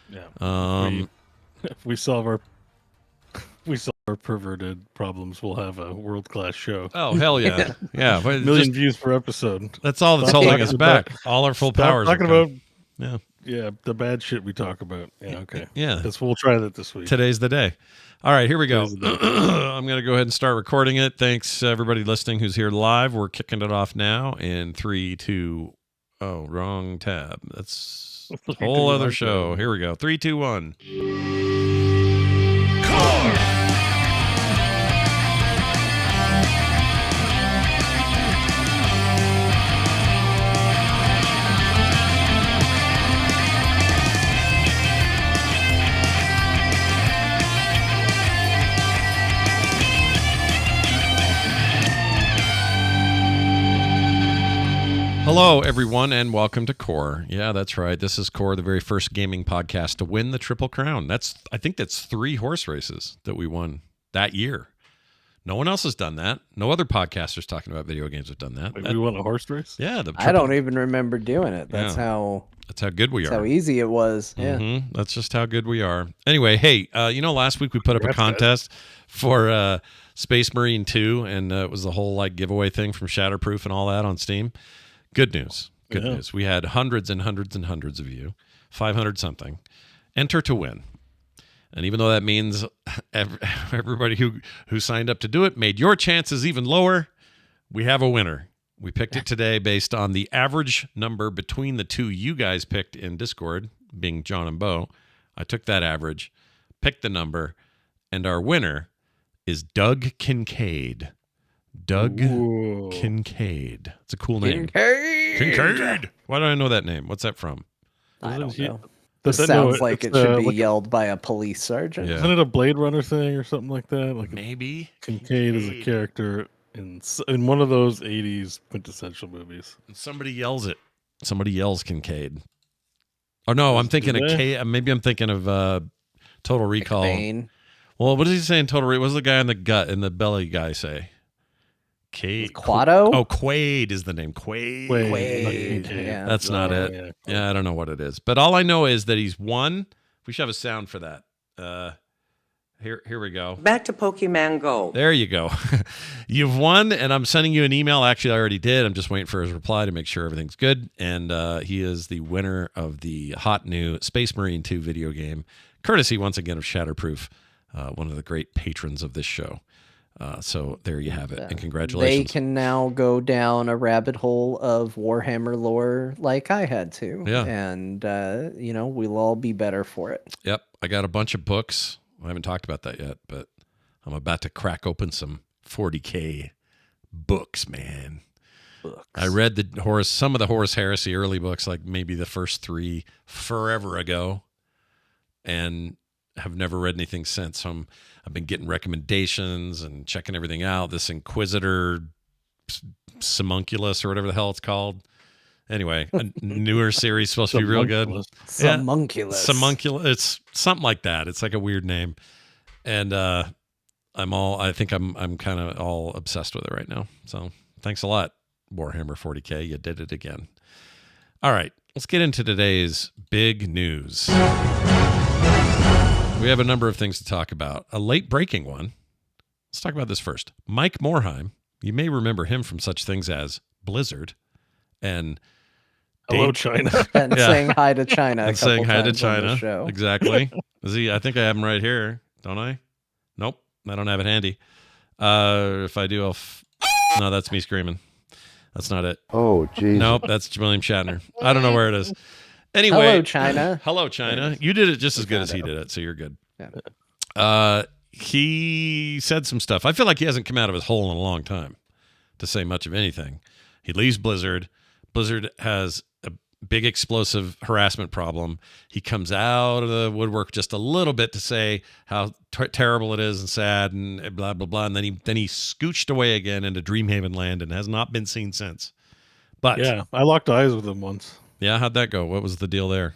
Yeah. If we solve our perverted problems, we'll have a world-class show. Oh, hell yeah. Yeah. But million views per episode. That's all that's holding us back. All our full powers. Talking about yeah, the bad shit we talk about. Yeah, okay. Yeah. We'll try that this week. Today's the day. All right, here we go. I'm going to go ahead and start recording it. Thanks, everybody listening who's here live. We're kicking it off now in 3, 2... Oh, wrong tab. That's a whole other show. Here we go. 3, 2, 1. Core! Hello, everyone, and welcome to Core. Yeah, that's right. This is Core, the very first gaming podcast to win the Triple Crown. I think that's 3 horse races that we won that year. No one else has done that. No other podcasters talking about video games have done that. Wait, we won a horse race? Yeah. I don't even remember doing it. That's how good we are. That's how easy it was. Yeah. Mm-hmm. That's just how good we are. Anyway, hey, last week we put up a contest for Space Marine 2, and it was the whole giveaway thing from Shatterproof and all that on Steam. Good news. Good news. We had hundreds and hundreds and hundreds of you, 500 something, enter to win. And even though that means everybody who signed up to do it made your chances even lower, we have a winner. We picked it today based on the average number between the two you guys picked in Discord, being John and Bo. I took that average, picked the number, and our winner is Doug Kincaid. Doug Kincaid. It's a cool name. Kincaid. Why do I know that name? What's that from? I don't know. This sounds like it should be yelled by a police sergeant. Yeah. Isn't it a Blade Runner thing or something like that? Maybe. Kincaid is a character in one of those 80s quintessential movies. Somebody yells it. Somebody yells Kincaid. Oh, no, I'm thinking of maybe I'm thinking of Total Recall. McBain. Well, what does he say in Total Recall? What does the guy in the gut, in the belly guy say? Quado? Oh, Quaid is the name. Quaid. Yeah. That's not it. Yeah, I don't know what it is. But all I know is that he's won. We should have a sound for that. Here we go. Back to Pokemon Go. There you go. You've won, and I'm sending you an email. Actually, I already did. I'm just waiting for his reply to make sure everything's good. And he is the winner of the hot new Space Marine 2 video game, courtesy, once again, of Shatterproof, one of the great patrons of this show. So there you have it, and congratulations. They can now go down a rabbit hole of Warhammer lore like I had to. Yeah. And, we'll all be better for it. Yep. I got a bunch of books. I haven't talked about that yet, but I'm about to crack open some 40K books, man. I read some of the Horus Heresy early books, like maybe the first 3 forever ago, and have never read anything since. So I've been getting recommendations and checking everything out. This Inquisitor Simunculus or whatever the hell it's called. Anyway, a newer series supposed to be real good. Simunculus. Simunculus. It's something like that. It's like a weird name. And I think I'm kind of all obsessed with it right now. So thanks a lot, Warhammer 40K. You did it again. All right, let's get into today's big news. We have a number of things to talk about. A late breaking one. Let's talk about this first. Mike Morheim. You may remember him from such things as Blizzard and Hello, China. And saying hi to China. And saying hi to China. Exactly. I think I have him right here, don't I? Nope. I don't have it handy. If I do, no, that's me screaming. That's not it. Oh, geez. Nope, that's William Shatner. I don't know where it is. Anyway. Hello, China. Hello, China. You did it just as good as he did it, so you're good. Yeah. He said some stuff. I feel like he hasn't come out of his hole in a long time to say much of anything. He leaves Blizzard. Blizzard has a big explosive harassment problem. He comes out of the woodwork just a little bit to say how terrible it is and sad and blah, blah, blah. And then he scooched away again into Dreamhaven land and has not been seen since. But yeah, I locked eyes with him once. Yeah, how'd that go? What was the deal there?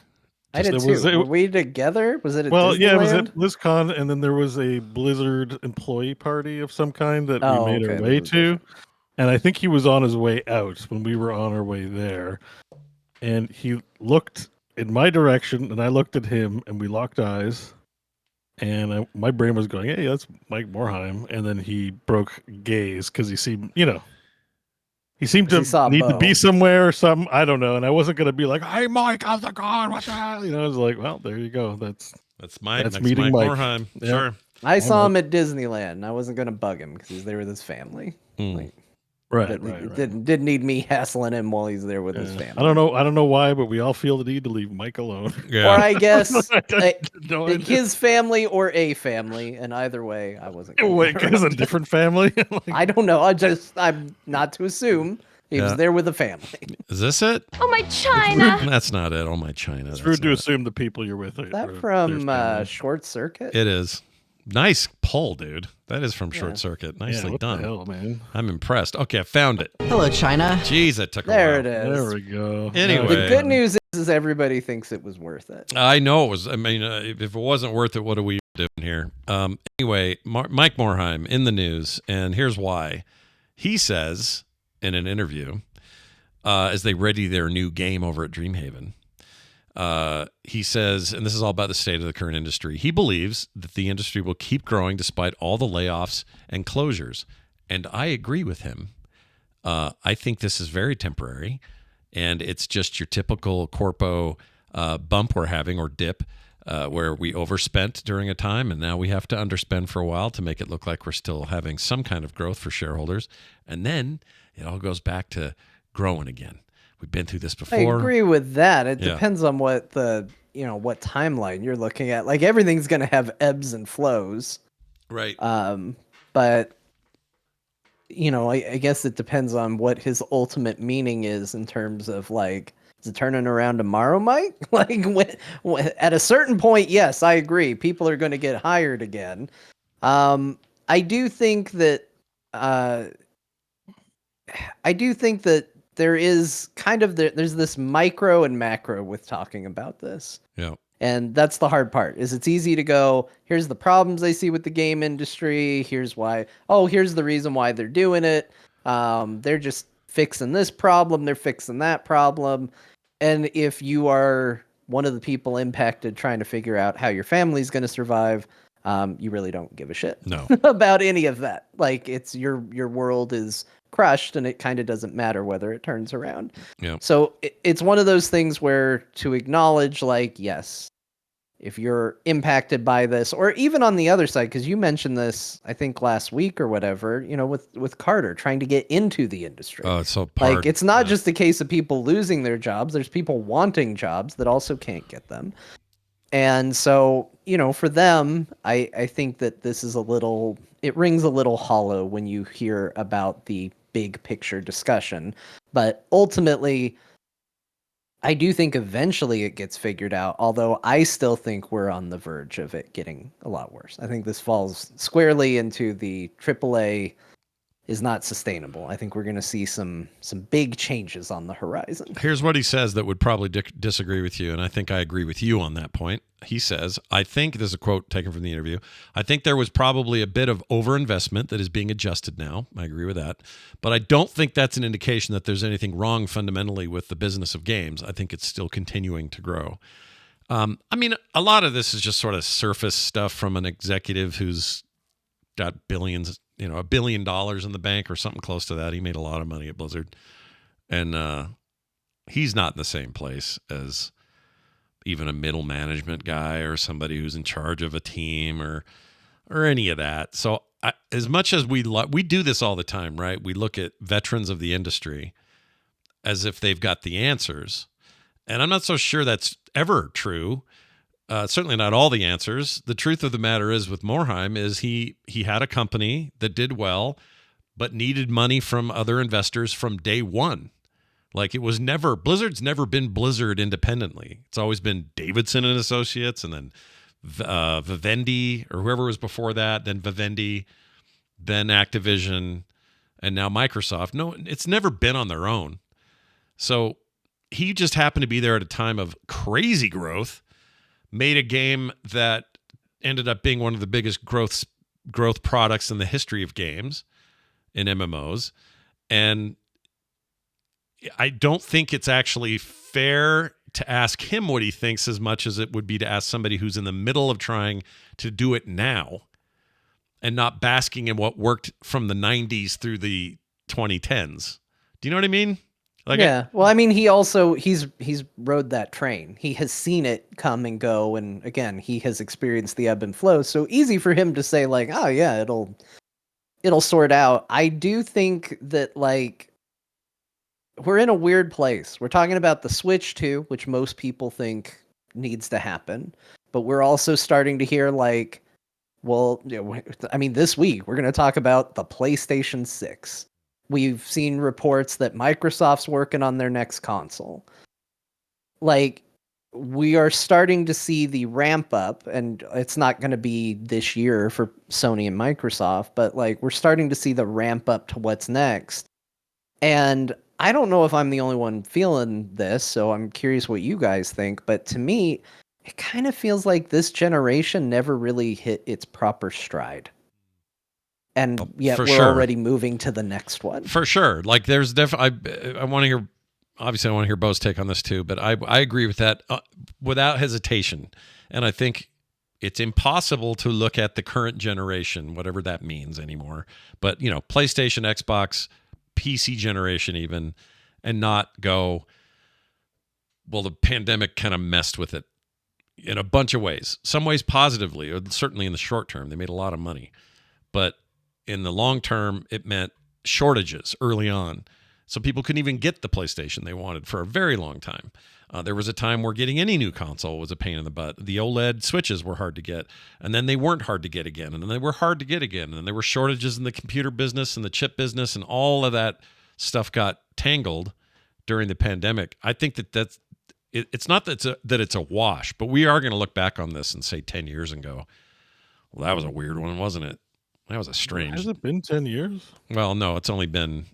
I did too. Were we together? Was it at Disneyland? Yeah, it was at BlizzCon, and then there was a Blizzard employee party of some kind that we made our way to. And I think he was on his way out when we were on our way there. And he looked in my direction, and I looked at him, and we locked eyes. And my brain was going, "Hey, that's Mike Morheim." And then he broke gaze because he seemed, he seemed to need to be somewhere or something. I don't know. And I wasn't going to be like, "Hey, Mike, how's it going? What the hell?" I was like, "Well, there you go. That's meeting Mike Morheim." Yeah. Sure. I saw him at Disneyland, and I wasn't going to bug him because he's there with his family. Like, Right. Didn't need me hassling him while he's there with his family. I don't know why, but we all feel the need to leave Mike alone. Yeah. Or I guess his family or a family, and either way, I wasn't. Wait, because a different family? I don't know. I'm not to assume he was there with a family. Is this it? Oh my China! That's not it. Oh my China. It's rude to assume the people you're with. Is that from Short Circuit? It is. Nice pull, dude. That is from Short Circuit. Nicely what done. The hell, man? I'm impressed. Okay, I found it. Hello, China. Jeez, it took a while. There it is. There we go. Anyway. The good news is everybody thinks it was worth it. I know it was. I mean, if it wasn't worth it, what are we doing here? Anyway, Mike Morheim in the news, and here's why. He says in an interview, as they ready their new game over at Dreamhaven, he says, and this is all about the state of the current industry, he believes that the industry will keep growing despite all the layoffs and closures. And I agree with him. I think this is very temporary, and it's just your typical corpo bump we're having, or dip, where we overspent during a time, and now we have to underspend for a while to make it look like we're still having some kind of growth for shareholders. And then it all goes back to growing again. We've been through this before. I agree with that. It depends on what what timeline you're looking at. Like, everything's going to have ebbs and flows. Right. But I guess it depends on what his ultimate meaning is in terms of, like, is it turning around tomorrow, Mike? Like, when, at a certain point, yes, I agree. People are going to get hired again. I do think that there is kind of there's this micro and macro with talking about this. Yeah. And that's the hard part, is it's easy to go, here's the problems I see with the game industry. Here's why. Oh, here's the reason why they're doing it. They're just fixing this problem. They're fixing that problem. And if you are one of the people impacted trying to figure out how your family's going to survive, you really don't give a shit about any of that. Like, it's your world is crushed, and it kind of doesn't matter whether it turns around. Yeah. So it's one of those things where to acknowledge, like, yes, if you're impacted by this, or even on the other side, because you mentioned this, I think last week or whatever, with Carter trying to get into the industry. Oh, it's so like, it's not just a case of people losing their jobs. There's people wanting jobs that also can't get them. And so, for them, I think that this is it rings a little hollow when you hear about the big picture discussion. But ultimately, I do think eventually it gets figured out, although I still think we're on the verge of it getting a lot worse. I think this falls squarely into the AAA is not sustainable. I think we're going to see some big changes on the horizon. Here's what he says that would probably disagree with you, and I think I agree with you on that point. He says, I think, this is a quote taken from the interview, I think there was probably a bit of overinvestment that is being adjusted now. I agree with that. But I don't think that's an indication that there's anything wrong fundamentally with the business of games. I think it's still continuing to grow. I mean, a lot of this is just sort of surface stuff from an executive who's got billions, $1 billion in the bank or something close to that. He made a lot of money at Blizzard. And he's not in the same place as even a middle management guy or somebody who's in charge of a team or any of that. So as much as we do this all the time, right? We look at veterans of the industry as if they've got the answers. And I'm not so sure that's ever true. Certainly not all the answers. The truth of the matter is with Morheim is he had a company that did well, but needed money from other investors from day one. Like, it was never, Blizzard's never been Blizzard independently. It's always been Davidson and Associates, and then Vivendi, or whoever was before that, then Vivendi, then Activision, and now Microsoft. No, it's never been on their own. So he just happened to be there at a time of crazy growth, made a game that ended up being one of the biggest growth products in the history of games in MMOs. And I don't think it's actually fair to ask him what he thinks as much as it would be to ask somebody who's in the middle of trying to do it now and not basking in what worked from the 90s through the 2010s. Do you know what I mean? Like, yeah. Well, I mean, he's rode that train. He has seen it come and go, and again, he has experienced the ebb and flow. So easy for him to say like, "Oh yeah, it'll sort out." I do think that like we're in a weird place. We're talking about the Switch 2, which most people think needs to happen, but we're also starting to hear like, well, I mean, this week we're going to talk about the PlayStation 6. We've seen reports that Microsoft's working on their next console. Like, we are starting to see the ramp up, and it's not going to be this year for Sony and Microsoft, but like we're starting to see the ramp up to what's next. And I don't know if I'm the only one feeling this, so I'm curious what you guys think, but to me, it kind of feels like this generation never really hit its proper stride. And yet we're already moving to the next one. For sure. Like there's definitely, I want to hear, obviously I want to hear Bo's take on this too, but I agree with that without hesitation. And I think it's impossible to look at the current generation, whatever that means anymore. But, you know, PlayStation, Xbox, PC generation even, and not go, well, the pandemic kind of messed with it in a bunch of ways. Some ways positively, or certainly in the short term, they made a lot of money. But in the long term, it meant shortages early on. So people couldn't even get the PlayStation they wanted for a very long time. There was a time where getting any new console was a pain in the butt. The OLED Switches were hard to get, and then they weren't hard to get again, and then they were hard to get again, and there were shortages in the computer business and the chip business, and all of that stuff got tangled during the pandemic. I think it's not that it's a wash, but we are going to look back on this and say 10 years and go, well, that was a weird one, wasn't it? That was a strange. Has it been 10 years? Well, no, it's only been.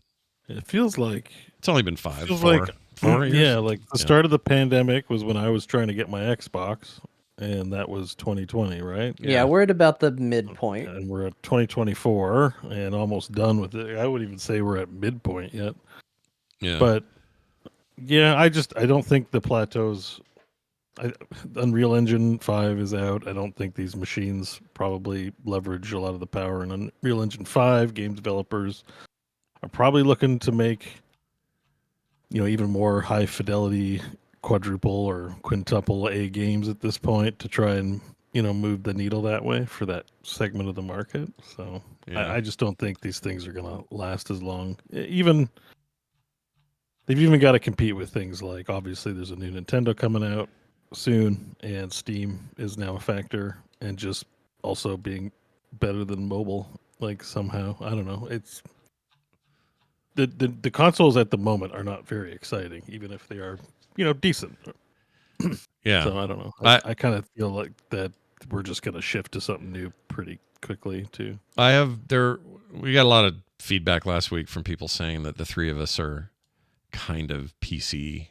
It feels like it's only been 5. Feels 4, like 4 years. Yeah, like the start of the pandemic was when I was trying to get my Xbox, and that was 2020, right? Yeah, we're at about the midpoint, and we're at 2024 and almost done with it. I wouldn't even say we're at midpoint yet. Yeah, but yeah, I don't think the plateaus. Unreal Engine 5 is out. I don't think these machines probably leverage a lot of the power in Unreal Engine 5. Game developers are probably looking to make, even more high fidelity quadruple or quintuple A games at this point to try and, move the needle that way for that segment of the market. So I just don't think these things are going to last as long. They've even got to compete with things like, obviously there's a new Nintendo coming out soon, and Steam is now a factor, and just also being better than mobile, like somehow. I don't know. It's the consoles at the moment are not very exciting, even if they are, decent. Yeah. So I don't know. I kind of feel like that we're just gonna shift to something new pretty quickly too. We got a lot of feedback last week from people saying that the three of us are kind of PC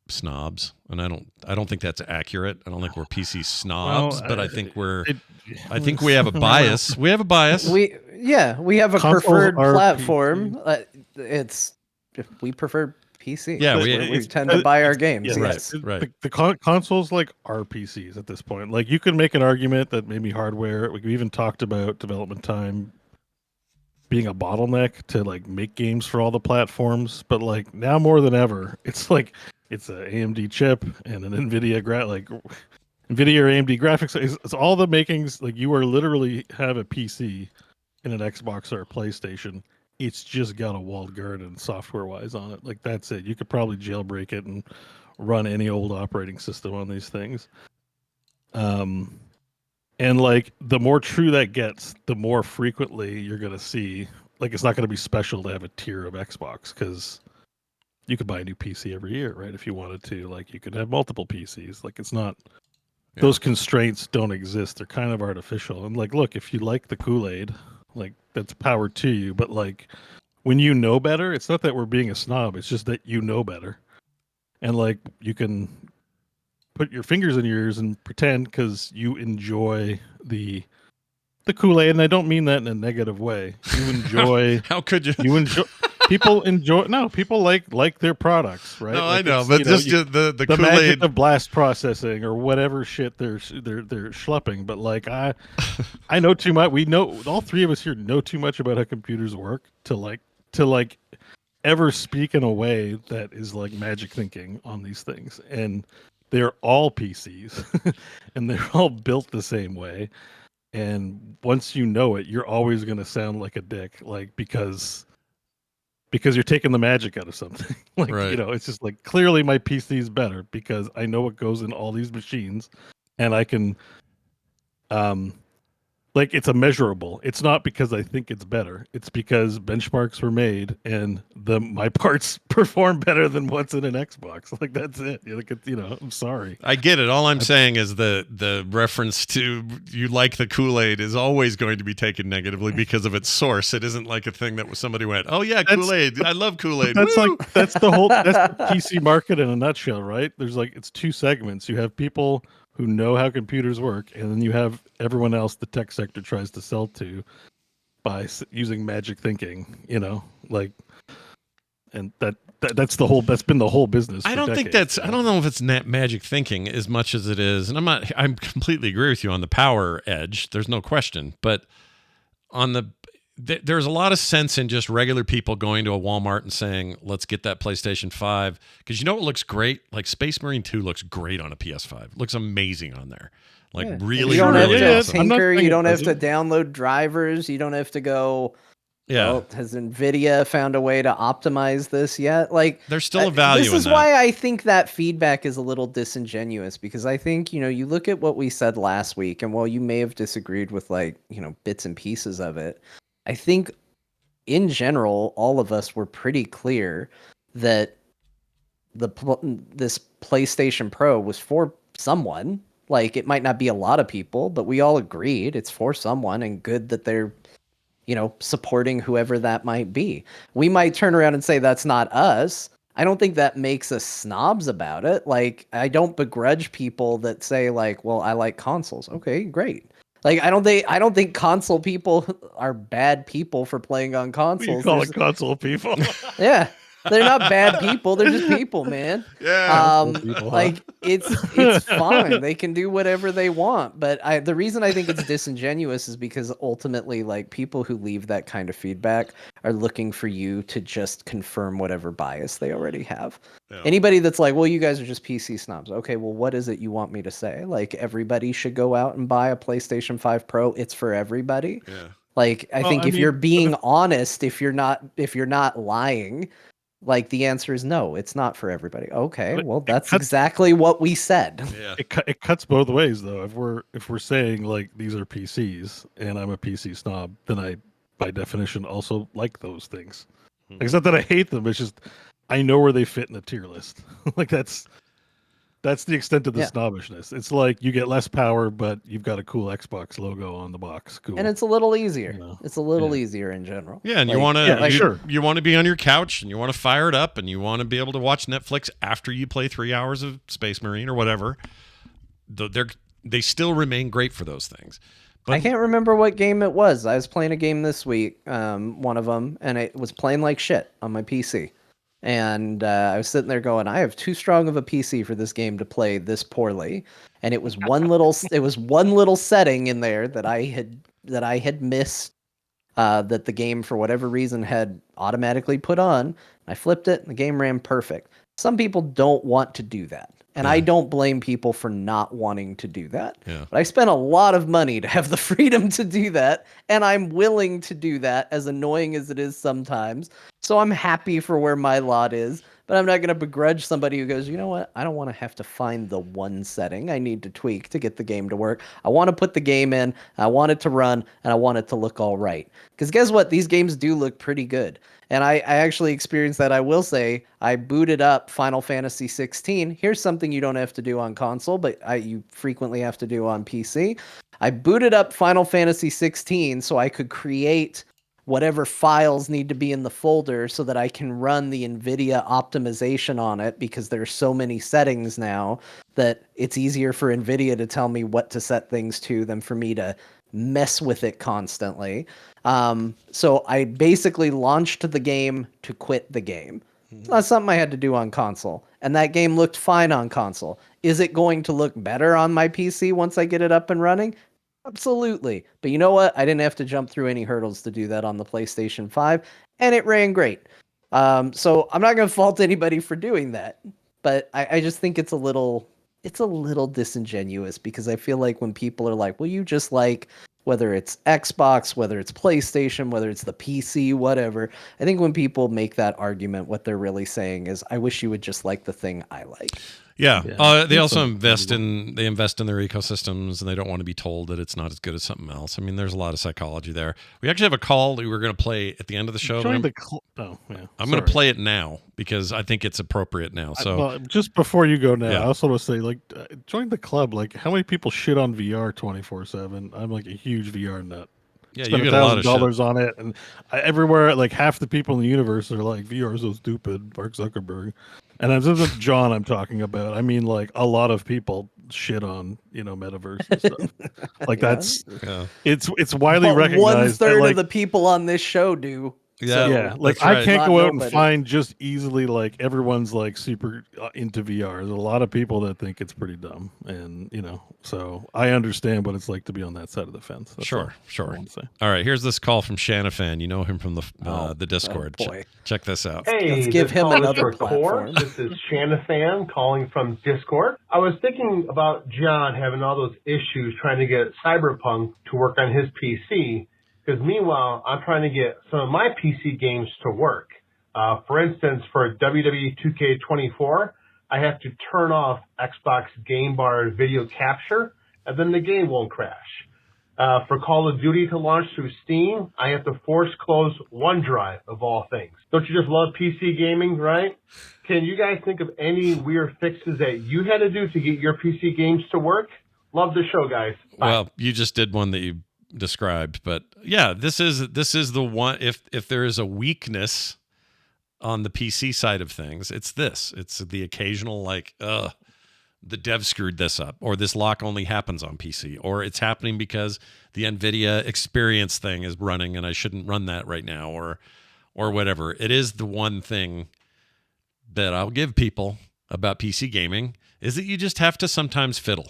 snobs, and I don't think that's accurate. I don't think we're PC snobs, but I think we have a bias. We have a bias. We have a Consoles preferred are platform. We prefer PC. Yeah, we tend to buy our games. Yeah, yes. Right. The consoles are PCs at this point. Like, you could make an argument that maybe hardware. We even talked about development time being a bottleneck to make games for all the platforms, but now more than ever, it's an AMD chip and an NVIDIA NVIDIA or AMD graphics. It's all the makings. You are literally have a PC in an Xbox or a PlayStation. It's just got a walled garden software wise on it. That's it. You could probably jailbreak it and run any old operating system on these things. And the more true that gets, the more frequently you're going to see, it's not going to be special to have a tier of Xbox, because you could buy a new PC every year, right? If you wanted to, you could have multiple PCs. It's not, those constraints don't exist. They're kind of artificial. And look, if you like the Kool-Aid, that's power to you. But when you know better, it's not that we're being a snob. It's just that you know better. And you can put your fingers in your ears and pretend because you enjoy the Kool-Aid, and I don't mean that in a negative way. You enjoy. How could you? You enjoy. people enjoy. No, people like their products, right? No, Like I know, it's, but you know, just the the Kool magic Aid. of blast processing or whatever shit they're schlepping. But like I know too much. We know all three of us here know too much about how computers work to like ever speak in a way that is like magic thinking on these things. And they're all PCs, and they're all built the same way. And once you know it, you're always going to sound like a dick, like because you're taking the magic out of something. Like, Right. it's just like clearly my PC is better because I know what goes in all these machines, and I can um like it's immeasurable. It's not because I think it's better. It's because benchmarks were made and my parts perform better than what's in an Xbox. Like that's it. Like I'm sorry. I get it. All I'm saying is the reference to you like the Kool-Aid is always going to be taken negatively because of its source. It isn't like a thing that somebody went, "Oh yeah, Kool-Aid. I love Kool-Aid." That's Woo!" that's the PC market in a nutshell, right? There's like it's two segments. You have people who know how computers work, and then you have everyone else the tech sector tries to sell to by using magic thinking. Like, and that's been the whole business. I for don't think decades, I don't know if it's magic thinking as much as it is, and I completely agree with you on the power edge. There's no question, but on there's a lot of sense in just regular people going to a Walmart and saying, "Let's get that PlayStation 5," because what looks great? Like Space Marine 2 looks great on a PS5. It looks amazing on there. Like really, you don't really have to awesome. tinker. You don't have to download drivers. You don't have to go. Yeah. Well, has Nvidia found a way to optimize this yet? Like, there's still a value in that. This is why I think that feedback is a little disingenuous, because I think, you look at what we said last week, and while you may have disagreed with bits and pieces of it, I think in general, all of us were pretty clear that this PlayStation Pro was for someone. Like, it might not be a lot of people, but we all agreed it's for someone, and good that they're supporting whoever that might be. We might turn around and say that's not us. I don't think that makes us snobs about it. Like, I don't begrudge people that say like, well, I like consoles. Okay, great. Like, I don't think console people are bad people for playing on consoles. You call it console people. Yeah. They're not bad people. They're just people, man. Yeah. Like it's fine. They can do whatever they want. But the reason I think it's disingenuous is because ultimately, like, people who leave that kind of feedback are looking for you to just confirm whatever bias they already have. Yeah. Anybody that's like, well, you guys are just PC snobs. Okay, well, what is it you want me to say? Like, everybody should go out and buy a PlayStation 5 Pro. It's for everybody. Yeah. Like, I think if you're being honest, if you're not lying, like, the answer is no, it's not for everybody. Okay, well, that's exactly what we said. Yeah. It cuts both ways, though. If we're saying like these are PCs and I'm a PC snob, then I by definition also like those things. Like, it's not that I hate them, it's just I know where they fit in the tier list. Like that's the extent of the snobbishness. It's like you get less power, but you've got a cool Xbox logo on the box. Cool. And it's a little easier. It's a little easier in general. Yeah, and you want to you want to be on your couch and you want to fire it up and you want to be able to watch Netflix after you play 3 hours of Space Marine or whatever. They still remain great for those things. But I can't remember what game it was. I was playing a game this week, one of them, and it was playing like shit on my PC. And I was sitting there going, I have too strong of a PC for this game to play this poorly. And it was one little setting in there that I had missed, that the game for whatever reason had automatically put on. I flipped it and the game ran perfect. Some people don't want to do that. And I don't blame people for not wanting to do that. Yeah. But I spent a lot of money to have the freedom to do that. And I'm willing to do that, as annoying as it is sometimes. So I'm happy for where my lot is. But I'm not going to begrudge somebody who goes, you know what? I don't want to have to find the one setting I need to tweak to get the game to work. I want to put the game in. I want it to run. And I want it to look all right. Because guess what? These games do look pretty good. And I actually experienced that. I will say, I booted up Final Fantasy 16. Here's something you don't have to do on console, but you frequently have to do on PC. I booted up Final Fantasy 16 so I could create whatever files need to be in the folder so that I can run the NVIDIA optimization on it, because there's so many settings now that it's easier for NVIDIA to tell me what to set things to than for me to mess with it constantly. So I basically launched the game to quit the game. It's not something I had to do on console. And that game looked fine on console. Is it going to look better on my PC once I get it up and running? Absolutely. But you know what? I didn't have to jump through any hurdles to do that on the PlayStation 5, and it ran great. So I'm not going to fault anybody for doing that, but I just think it's a little disingenuous, because I feel like when people are like, well, you just like, whether it's Xbox, whether it's PlayStation, whether it's the PC, whatever, I think when people make that argument, what they're really saying is, I wish you would just like the thing I like. Yeah. They also invest in their ecosystems, and they don't want to be told that it's not as good as something else. I mean, there's a lot of psychology there. We actually have a call we were going to play at the end of the show. I'm going to play it now because I think it's appropriate now. So just before you go now, I also want to say, like, join the club. Like, how many people shit on VR 24/7? I'm like a huge VR nut. Yeah, spent you get a lot of $1,000 on it, and everywhere, like, half the people in the universe are like, VR is so stupid, Mark Zuckerberg. And this isn't John I'm talking about. I mean, like, a lot of people shit on, metaverse and stuff. Like, it's widely recognized. 1/3 of the people on this show do. Yeah, so like, I can't go out and find just easily, like, everyone's like super into VR. There's a lot of people that think it's pretty dumb, and so I understand what it's like to be on that side of the fence. That's sure. All right, here's this call from Shanafan. You know him from the Discord. Check this out. Hey, let's give him another platform. This is Shanafan calling from Discord. I was thinking about John having all those issues trying to get Cyberpunk to work on his PC. Because meanwhile, I'm trying to get some of my PC games to work. For instance, for WWE 2K24, I have to turn off Xbox Game Bar video capture, and then the game won't crash. For Call of Duty to launch through Steam, I have to force close OneDrive, of all things. Don't you just love PC gaming, right? Can you guys think of any weird fixes that you had to do to get your PC games to work? Love the show, guys. Bye. Well, you just did one that you described, but yeah, this is the one. If there is a weakness on the PC side of things, it's the occasional, like, the dev screwed this up, or this lock only happens on PC, or it's happening because the NVIDIA experience thing is running and I shouldn't run that right now, or whatever. It is the one thing that I'll give people about PC gaming, is that you just have to sometimes fiddle.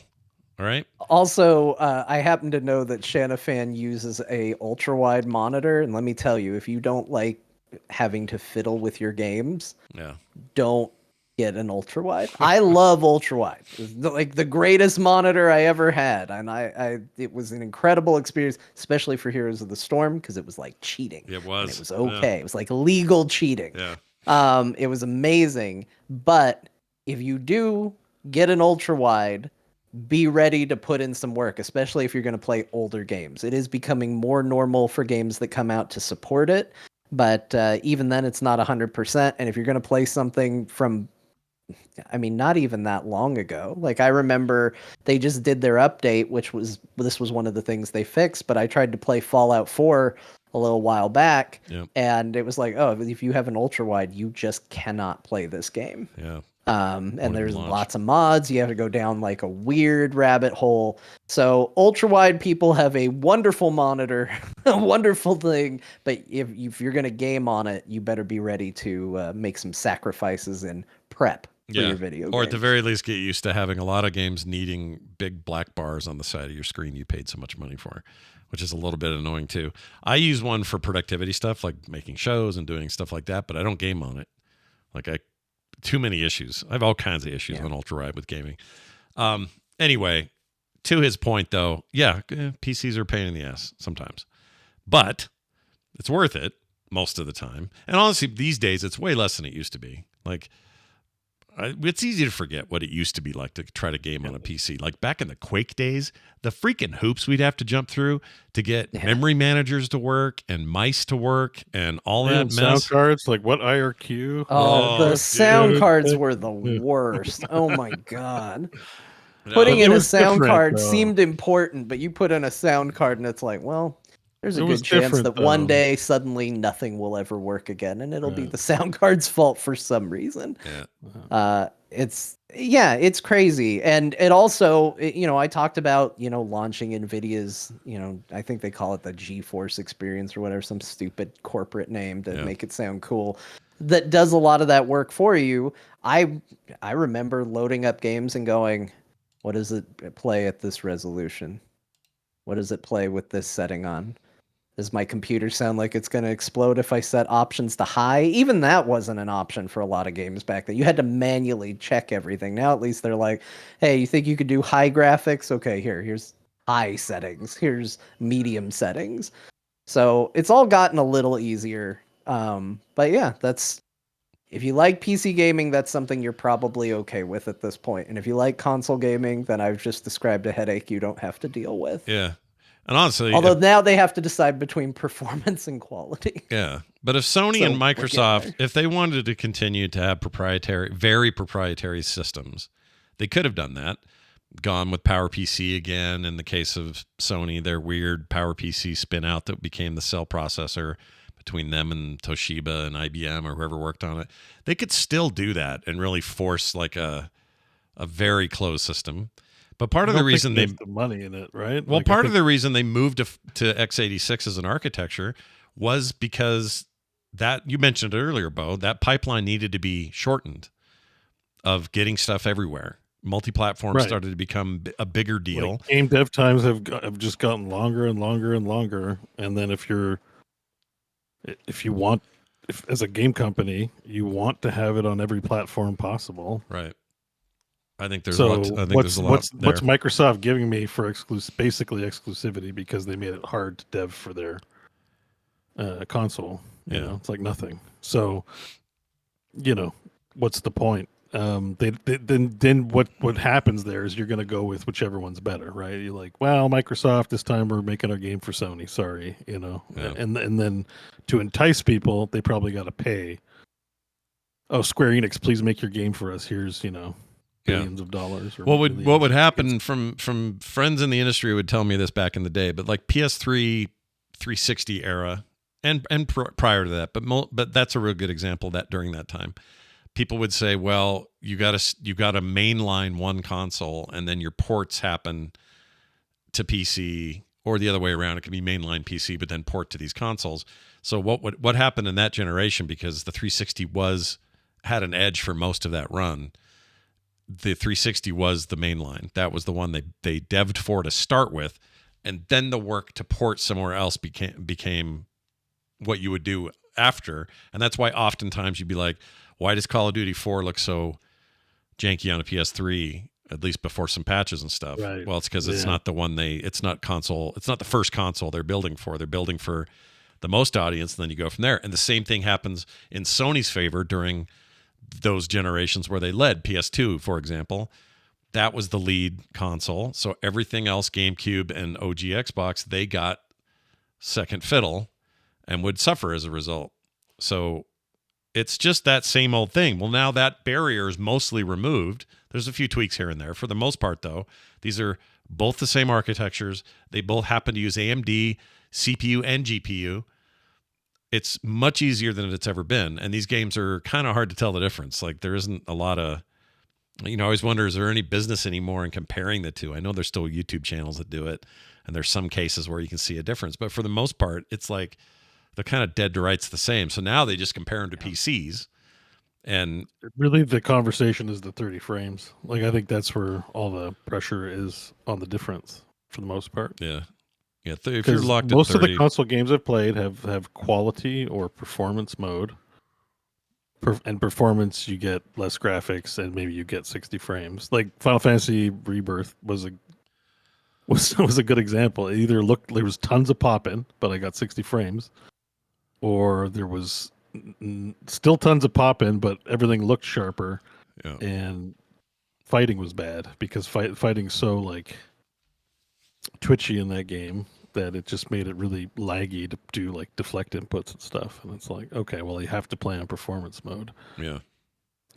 All right. Also, I happen to know that Shanafan uses a ultra-wide monitor, and let me tell you, if you don't like having to fiddle with your games, don't get an ultra-wide. I love ultra-wide. It's like the greatest monitor I ever had, and it was an incredible experience, especially for Heroes of the Storm, because it was like cheating. It was. And it was okay. Yeah. It was like legal cheating. Yeah. It was amazing. But if you do get an ultra-wide, be ready to put in some work, especially if you're going to play older games. It is becoming more normal for games that come out to support it, but even then it's not 100%. And if you're going to play something from, not even that long ago, like I remember they just did their update, this was one of the things they fixed, but I tried to play Fallout 4 a little while back, and it was like, oh, if you have an ultra wide, you just cannot play this game. Yeah. And there's lots of mods. You have to go down like a weird rabbit hole. So ultra wide people have a wonderful monitor, a wonderful thing. But if you're going to game on it, you better be ready to make some sacrifices and prep for your video games. Or at the very least, get used to having a lot of games needing big black bars on the side of your screen you paid so much money for, which is a little bit annoying too. I use one for productivity stuff, like making shows and doing stuff like that, but I don't game on it. Too many issues. I have all kinds of issues on ultra-wide with gaming. Anyway, to his point though, PCs are a pain in the ass sometimes, but it's worth it most of the time. And honestly, these days it's way less than it used to be. Like, it's easy to forget what it used to be like to try to game on a PC. Like back in the Quake days, the freaking hoops we'd have to jump through to get memory managers to work and mice to work and all that mess. Sound cards, like what IRQ? The sound cards were the worst. Oh my God. Putting in a sound card seemed important, but you put in a sound card and it's like, well, there's a good chance that one day suddenly nothing will ever work again, and it'll be the sound card's fault for some reason. Yeah. Yeah, it's crazy. And it also, I talked about, launching NVIDIA's, I think they call it the GeForce experience or whatever, some stupid corporate name to make it sound cool, that does a lot of that work for you. I remember loading up games and going, what does it play at this resolution? What does it play with this setting on? Does my computer sound like it's going to explode if I set options to high? Even that wasn't an option for a lot of games back then. You had to manually check everything. Now at least they're like, hey, you think you could do high graphics? Okay, here's high settings. Here's medium settings. So it's all gotten a little easier. But yeah, if you like PC gaming, that's something you're probably okay with at this point. And if you like console gaming, then I've just described a headache you don't have to deal with. Yeah. And honestly, although now they have to decide between performance and quality. Yeah. But if Sony and Microsoft, if they wanted to continue to have very proprietary systems, they could have done that. Gone with PowerPC again. In the case of Sony, their weird PowerPC spin out that became the cell processor between them and Toshiba and IBM or whoever worked on it. They could still do that and really force like a very closed system. But part of the reason they the money in it, right? Well, part of the reason they moved to x86 as an architecture was because that, you mentioned it earlier, Bo, that pipeline needed to be shortened of getting stuff everywhere. Multi-platform started to become a bigger deal. Like game dev times have just gotten longer and longer and longer. And then if as a game company, you want to have it on every platform possible, right? I think there's a lot there. What's Microsoft giving me for basically exclusivity because they made it hard to dev for their console? You know, it's like nothing. So, what's the point? Then what happens there is you're going to go with whichever one's better, right? You're like, well, Microsoft, this time we're making our game for Sony. Sorry, and then to entice people, they probably got to pay. Oh, Square Enix, please make your game for us. Here's billions of dollars. What would happen from friends in the industry would tell me this back in the day, but like PS3 360 era and prior to that, but that's a real good example that during that time, people would say, well, you got to mainline one console and then your ports happen to PC or the other way around. It could be mainline PC, but then port to these consoles. So what happened in that generation, because the 360 had an edge for most of that run. The 360 was the main line. That was the one they devved for to start with, and then the work to port somewhere else became what you would do after. And that's why oftentimes you'd be like, why does Call of Duty 4 look so janky on a PS3, at least before some patches and stuff? Right. Well, it's because it's not the one it's not the first console they're building for. They're building for the most audience, and then you go from there. And the same thing happens in Sony's favor during those generations where they led. PS2, for example, that was the lead console. So everything else, GameCube and OG Xbox, they got second fiddle and would suffer as a result. So it's just that same old thing. Well, now that barrier is mostly removed. There's a few tweaks here and there. For the most part, though, these are both the same architectures. They both happen to use AMD, CPU, and GPU. It's much easier than it's ever been. And these games are kind of hard to tell the difference. Like, there isn't a lot of, I always wonder, is there any business anymore in comparing the two? I know there's still YouTube channels that do it, and there's some cases where you can see a difference. But for the most part, it's like they're kind of dead to rights the same. So now they just compare them to PCs. And really, the conversation is the 30 frames. Like, I think that's where all the pressure is on the difference for the most part. Yeah. Yeah, if you're locked most at 30, of the console games I've played have quality or performance mode. And performance, you get less graphics, and maybe you get 60 frames. Like Final Fantasy Rebirth was a good example. It either there was tons of popping, but I got 60 frames, or there was still tons of popping, but everything looked sharper, and fighting was bad because fighting's so like twitchy in that game that it just made it really laggy to do like deflect inputs and stuff. And it's like, okay, well, you have to play on performance mode. Yeah.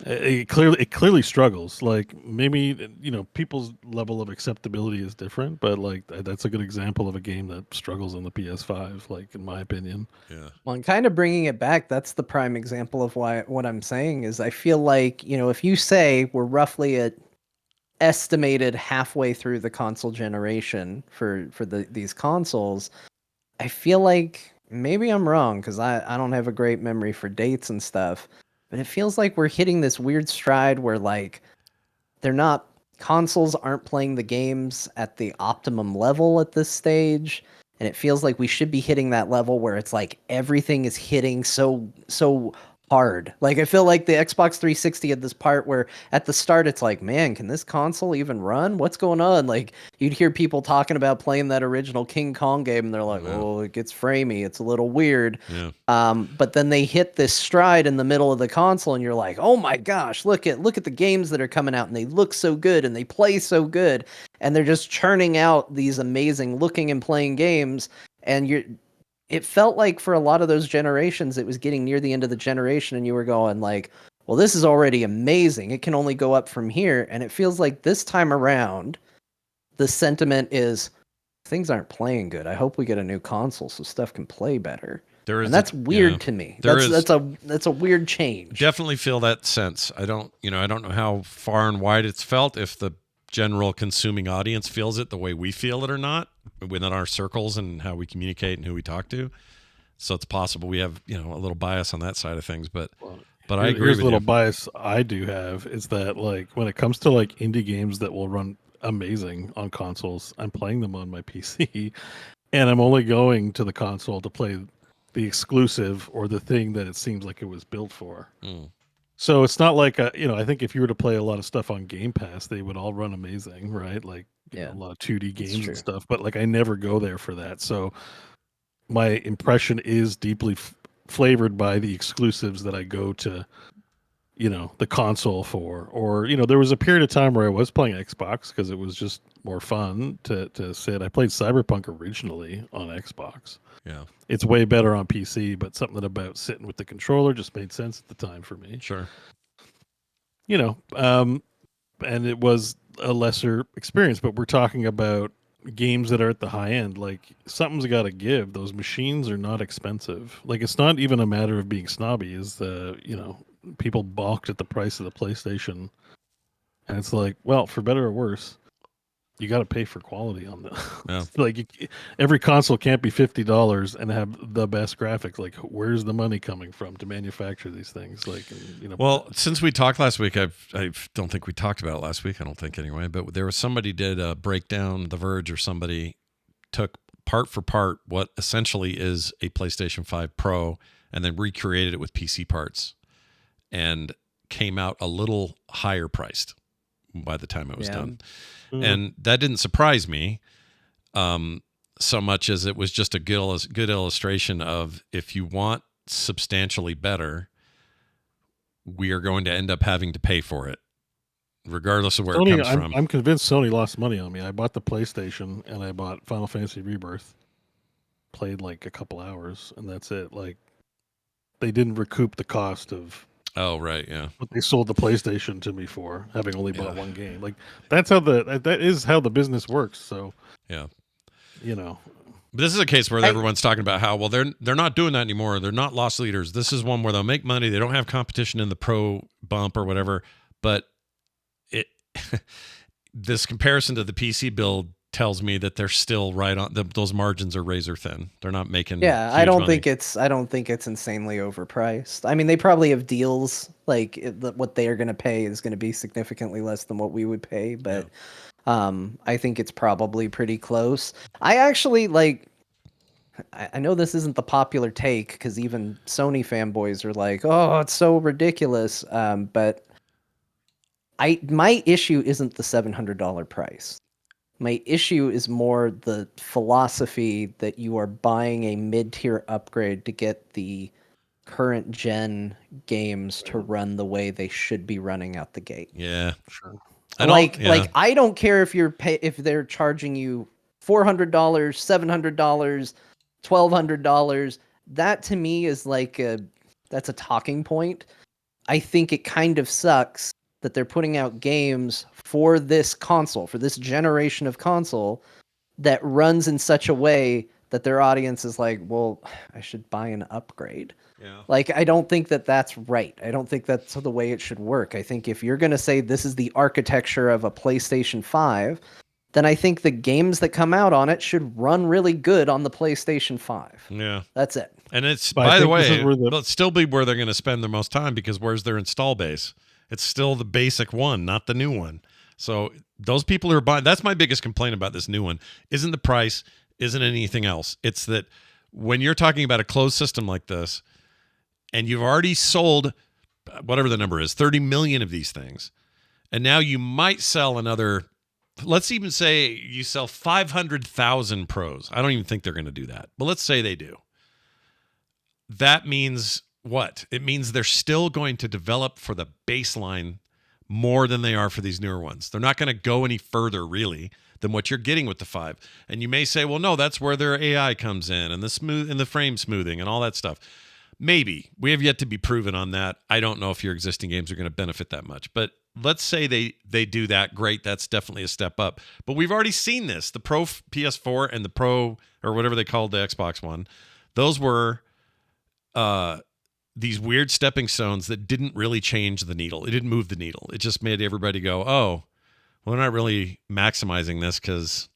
It clearly struggles. Like maybe people's level of acceptability is different, but like that's a good example of a game that struggles on the PS5. Like in my opinion. Yeah. Well, and kind of bringing it back, that's the prime example of why what I'm saying is I feel like if you say we're roughly at estimated halfway through the console generation for these consoles, I feel like maybe I'm wrong because I don't have a great memory for dates and stuff, but it feels like we're hitting this weird stride where like consoles aren't playing the games at the optimum level at this stage, and it feels like we should be hitting that level where it's like everything is hitting so hard. Like I feel like the Xbox 360 had this part where at the start it's like, man, can this console even run? What's going on? Like you'd hear people talking about playing that original King Kong game and they're like, oh, it gets framey, it's a little weird. Yeah. But then they hit this stride in the middle of the console and you're like, oh my gosh, look at the games that are coming out and they look so good and they play so good and they're just churning out these amazing looking and playing games. And it felt like for a lot of those generations, it was getting near the end of the generation and you were going like, well, this is already amazing. It can only go up from here. And it feels like this time around, the sentiment is things aren't playing good. I hope we get a new console so stuff can play better. And that's weird to me. That's a weird change. Definitely feel that sense. I don't know how far and wide it's felt, if the general consuming audience feels it the way we feel it or not within our circles and how we communicate and who we talk to. So it's possible we have, a little bias on that side of things, but I agree Here's with a little you. bias I do have is that like when it comes to like indie games that will run amazing on consoles, I'm playing them on my PC and I'm only going to the console to play the exclusive or the thing that it seems like it was built for. So it's not like I think if you were to play a lot of stuff on Game Pass, they would all run amazing, right? Like a lot of 2D games and stuff. But like I never go there for that. So my impression is deeply flavored by the exclusives that I go to, the console for. Or there was a period of time where I was playing Xbox because it was just more fun to sit. I played Cyberpunk originally on Xbox. Yeah. It's way better on PC, but something about sitting with the controller just made sense at the time for me. Sure. And it was a lesser experience, but we're talking about games that are at the high end. Like something's got to give. Those machines are not expensive. Like it's not even a matter of being snobby. Is people balked at the price of the PlayStation, and it's like, well, for better or worse, you got to pay for quality on the like every console can't be $50 and have the best graphics. Like where's the money coming from to manufacture these things? Like well, since we talked last week, I don't think we talked about it last week. I don't think anyway, but there was somebody did a breakdown, The Verge or somebody took part for part what essentially is a PlayStation 5 Pro and then recreated it with PC parts and came out a little higher priced by the time it was done. And that didn't surprise me so much as it was just a good illustration of if you want substantially better, we are going to end up having to pay for it, regardless of where Sony, it comes from. I'm convinced Sony lost money on me. I bought the PlayStation and I bought Final Fantasy Rebirth, played like a couple hours, and that's it. Like they didn't recoup the cost of Oh, right, yeah. what they sold the PlayStation to me for, having only bought one game. Like that's how that is how the business works. So yeah, But this is a case where everyone's talking about how they're not doing that anymore. They're not loss leaders. This is one where they'll make money. They don't have competition in the pro bump or whatever. But this comparison to the PC build tells me that they're still right on. Those margins are razor thin. They're not making. Yeah, huge I don't money. think it's insanely overpriced. I mean, they probably have deals like what they are going to pay is going to be significantly less than what we would pay, but I think it's probably pretty close. I actually I know this isn't the popular take because even Sony fanboys are like, "Oh, it's so ridiculous." But my issue isn't the $700 price. My issue is more the philosophy that you are buying a mid-tier upgrade to get the current gen games to run the way they should be running out the gate. Yeah, sure. I don't care if if they're charging you $400, $700, $1,200. That to me is that's a talking point. I think it kind of sucks that they're putting out games for this console, for this generation of console, that runs in such a way that their audience is like, well, I should buy an upgrade. Yeah. Like, I don't think that that's right. I don't think that's the way it should work. I think if you're going to say this is the architecture of a PlayStation 5, then I think the games that come out on it should run really good on the PlayStation 5. Yeah. That's it. And it's, But by the way, it'll still be where they're going to spend the most time, because where's their install base? It's still the basic one, not the new one. So those people who are buying, that's my biggest complaint about this new one. Isn't the price, isn't anything else. It's that when you're talking about a closed system like this, and you've already sold whatever the number is, 30 million of these things, and now you might sell another, let's even say you sell 500,000 pros. I don't even think they're going to do that, but let's say they do. That means what? It means they're still going to develop for the baseline more than they are for these newer ones. They're not going to go any further, really, than what you're getting with the 5. And you may say, well, no, that's where their AI comes in, and the frame smoothing and all that stuff. Maybe. We have yet to be proven on that. I don't know if your existing games are going to benefit that much. But let's say they do that. Great. That's definitely a step up. But we've already seen this. The Pro PS4 and the Pro, or whatever they called the Xbox One, those were these weird stepping stones that didn't really change the needle. It didn't move the needle. It just made everybody go, oh, well, they're not really maximizing this because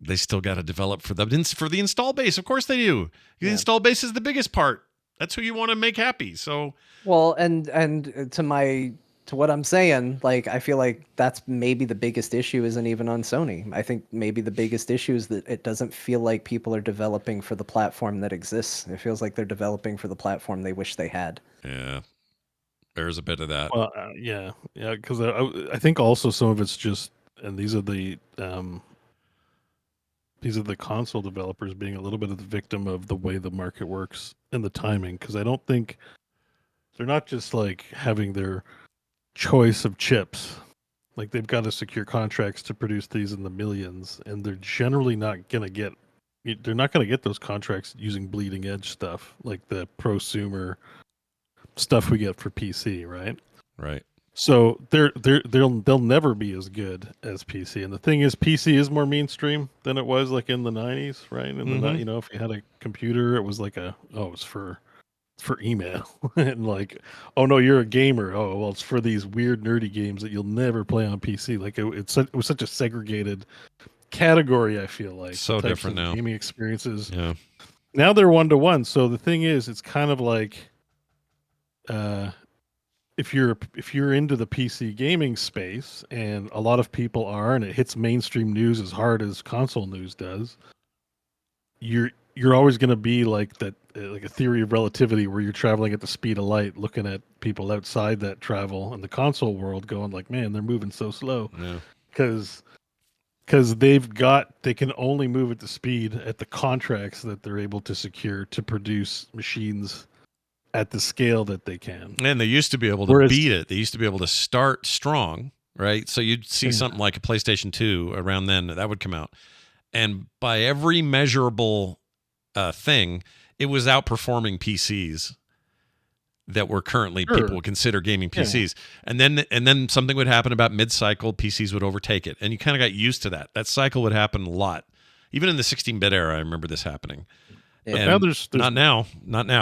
they still got to develop for the install base. Of course they do. The install base is the biggest part. That's who you want to make happy. So, well, and to what I'm saying, like, I feel like that's maybe the biggest issue isn't even on Sony. I think maybe the biggest issue is that it doesn't feel like people are developing for the platform that exists. It feels like they're developing for the platform they wish they had. yeah, there's a bit of that. Well, yeah, because I think also some of it's just, and these are the console developers being a little bit of the victim of the way the market works and the timing, because I don't think they're not just like having their choice of chips. Like, they've got to secure contracts to produce these in the millions, and they're generally not going to get those contracts using bleeding edge stuff like the prosumer stuff we get for PC, right? Right. So they'll never be as good as PC. And the thing is, PC is more mainstream than it was like in the 90s, right? And if you had a computer, it was like it's for email. And like, oh no, you're a gamer. Oh well, it's for these weird nerdy games that you'll never play on PC. Like it was such a segregated category, I feel like. So different now. Gaming experiences. Yeah. Now they're 1-to-1. So the thing is, it's kind of like if you're into the PC gaming space, and a lot of people are, and it hits mainstream news as hard as console news does, you're always going to be like that, like a theory of relativity, where you're traveling at the speed of light, looking at people outside that travel in the console world, going like, man, they're moving so slow, because they can only move at the speed at the contracts that they're able to secure to produce machines at the scale that they can. And they used to be able to beat it. They used to be able to start strong, right? So you'd see something like a PlayStation 2 around then that would come out. And by every measurable thing, it was outperforming PCs that were currently people would consider gaming PCs. Yeah. And then something would happen about mid-cycle, PCs would overtake it. And you kind of got used to that. That cycle would happen a lot. Even in the 16-bit era, I remember this happening. But and now there's not now.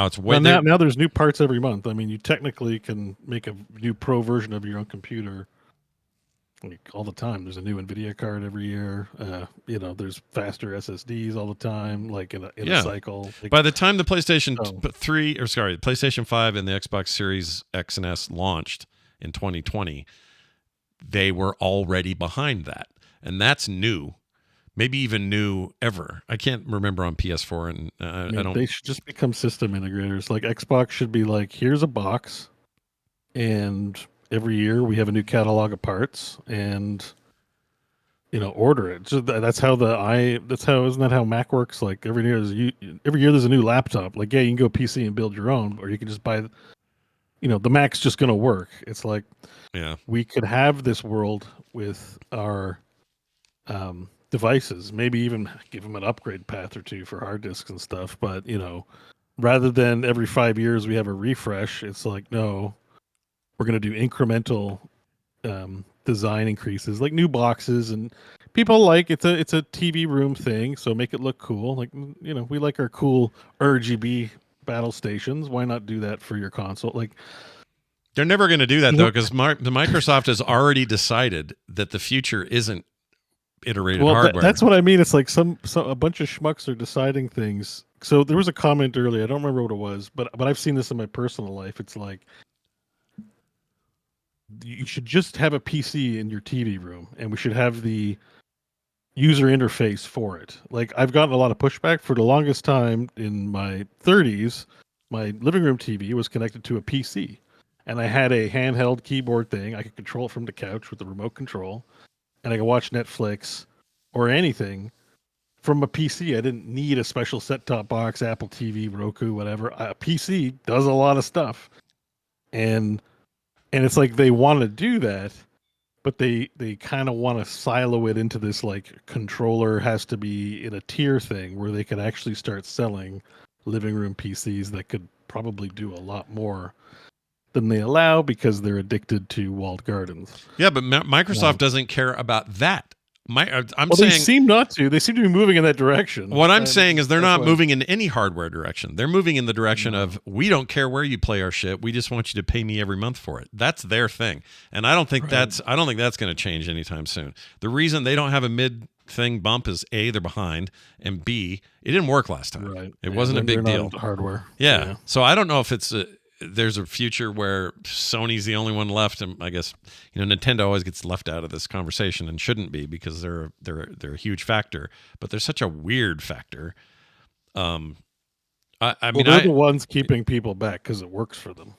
It's way now there's new parts every month. I mean, you technically can make a new pro version of your own computer like all the time. There's a new NVIDIA card every year. There's faster SSDs all the time, like in a cycle. Like, by the time the PlayStation 5 and the Xbox Series X and S launched in 2020, they were already behind that, and that's new. Maybe even new ever. I can't remember on PS4, and I don't. They should just become system integrators. Like Xbox should be like, here's a box, and every year we have a new catalog of parts, and order it. So isn't that how Mac works? Like every year there's a new laptop. Like, yeah, you can go PC and build your own, or you can just buy. The Mac's just gonna work. It's like, we could have this world with our devices, maybe even give them an upgrade path or two for hard disks and stuff, but rather than every 5 years we have a refresh, it's like, no, we're going to do incremental design increases, like new boxes, and people like it's a TV room thing, so make it look cool. Like, you know, we like our cool RGB battle stations. Why not do that for your console? Like, they're never going to do that though, because the Microsoft has already decided that the future isn't iterated hardware. That's what I mean. It's like a bunch of schmucks are deciding things. So there was a comment earlier. I don't remember what it was, but I've seen this in my personal life. It's like you should just have a PC in your TV room, and we should have the user interface for it. Like, I've gotten a lot of pushback for the longest time in my 30s. My living room TV was connected to a PC, and I had a handheld keyboard thing. I could control it from the couch with the remote control, and I could watch Netflix or anything from a PC. I didn't need a special set-top box, Apple TV, Roku, whatever. A PC does a lot of stuff, and it's like they want to do that, but they kind of want to silo it into this like controller has to be in a tier thing where they could actually start selling living room PCs that could probably do a lot more than they allow because they're addicted to walled gardens. Yeah, but Microsoft doesn't care about that. They seem not to. They seem to be moving in that direction. What I'm saying is they're not moving in any hardware direction. They're moving in the direction of, we don't care where you play our shit. We just want you to pay me every month for it. That's their thing. And I don't think that's going to change anytime soon. The reason they don't have a mid thing bump is A, they're behind, and B, it didn't work last time. Right. It wasn't a big deal. Hardware. Yeah. So I don't know if there's a future where Sony's the only one left, and I guess, you know, Nintendo always gets left out of this conversation and shouldn't be, because they're a huge factor, but they're such a weird factor. I mean, they're the ones keeping people back because it works for them.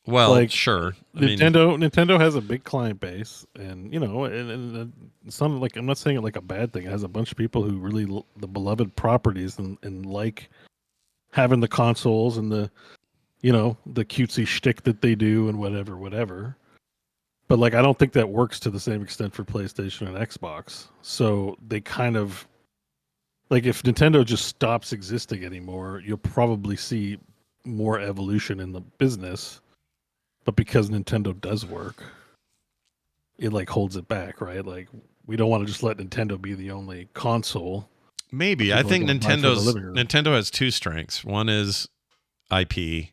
Well, like, sure. Nintendo has a big client base, and you know, and it's not like, I'm not saying it like a bad thing. It has a bunch of people who really the beloved properties and like having the consoles and the, you know, the cutesy shtick that they do and whatever. But like, I don't think that works to the same extent for PlayStation and Xbox. So they kind of, like, if Nintendo just stops existing anymore, you'll probably see more evolution in the business. But because Nintendo does work, it like holds it back, right? Like, we don't want to just let Nintendo be the only console. Maybe. I think Nintendo has two strengths. One is IP.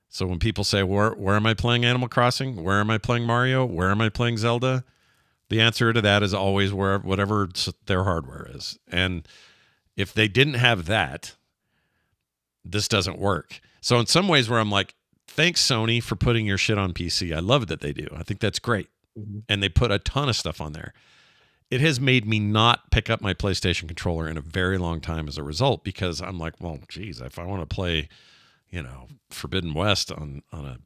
So when people say, where am I playing Animal Crossing? Where am I playing Mario? Where am I playing Zelda? The answer to that is always whatever their hardware is. And if they didn't have that, this doesn't work. So in some ways where I'm like, thanks, Sony, for putting your shit on PC. I love that they do. I think that's great. Mm-hmm. And they put a ton of stuff on there. It has made me not pick up my PlayStation controller in a very long time as a result, because I'm like, well, geez, if I want to play, you know, Forbidden West on a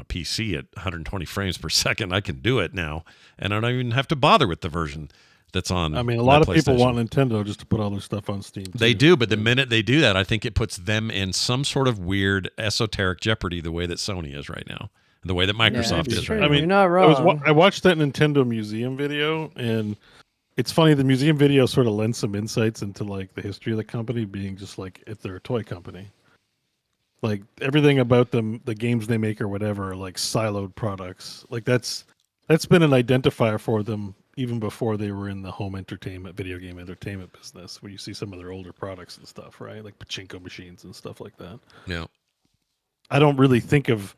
PC at 120 frames per second, I can do it now, and I don't even have to bother with the version that's on. I mean, a lot of people want Nintendo just to put all their stuff on Steam. They do, but the minute they do that, I think it puts them in some sort of weird esoteric jeopardy, the way that Sony is right now, the way that Microsoft is right now. I mean, you're not wrong. I watched that Nintendo Museum video, and it's funny. The museum video sort of lends some insights into like the history of the company being just like, if they're a toy company. Like, everything about them, the games they make or whatever, are like siloed products. Like, that's been an identifier for them even before they were in the home entertainment, video game entertainment business, where you see some of their older products and stuff, right? Like pachinko machines and stuff like that. Yeah. I don't really think of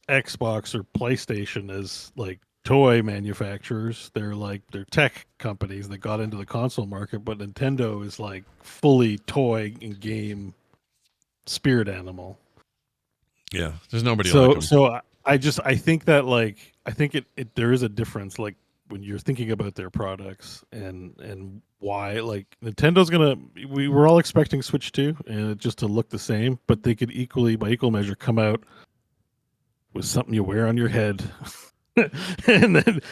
Xbox or PlayStation as like toy manufacturers. They're tech companies that got into the console market, but Nintendo is like fully toy and game spirit animal. Yeah, there's nobody like them. So I think that like, I think it there is a difference, like when you're thinking about their products and why, like, Nintendo's we were all expecting Switch 2 and just to look the same, but they could by equal measure come out with something you wear on your head. and then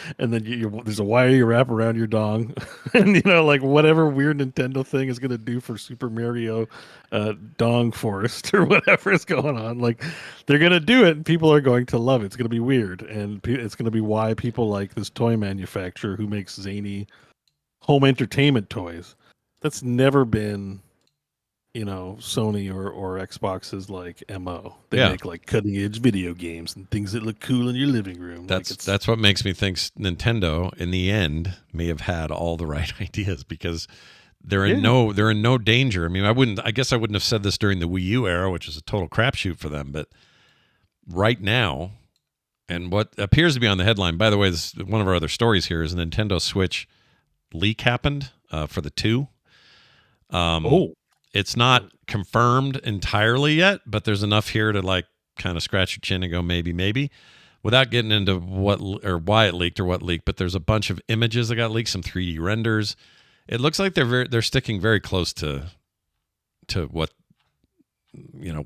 there's a wire you wrap around your dong, and you know, like, whatever weird Nintendo thing is going to do for Super Mario Dong Forest or whatever is going on, like, they're going to do it and people are going to love it. It's going to be weird, and it's going to be why people like this toy manufacturer who makes zany home entertainment toys. That's never been Sony or Xbox's like MO. They Yeah. make like cutting edge video games and things that look cool in your living room. That's what makes me think Nintendo in the end may have had all the right ideas, because they're in no danger. I mean, I guess I wouldn't have said this during the Wii U era, which is a total crapshoot for them, but right now, and what appears to be on the headline, by the way, this one of our other stories here is a Nintendo Switch leak happened for the 2. It's not confirmed entirely yet, but there's enough here to like kind of scratch your chin and go maybe, without getting into what or why it leaked or what leaked. But there's a bunch of images that got leaked, some 3D renders. It looks like they're sticking very close to what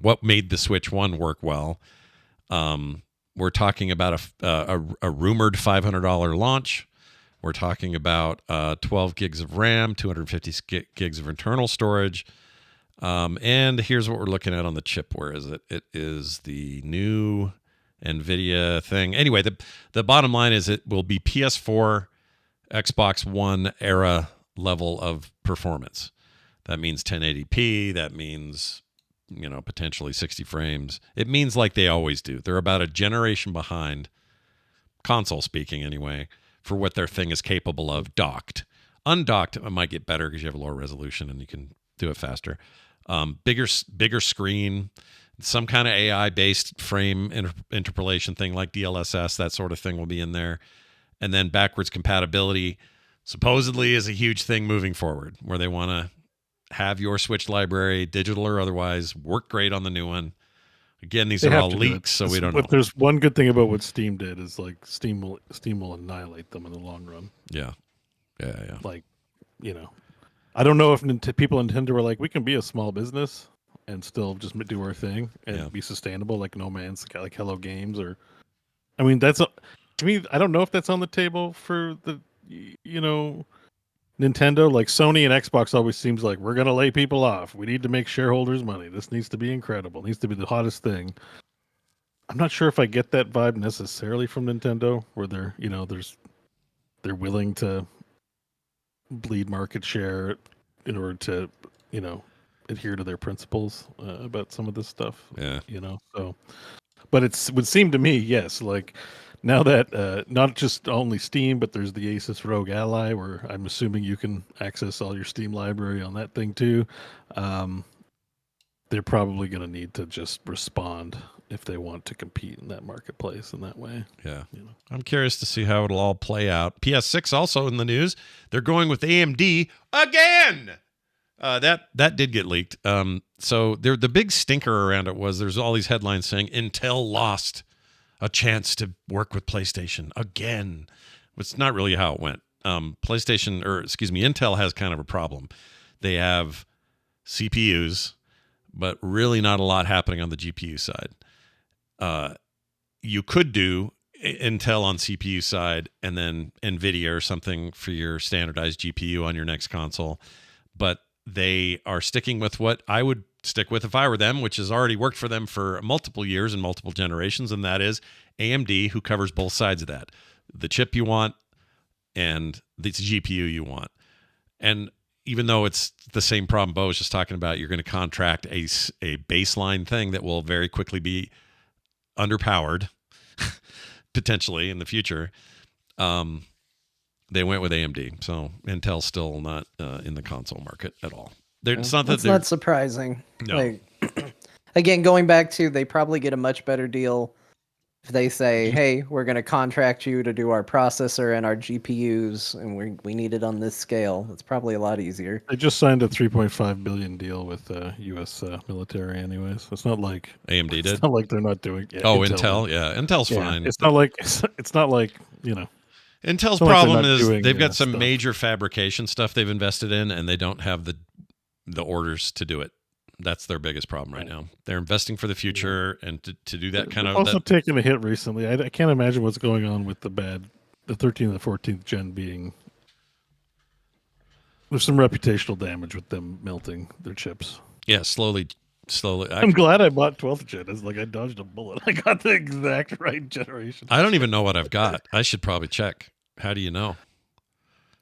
what made the Switch 1 work well. We're talking about a rumored $500 launch. We're talking about 12 gigs of RAM, 250 gigs of internal storage. And here's what we're looking at on the chip. Where is it? It is the new NVIDIA thing. Anyway, the bottom line is it will be PS4, Xbox One era level of performance. That means 1080p. That means, potentially 60 frames. It means like they always do. They're about a generation behind, console speaking anyway, for what their thing is capable of docked. Undocked, it might get better because you have a lower resolution and you can do it faster. Bigger screen, some kind of AI-based frame interpolation thing like DLSS, that sort of thing will be in there. And then backwards compatibility supposedly is a huge thing moving forward, where they want to have your Switch library, digital or otherwise, work great on the new one. Again, these are all leaks, so we don't know. But there's one good thing about what Steam did is like Steam will annihilate them in the long run. Yeah. Like, I don't know if people in Nintendo were like, we can be a small business and still just do our thing and be sustainable, like No Man's, like Hello Games, or, I mean, to me, I don't know if that's on the table for the, Nintendo. Like Sony and Xbox always seems like we're going to lay people off. We need to make shareholders money. This needs to be incredible. It needs to be the hottest thing. I'm not sure if I get that vibe necessarily from Nintendo, where they're, they're willing to bleed market share in order to, adhere to their principles about some of this stuff. Yeah. So, but it would seem to me, yes, like now that not just only Steam, but there's the Asus Rogue Ally, where I'm assuming you can access all your Steam library on that thing too. They're probably going to need to just respond if they want to compete in that marketplace in that way. Yeah. I'm curious to see how it'll all play out. PS6 also in the news. They're going with AMD again. That did get leaked. So the big stinker around it was there's all these headlines saying Intel lost a chance to work with PlayStation again. It's not really how it went. Intel has kind of a problem. They have CPUs, but really not a lot happening on the GPU side. You could do Intel on CPU side and then NVIDIA or something for your standardized GPU on your next console. But they are sticking with what I would stick with if I were them, which has already worked for them for multiple years and multiple generations, and that is AMD, who covers both sides of that. The chip you want and the GPU you want. And even though it's the same problem Bo was just talking about, you're going to contract a baseline thing that will very quickly be underpowered, potentially in the future. They went with AMD, so Intel's still not in the console market at all. It's not surprising. No. Like, again, going back to, they probably get a much better deal if they say, hey, we're going to contract you to do our processor and our GPUs, and we need it on this scale. It's probably a lot easier. They just signed a $3.5 billion deal with U.S. military anyway, so it's not like AMD did. It's not like they're not doing it. Intel, yeah. Intel's fine. It's not like Intel's problem is they've got some major fabrication stuff they've invested in, and they don't have the orders to do it. That's their biggest problem right now. They're investing for the future, and to do that kind of... Also taking a hit recently. I can't imagine what's going on with the 13th and the 14th gen being... There's some reputational damage with them melting their chips. Yeah, slowly. I'm glad I bought 12th gen. It's like I dodged a bullet. I got the exact right generation. I don't even know what I've got. I should probably check. How do you know?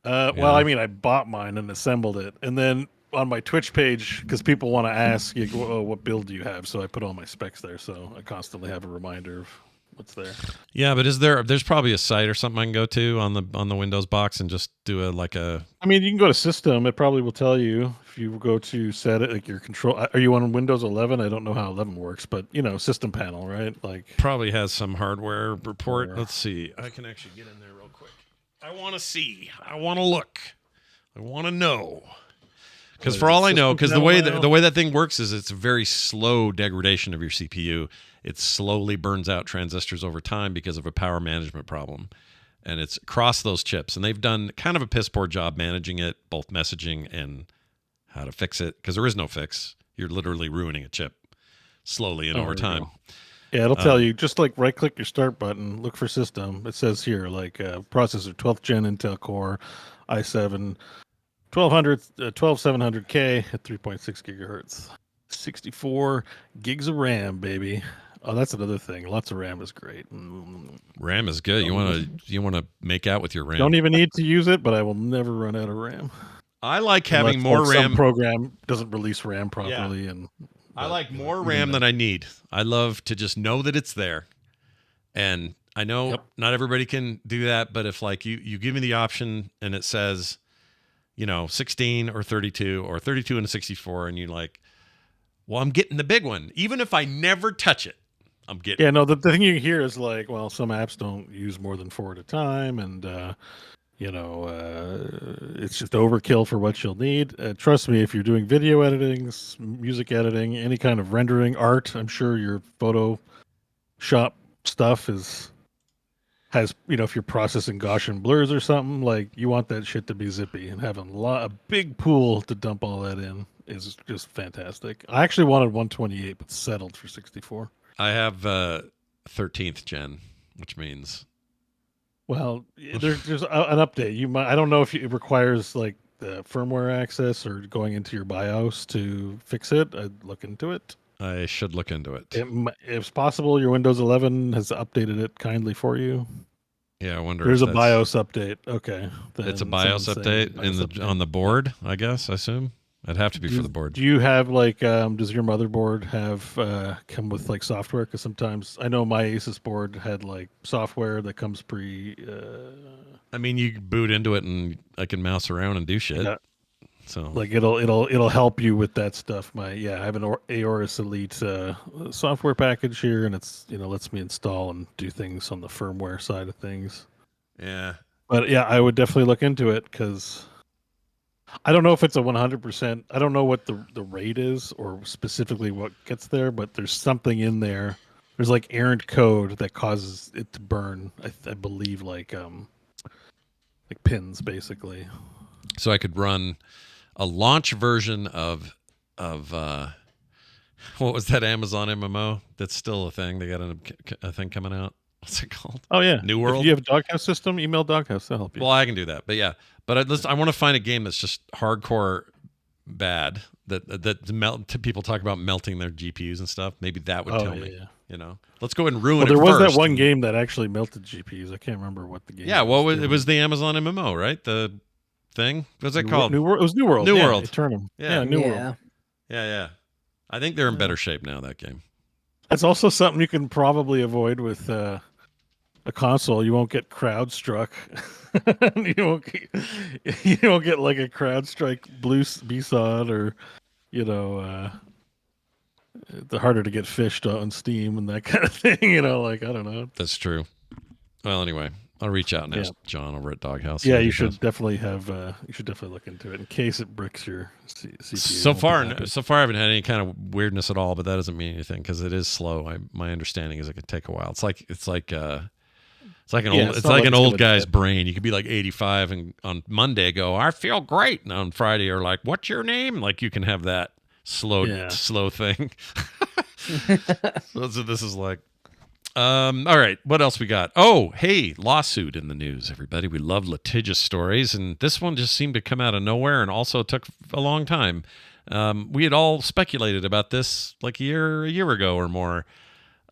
Well, I mean, I bought mine and assembled it, and then on my Twitch page because people want to ask, what build do you have? So I put all my specs there, so I constantly have a reminder of what's there. Yeah, but there's probably a site or something I can go to on the Windows box and just do I mean, you can go to system. It probably will tell you if you go to set it, like your control. Are you on Windows 11? I don't know how 11 works, but system panel, right? Like probably has some hardware report. Or- Let's see. I can actually get in there real quick. I want to see. I want to look. I want to know. Because for all I know, because the way that thing works is it's a very slow degradation of your CPU. It slowly burns out transistors over time because of a power management problem. And it's across those chips. And they've done kind of a piss poor job managing it, both messaging and how to fix it. Because there is no fix. You're literally ruining a chip slowly and over time. Yeah, it'll tell you. Just like right-click your start button, look for system. It says here, like processor, 12th gen Intel Core, i7, 12700K at 3.6 gigahertz, 64 gigs of RAM, baby. Oh, that's another thing. Lots of RAM is great. RAM is good. You want to make out with your RAM. Don't even need to use it, but I will never run out of RAM. I like having more like RAM. Some program doesn't release RAM properly, I like more RAM than I need. I love to just know that it's there. And I know not everybody can do that, but if like you give me the option and it says, 16 or 32 or 32 and a 64, and you're like, well, I'm getting the big one. Even if I never touch it, I'm getting. Yeah, no, the thing you hear is like, well, some apps don't use more than 4 at a time, and it's just overkill for what you'll need. Trust me, if you're doing video editing, music editing, any kind of rendering, art, I'm sure your Photoshop stuff has if you're processing Gaussian blurs or something, like you want that shit to be zippy, and having a big pool to dump all that in is just fantastic. I actually wanted 128, but settled for 64. I have 13th gen, which means. Well, there's an update. I don't know if it requires like the firmware access or going into your BIOS to fix it. I'd look into it. I should look into it. If it's possible, your Windows 11 has updated it kindly for you. Yeah, I wonder. There's a BIOS update. Okay, it's a BIOS update on the board. I guess. I assume it'd have to be for the board. Do you have like? Does your motherboard have come with like software? Because sometimes I know my Asus board had like software that comes pre. I mean, you boot into it and I can mouse around and do shit. Yeah. So like it'll help you with that stuff. I have an Aorus Elite software package here, and it's lets me install and do things on the firmware side of things. Yeah, but yeah, I would definitely look into it because I don't know if it's a 100%. I don't know what the rate is or specifically what gets there, but there's something in there. There's like errant code that causes it to burn. I believe like pins basically. So I could run a launch version of what was that Amazon MMO? That's still a thing. They got a thing coming out. What's it called? Oh yeah, New World. If you have a Doghouse system, email Doghouse. They'll help you. Well, I can do that, but yeah. But I want to find a game that's just hardcore bad. That people talk about melting their GPUs and stuff. Maybe that would tell me. Yeah. Let's go ahead and ruin it. There was first. that one game that actually melted GPUs. I can't remember what the game. Yeah, it was the Amazon MMO, right? The thing. What's it called? New World. It was New World. New World. Eternum. Yeah, New World. Yeah. I think they're in better shape now. That game. That's also something you can probably avoid with a console. You won't get crowd struck. you won't get like a crowd strike blue B-Sod or the harder to get fished on Steam and that kind of thing. I don't know. That's true. Well, anyway. I'll reach out and ask John over at Doghouse. Yeah, you should definitely have. You should definitely look into it in case it bricks your CPU. So far, I haven't had any kind of weirdness at all, but that doesn't mean anything because it is slow. My understanding is it could take a while. It's like an old guy's brain. You could be like 85 and on Monday go, I feel great, and on Friday you're like, what's your name? Like you can have that slow thing. So this is like. All right, what else we got? Oh, hey, lawsuit in the news, everybody. We love litigious stories, and this one just seemed to come out of nowhere and also took a long time. We had all speculated about this like a year ago or more.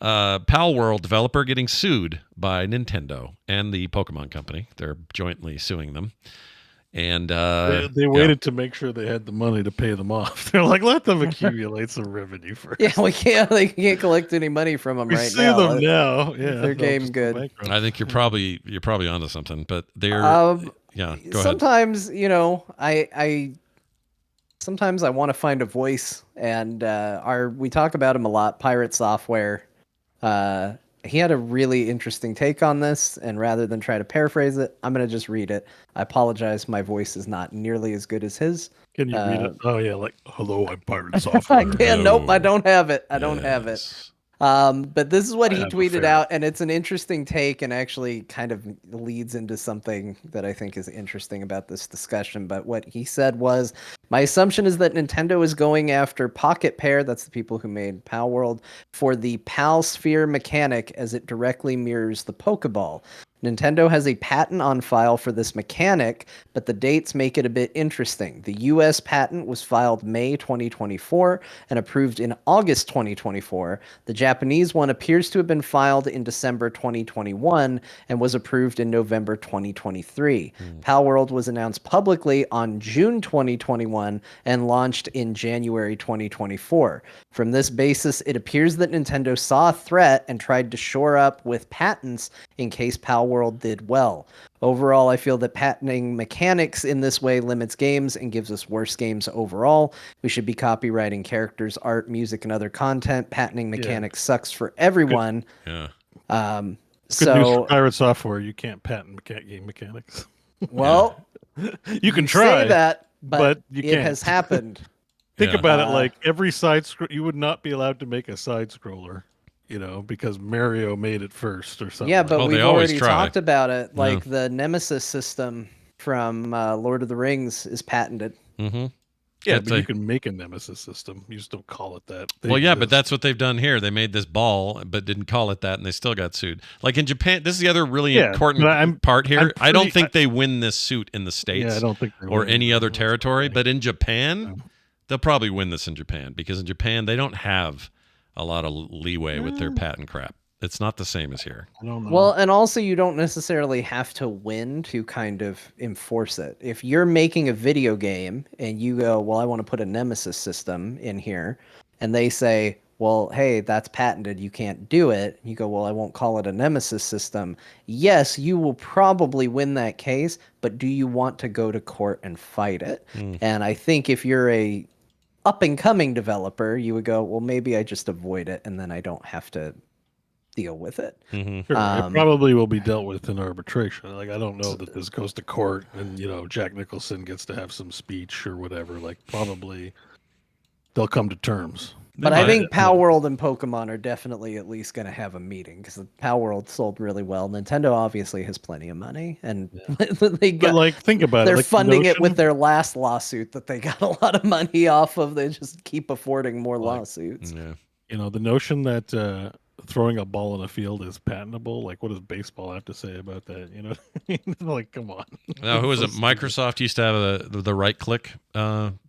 Palworld developer getting sued by Nintendo and the Pokemon Company. They're jointly suing them. And They waited to make sure they had the money to pay them off. They're like, let them accumulate some revenue first. Yeah, they can't collect any money from them We right see now. them now. Yeah, their they'll game just go good. bankrupt. I think you're probably onto something, but they're yeah. Go ahead. Sometimes, I sometimes I want to find a voice, and we talk about him a lot. Pirate Software. He had a really interesting take on this, and rather than try to paraphrase it, I'm gonna just read it. I apologize, my voice is not nearly as good as his. Can you read it? Oh yeah, like hello, I'm Pirate Software. Nope, I don't have it. I don't have it. Yes. But this is what I he have a tweeted ferret. out, and it's an interesting take, and actually kind of leads into something that I think is interesting about this discussion. But what he said was, my assumption is that Nintendo is going after Pocket Pair, that's the people who made Palworld, for the PAL Sphere mechanic as it directly mirrors the Pokeball. Nintendo has a patent on file for this mechanic, but the dates make it a bit interesting. The US patent was filed May 2024 and approved in August 2024. The Japanese one appears to have been filed in December 2021 and was approved in November 2023. Palworld was announced publicly on June 2021 and launched in January 2024. From this basis, it appears that Nintendo saw a threat and tried to shore up with patents in case Palworld did well. Overall, I feel that patenting mechanics in this way limits games and gives us worse games overall. We should be copywriting characters, art, music, and other content. Patenting mechanics sucks for everyone. Yeah. Good news So, for Pirate Software, you can't patent game mechanics. well, You can try say that, but you it can't. has happened. Think Yeah. about it like every you would not be allowed to make a side scroller, because Mario made it first or something. Yeah, but Oh, they we've always already try. talked about it. Like the Nemesis system from Lord of the Rings is patented. Mm-hmm. yeah, That's but you a- can make a Nemesis system. You just don't call it that. They Well, yeah, but exist. that's what they've done here. They made this ball, but didn't call it that, and they still got sued. Like in Japan, this is the other really Yeah, important but I'm part here. I don't pretty- think they win this suit in the States Yeah, I don't think they or win any either. other That's territory, okay. but in Japan, No. they'll probably win this in Japan because in Japan, they don't have a lot of leeway with their patent crap. It's not the same as here. I don't know. Well, and also you don't necessarily have to win to kind of enforce it. If you're making a video game and you go, well, I want to put a Nemesis system in here, and they say, well, hey, that's patented, you can't do it. You go, well, I won't call it a Nemesis system. Yes, you will probably win that case, but do you want to go to court and fight it? And I think if you're a up and coming developer, you would go, well, maybe I just avoid it and then I don't have to deal with it. Mm-hmm. Sure, it probably will be dealt with in arbitration. Like I don't know that this goes to court and Jack Nicholson gets to have some speech or whatever. Like probably they'll come to terms. But I think Palworld and Pokemon are definitely at least going to have a meeting because Palworld sold really well. Nintendo obviously has plenty of money, and they got. But like, think about it. They're Like, funding it notion- with their last lawsuit that they got a lot of money off of. They just keep affording more lawsuits. Yeah. the notion that throwing a ball in a field is patentable. Like, what does baseball have to say about that? Like, come on. Now, who was So it? stupid. Microsoft used to have the right click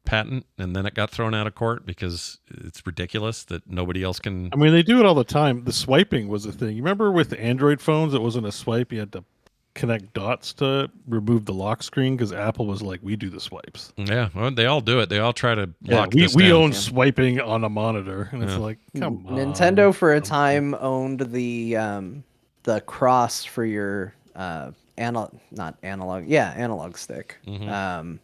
patent, and then it got thrown out of court because it's ridiculous that nobody else can. I mean, they do it all the time. The swiping was a thing. You remember with Android phones, it wasn't a swipe. You had to connect dots to remove the lock screen because Apple was like, we do the swipes. Yeah, well, they all do it. They all try to lock we this down. own swiping on a monitor, and it's Yeah. like, come on. Nintendo for a time owned the cross for your analog stick. Mhm.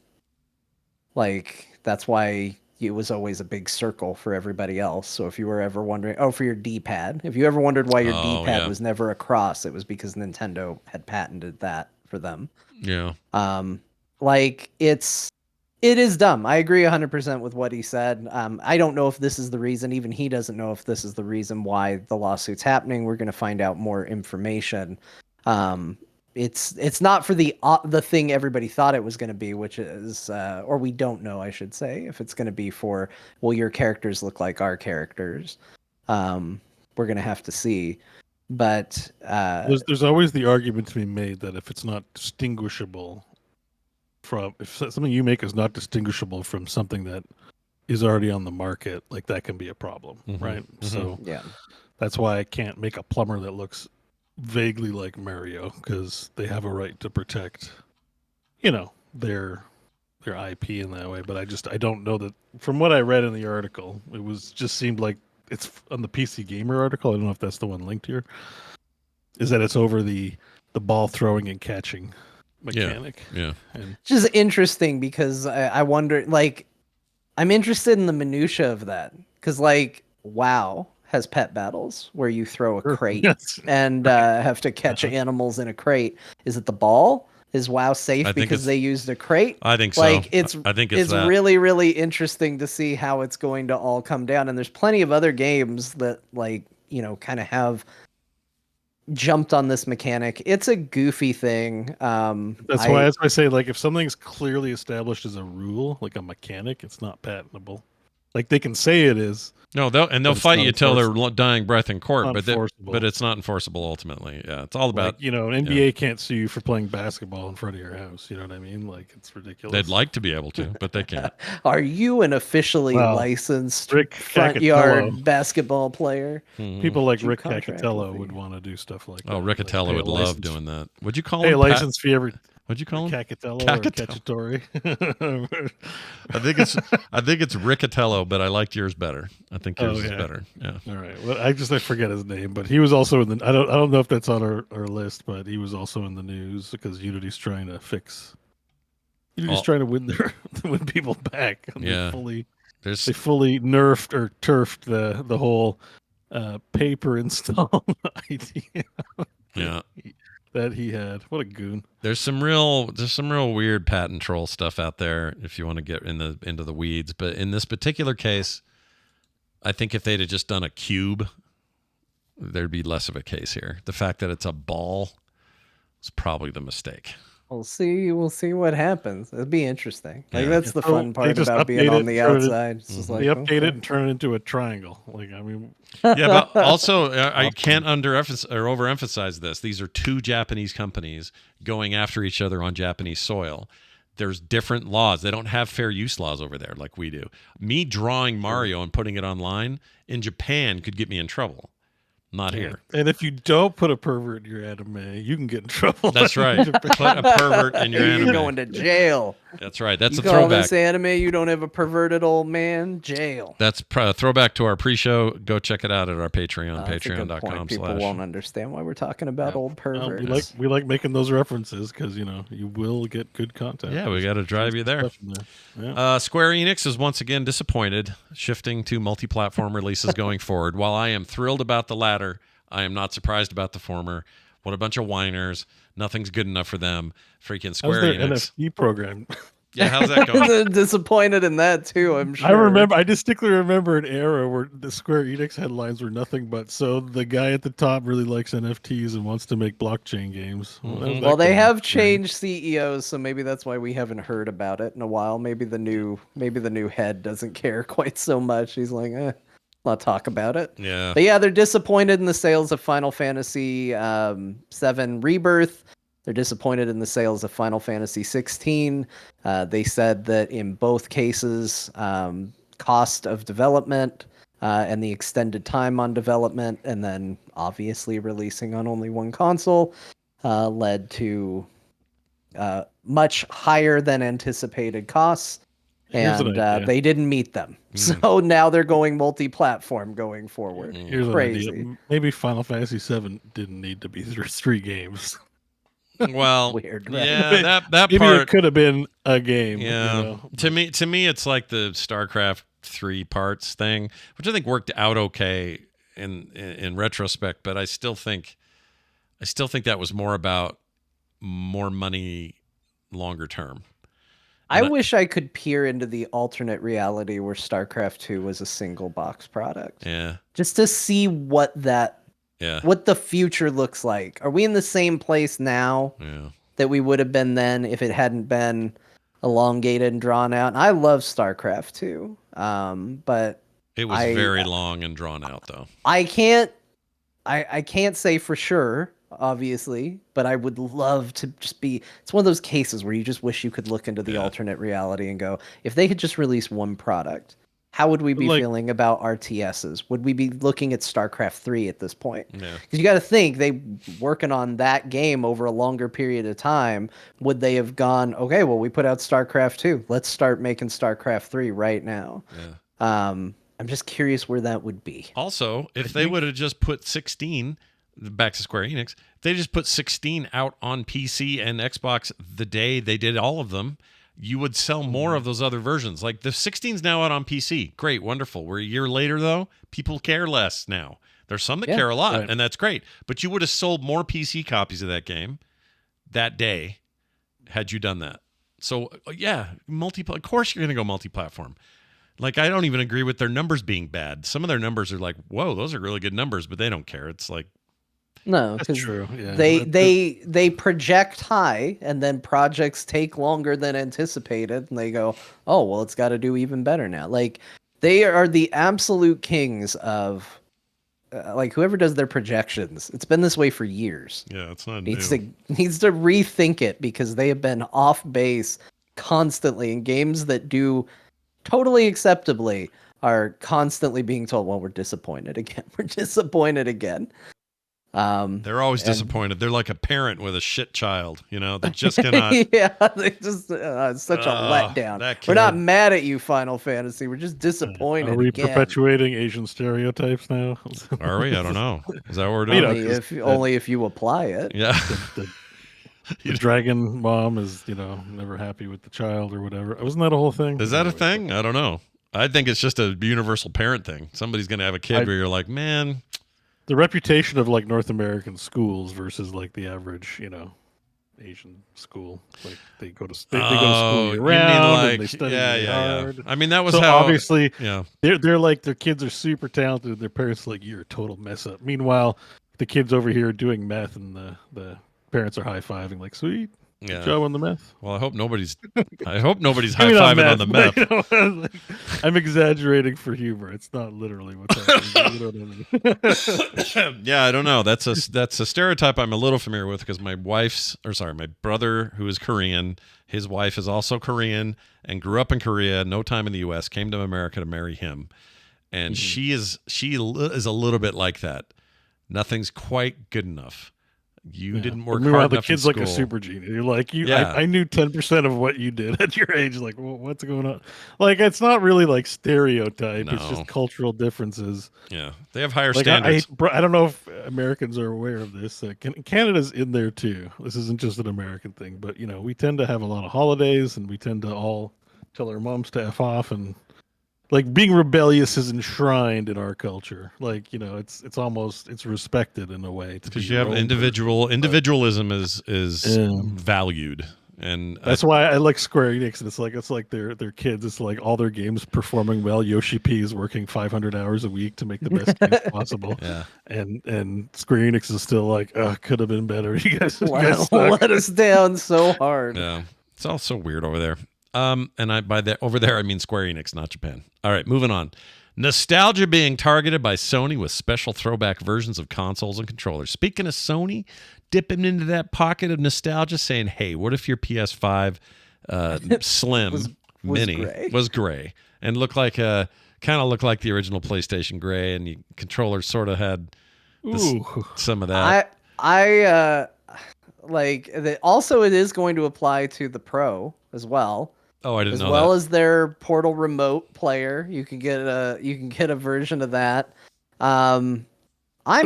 Like that's why it was always a big circle for everybody else. So if you were ever wondering, for your D-pad, if you ever wondered why your Oh, D-pad yeah. was never a cross, it was because Nintendo had patented that for them. Yeah. Like it is dumb. I agree 100% with what he said. I don't know if this is the reason. Even he doesn't know if this is the reason why the lawsuit's happening. We're going to find out more information. It's not for the thing everybody thought it was going to be, which is, or we don't know, I should say, if it's going to be for, well, your characters look like our characters. We're going to have to see. But There's always the argument to be made that if it's not distinguishable from, if something you make is not distinguishable from something that is already on the market, like that can be a problem, Mhm. right? Mhm. So yeah. that's why I can't make a plumber that looks vaguely like Mario because they have a right to protect, their IP in that way, but I don't know that. From what I read in the article, it was just seemed like it's on the PC Gamer article. I don't know if that's the one linked here. Is that it's over the ball throwing and catching mechanic? Yeah. And Which is interesting because I wonder, like, I'm interested in the minutia of that because, like, WoW has pet battles where you throw a crate Yes. and have to catch animals in a crate. Is it the ball? Is WoW safe because they used a crate? I think so. Like, I think it's that. really, really interesting to see how it's going to all come down. And there's plenty of other games that, like, you know, kind of have jumped on this mechanic. It's a goofy thing. That's why I say, like, if something's clearly established as a rule, like a mechanic, it's not patentable. Like, they can say it is. No, they'll fight you till they're dying breath in court, but it's not enforceable ultimately. Yeah, it's all about, like, you know, an NBA can't sue you for playing basketball in front of your house. You know what I mean? Like, it's ridiculous. They'd like to be able to, but they can't. Are you an officially licensed front yard basketball player? People like Rick Cacatello would want to do stuff like that. Oh, Riccatello would love doing that. Would you call him? Pay a license fee every. What'd you call him? Cacatello or Cacciatore? I think it's Riccatello, but I liked yours better. I think yours is better. Yeah. All right. Well, I forget his name, but he was also in the. I don't know if that's on our list, but he was also in the news because Unity's trying to fix. Unity's trying to win people back. Yeah. They fully nerfed or turfed the whole paper install idea. Yeah. That he had. What a goon. There's some real weird patent troll stuff out there if you want to get into the weeds. But in this particular case, I think if they'd have just done a cube, there'd be less of a case here. The fact that it's a ball is probably the mistake. We'll see what happens. It'll be interesting. Like, that's the fun part about being on the outside. It's just like, they update it and turn it into a triangle. Like, I mean, yeah, but also I can't overemphasize this. These are two Japanese companies going after each other on Japanese soil. There's different laws. They don't have fair use laws over there like we do. Me drawing Mario and putting it online in Japan could get me in trouble. Not here. And if you don't put a pervert in your anime, you can get in trouble. That's right. Put a pervert in your anime. You're going to jail. That's right. That's you a throwback. Call this anime, you don't have a perverted old man, jail. That's a throwback to our pre-show. Go check it out at our Patreon, patreon.com/. People won't understand why we're talking about old perverts. We like making those references because, you know, you will get good content. Yeah, we got to drive you there. Yeah. Square Enix is once again disappointed, shifting to multi-platform releases going forward. While I am thrilled about the latter, I am not surprised about the former. What a bunch of whiners. Nothing's good enough for them. Freaking Square Enix. NFT program. Yeah, how's that going? Disappointed in that too, I'm sure. I distinctly remember an era where the Square Enix headlines were nothing but, so the guy at the top really likes NFTs and wants to make blockchain games. Well, they have changed CEOs, so maybe that's why we haven't heard about it in a while. Maybe the new head doesn't care quite so much. He's like, not talk about it. Yeah. But yeah, they're disappointed in the sales of Final Fantasy VII Rebirth. They're disappointed in the sales of Final Fantasy 16. They said that in both cases, cost of development and the extended time on development, and then obviously releasing on only one console, led to much higher than anticipated costs. And they didn't meet them. So now they're going multi-platform going forward. Here's Crazy. an idea. Maybe Final Fantasy 7 didn't need to be three games. Well, weird, right? Yeah, that maybe part it could have been a game. Yeah, you know? to me, it's like the StarCraft 3 parts thing, which I think worked out okay in retrospect. But I still think that was more about more money longer term. I wish I could peer into the alternate reality where StarCraft 2 was a single box product. Yeah, just to see what the future looks like. Are we in the same place now that we would have been then if it hadn't been elongated and drawn out? And I love StarCraft 2, but it was very long and drawn out, though. I can't say for sure, obviously, but I would love to just be. It's one of those cases where you just wish you could look into the alternate reality and go, if they had just released one product, how would we be Like- feeling about RTSs? Would we be looking at StarCraft 3 at this point? Yeah. Because you got to think, they working on that game over a longer period of time. Would they have gone, okay, well, we put out StarCraft 2. Let's start making StarCraft 3 right now. Yeah. I'm just curious where that would be. Also, if they would have just put 16, back to Square Enix, if they just put 16 out on PC and Xbox the day they did all of them, you would sell more of those other versions. Like the 16's now out on PC. Great, wonderful. We're a year later, though. People care less now. There's some that care a lot, right. and that's great. But you would have sold more PC copies of that game that day had you done that. So, yeah, of course you're going to go multi-platform. Like, I don't even agree with their numbers being bad. Some of their numbers are like, whoa, those are really good numbers, but they don't care. It's like, No, That's because true. Yeah. they project high, and then projects take longer than anticipated, and they go, oh well, it's got to do even better now. Like they are the absolute kings of like whoever does their projections. It's been this way for years. yeah, it's not Needs new. to rethink it because they have been off base constantly, and games that do totally acceptably are constantly being told, well, we're disappointed again. We're disappointed again. They're always and- disappointed. They're like a parent with a shit child, you know, that just cannot. yeah, they just it's such a letdown. that We're not kid. mad at you, Final Fantasy. We're just disappointed. Are we again. perpetuating Asian stereotypes now? Are we? I don't know. Is that what we're doing? You know, Only if you apply it. Yeah. The dragon mom is, never happy with the child or whatever. Wasn't that a whole thing? Is that a Anyway, thing? I don't know. I think it's just a universal parent thing. Somebody's going to have a kid where you're like, man. The reputation of like North American schools versus like the average, Asian school. Like they go to school you year mean round like, and they study yeah, really yeah. hard. I mean, that was So how. obviously Yeah. they're like their kids are super talented. And their parents are like, you're a total mess up. Meanwhile, the kids over here are doing meth and the parents are high fiving like, sweet. Good Yeah. job on the meth. Well, I hope nobody's high Maybe not fiving on the meth. but, I'm exaggerating for humor. It's not literally what's happening. You know what I mean? Yeah, I don't know. That's a stereotype I'm a little familiar with because my brother who is Korean, his wife is also Korean and grew up in Korea, no time in the U.S., came to America to marry him, and she is a little bit like that. Nothing's quite good enough. You didn't work Meanwhile, hard the enough kid's in like a school. super genius. You're like, Yeah. I knew 10% of what you did at your age. Like, well, what's going on? Like, it's not really like stereotype. It's No. just cultural differences. Yeah, they have higher Like, standards. I don't know if Americans are aware of this. Canada's in there too. This isn't just an American thing, but we tend to have a lot of holidays, and we tend to all tell our moms to F off, and like being rebellious is enshrined in our culture. Like, it's respected in a way Because you have individualism is valued, and that's why I like Square Enix, and it's like their kids. It's like all their games performing well. Yoshi P is working 500 hours a week to make the best games possible. Yeah. And Square Enix is still like, could have been better. You guys suck. Let us down so hard. Yeah, it's all so weird over there. And by that over there I mean Square Enix, not Japan. All right, moving on. Nostalgia being targeted by Sony with special throwback versions of consoles and controllers. Speaking of Sony, dipping into that pocket of nostalgia, saying, "Hey, what if your PS5 Slim Mini was gray and kind of looked like the original PlayStation gray, and your controller sort of had some of that." Also, it is going to apply to the Pro as well. Oh, I didn't know well that. as their Portal remote player. You can get a version of that. I'm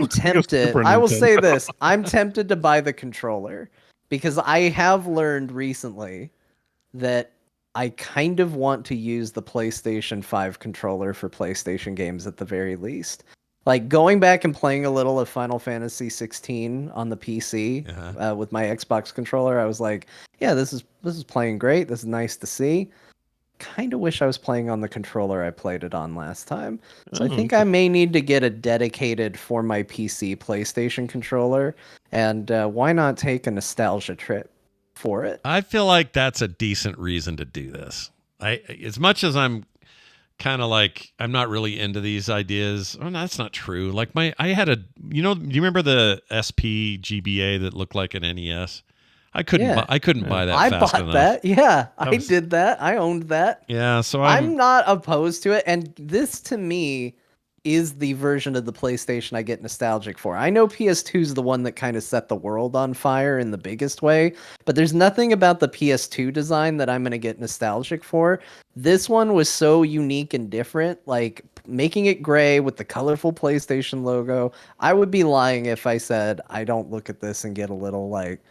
tempted. I will say this: I'm tempted to buy the controller because I have learned recently that I kind of want to use the PlayStation 5 controller for PlayStation games at the very least. Like going back and playing a little of Final Fantasy 16 on the PC with my Xbox controller, I was like, yeah, this is playing great. This is nice to see. Kind of wish I was playing on the controller I played it on last time. So I think I may need to get a dedicated for my PC PlayStation controller. And why not take a nostalgia trip for it? I feel like that's a decent reason to do this. As much as I'm kind of like, I'm not really into these ideas. Oh, no, that's not true. Like do you remember the SP GBA that looked like an NES? I couldn't. Yeah. I couldn't buy that. I fast bought enough. that. Yeah, I was- did that. I owned that. Yeah. So I'm not opposed to it, and this to me is the version of the PlayStation I get nostalgic for. I know PS2 is the one that kind of set the world on fire in the biggest way, but there's nothing about the PS2 design that I'm going to get nostalgic for. This one was so unique and different, like making it gray with the colorful PlayStation logo. I would be lying if I said I don't look at this and get a little like,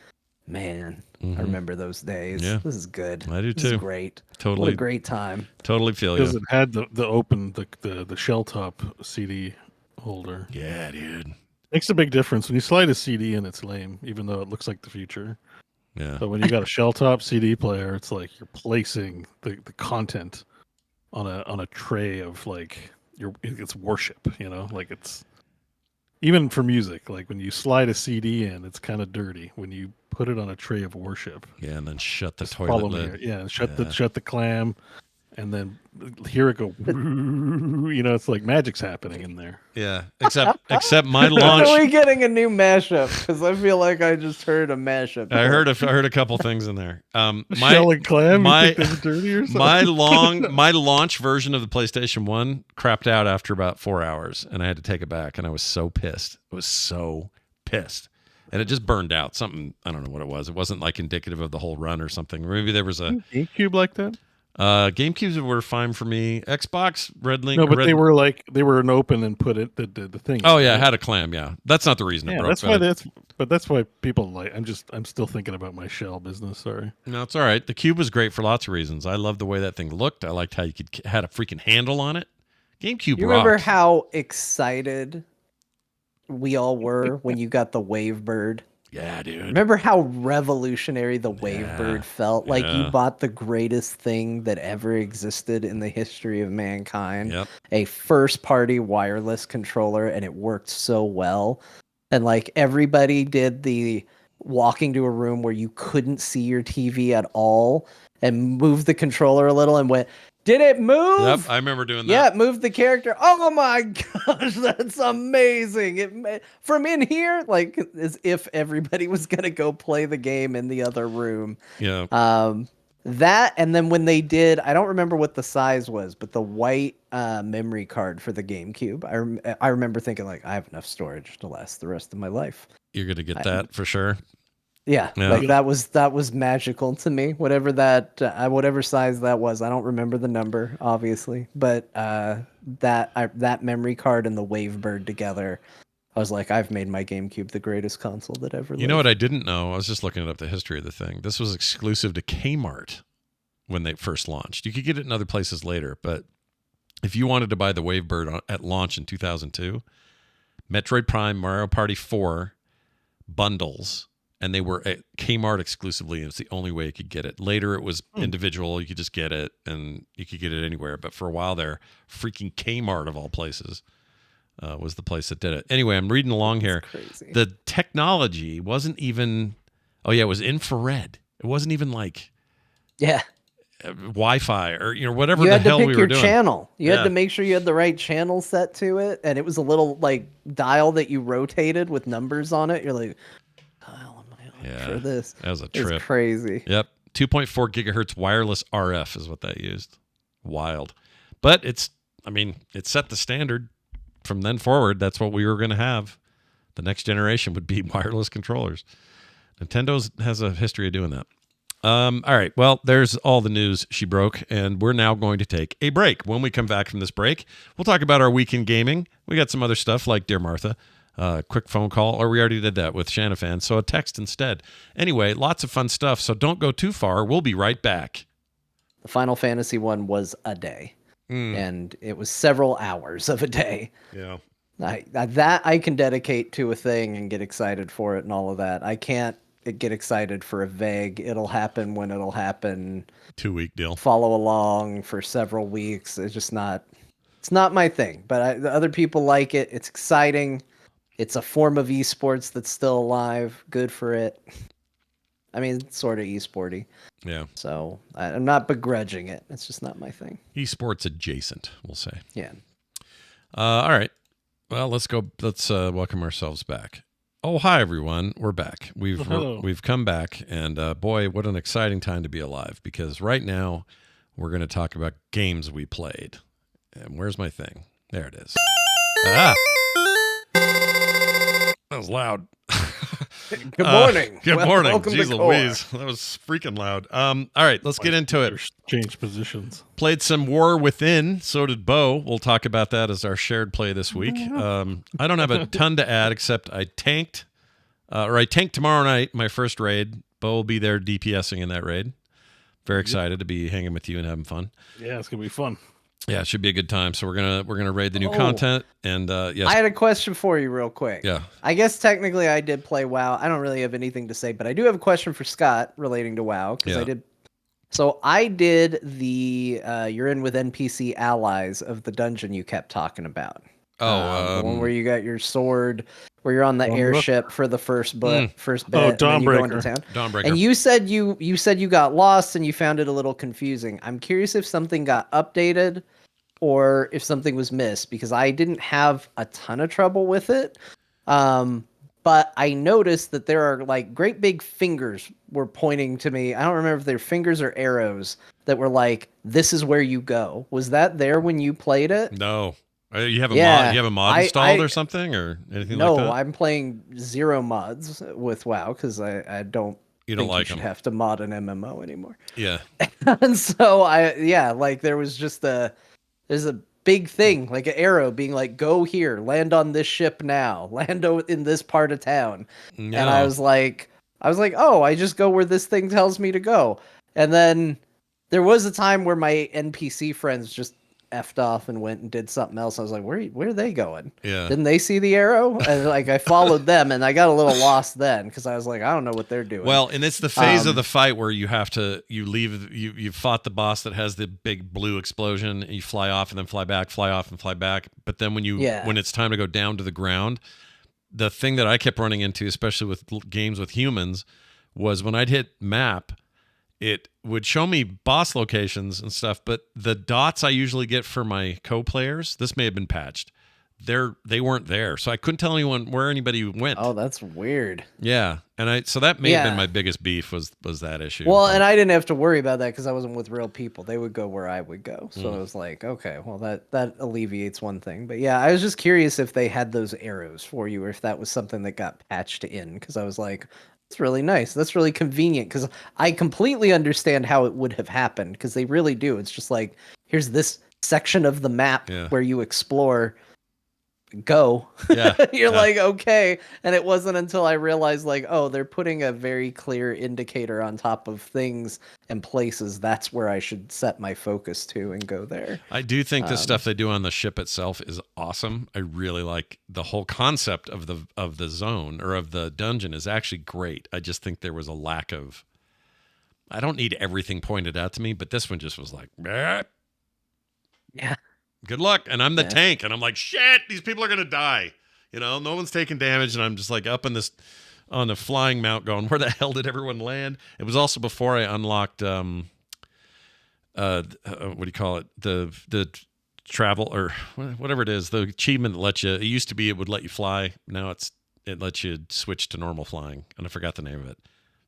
man, I remember those days. Yeah. This is good. I do This is too. great. Totally. What a great time. Totally feel Because you. it had the shell top CD holder. Yeah, dude. Makes a big difference when you slide a CD in. It's lame, even though it looks like the future. Yeah. But when you got a shell top CD player, it's like you're placing the content on a tray of like it's worship. Like it's even for music. Like when you slide a CD in, it's kind of dirty. When you put it on a tray of worship, Yeah, and then shut the just toilet follow me lid. here. Yeah, shut the clam, and then hear it go. It's like magic's happening in there. Yeah. Except my Are launch. we getting a new mashup? Because I feel like I just heard a mashup. I heard a couple things in there. Shell and clam. my- You think that's dirty or something? my launch version of the PlayStation 1 crapped out after about 4 hours, and I had to take it back, and I was so pissed. I was so pissed. And it just burned out. Something, I don't know what it was. It wasn't like indicative of the whole run or something. Maybe there was a GameCube like that. GameCubes were fine for me. Xbox, Redlink. No, but they were an open and put it the thing. Oh yeah, it had a clam. Yeah, that's not the reason it Yeah, broke. that's why people like. I'm still thinking about my shell business. Sorry. No, it's all right. The Cube was great for lots of reasons. I loved the way that thing looked. I liked how you had a freaking handle on it. GameCube. You remember rocked. how excited we all were when you got the Wavebird? Yeah, dude. Remember how revolutionary the Wavebird felt? Like yeah. you bought the greatest thing that ever existed in the history of mankind. Yep. A first-party wireless controller, and it worked so well. And like everybody did the walking to a room where you couldn't see your TV at all and move the controller a little and went, did it move? Yep, I remember doing that. Yeah, it moved the character. Oh my gosh, that's amazing. From in here, like as if everybody was going to go play the game in the other room. Yeah. That, and then when they did, I don't remember what the size was, but the white memory card for the GameCube, I remember thinking like, I have enough storage to last the rest of my life. You're going to get that for sure. Yeah, Yeah. like that was magical to me. Whatever whatever size that was, I don't remember the number, obviously, but that memory card and the Wavebird together, I was like, I've made my GameCube the greatest console that ever lived. You know what I didn't know? I was just looking up the history of the thing. This was exclusive to Kmart when they first launched. You could get it in other places later, but if you wanted to buy the Wavebird at launch in 2002, Metroid Prime, Mario Party 4 bundles, and they were at Kmart exclusively, and it's the only way you could get it. Later, it was individual. You could just get it, and you could get it anywhere. But for a while there, freaking Kmart, of all places, was the place that did it. Anyway, I'm reading along here. Crazy. The technology wasn't even... Oh, yeah, it was infrared. It wasn't even like Yeah. Wi-Fi or whatever You the had to hell pick we your were doing. channel. You Yeah. had to make sure you had the right channel set to it, and it was a little like dial that you rotated with numbers on it. You're like, how am I on for this? That was a It's trip. crazy. Yep. 2.4 gigahertz wireless RF is what that used. Wild. But it set the standard from then forward. That's what we were going to have. The next generation would be wireless controllers. Nintendo has a history of doing that. All right. Well, there's all the news she broke, and we're now going to take a break. When we come back from this break, we'll talk about our weekend gaming. We got some other stuff like Dear Martha, quick phone call, or we already did that with Shanafan, so a text instead. Anyway, lots of fun stuff, so don't go too far. We'll be right back. The Final Fantasy one was a day, and it was several hours of a day. Yeah. That I can dedicate to a thing and get excited for it and all of that. I can't get excited for a vague, it'll happen when it'll happen, 2-week deal. follow along for several weeks. It's not my thing, but other people like it. It's exciting. It's a form of esports that's still alive. Good for it. I mean, it's sort of esporty. Yeah. So I'm not begrudging it. It's just not my thing. Esports adjacent, we'll say. Yeah. All right. Well, let's go. Let's welcome ourselves back. Oh, hi everyone. We're back. Hello. We've come back, and boy, what an exciting time to be alive! Because right now we're going to talk about games we played. And where's my thing? There it is. Ah, that was loud. Good morning. Good morning. Welcome Jeez to Louise, that was freaking loud. All right, let's get into it. Change positions. Played some War Within. So did Bo. We'll talk about that as our shared play this week. I don't have a ton to add except I tanked tomorrow night, my first raid. Bo will be there DPSing in that raid. Very excited to be hanging with you and having fun. Yeah, it's gonna be fun. Yeah, it should be a good time. So we're gonna raid the new content. And yes, I had a question for you real quick. Yeah. I guess technically I did play WoW. I don't really have anything to say, but I do have a question for Scott relating to WoW because Yeah. I did. So I did the you're in with NPC allies of the dungeon you kept talking about. The one where you got your sword, where you're on the airship for the first bit, and then you go into town. Dawnbreaker. And you said you got lost and you found it a little confusing. I'm curious if something got updated or if something was missed because I didn't have a ton of trouble with it. But I noticed that there are like great big fingers were pointing to me. I don't remember if they're fingers or arrows that were like, "This is where you go." Was that there when you played it? No. You have a mod installed or something or anything like that? No, I'm playing zero mods with WoW because I don't. You don't like you should them. have to mod an MMO anymore. Yeah. And so there was just there's a big thing like an arrow being like, go here, land on this ship now, land in this part of town. No. And I was like, oh, I just go where this thing tells me to go. And then there was a time where my NPC friends just effed off and went and did something else. I was like, where are they going? Yeah. Didn't they see the arrow? And like I followed them and I got a little lost then because I was like, I don't know what they're doing. Well, and it's the phase of the fight where you you fought the boss that has the big blue explosion and you fly off and then fly back, fly off and fly back. But then when it's time to go down to the ground, the thing that I kept running into, especially with games with humans, was when I'd hit map, it would show me boss locations and stuff, but the dots I usually get for my co-players, this may have been patched. They weren't there, so I couldn't tell anyone where anybody went. Oh, that's weird. Yeah, and so that may have been my biggest beef was that issue. Well, and I didn't have to worry about that because I wasn't with real people. They would go where I would go, so I was like, okay, well that alleviates one thing. But yeah, I was just curious if they had those arrows for you, or if that was something that got patched in. Because I was like, that's really nice. That's really convenient because I completely understand how it would have happened because they really do. It's just like, here's this section of the map where you explore. Go. Yeah. You're like, okay. And it wasn't until I realized like, oh, they're putting a very clear indicator on top of things and places. That's where I should set my focus to and go there. I do think the stuff they do on the ship itself is awesome. I really like the whole concept of the zone or of the dungeon is actually great. I just think there was a lack of, I don't need everything pointed out to me, but this one just was like, bleh. Yeah. Good luck. And I'm the tank. And I'm like, shit, these people are going to die. You know, no one's taking damage. And I'm just like up on the flying mount going, where the hell did everyone land? It was also before I unlocked, what do you call it? The travel or whatever it is, the achievement that lets you, it used to be, it would let you fly. Now it lets you switch to normal flying. And I forgot the name of it.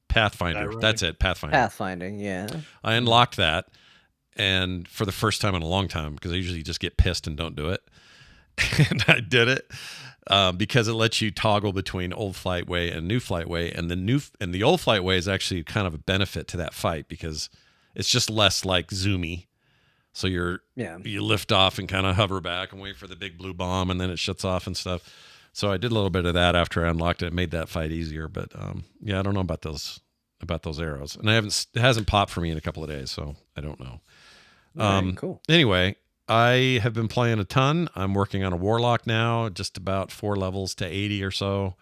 Pathfinder. That's it. Pathfinder. Pathfinding. Yeah. I unlocked that. And for the first time in a long time, because I usually just get pissed and don't do it. And I did it because it lets you toggle between old flightway and new flightway. And the old flightway is actually kind of a benefit to that fight because it's just less like zoomy. So you lift off and kind of hover back and wait for the big blue bomb and then it shuts off and stuff. So I did a little bit of that after I unlocked it. It made that fight easier. But I don't know about those arrows. And it hasn't popped for me in a couple of days, so I don't know. Cool. Anyway, I have been playing a ton. I'm working on a warlock now, just about 4 levels to 80 or so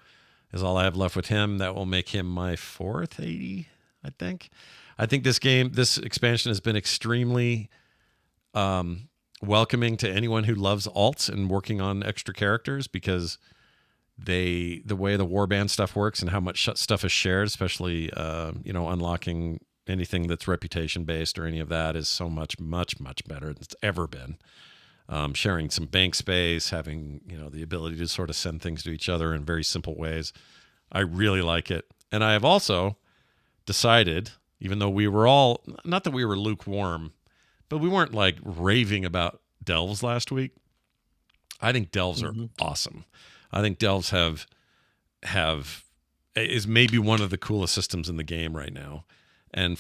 is all I have left with him. That will make him my 4th 80, I think. I think this expansion has been extremely welcoming to anyone who loves alts and working on extra characters because the way the warband stuff works and how much stuff is shared, especially unlocking anything that's reputation based or any of that is so much better than it's ever been. Sharing some bank space, having the ability to sort of send things to each other in very simple ways I really like it. And I have also decided, even though we were all, not that we were lukewarm, but we weren't like raving about delves last week. I think delves are awesome. I think delves is maybe one of the coolest systems in the game right now. And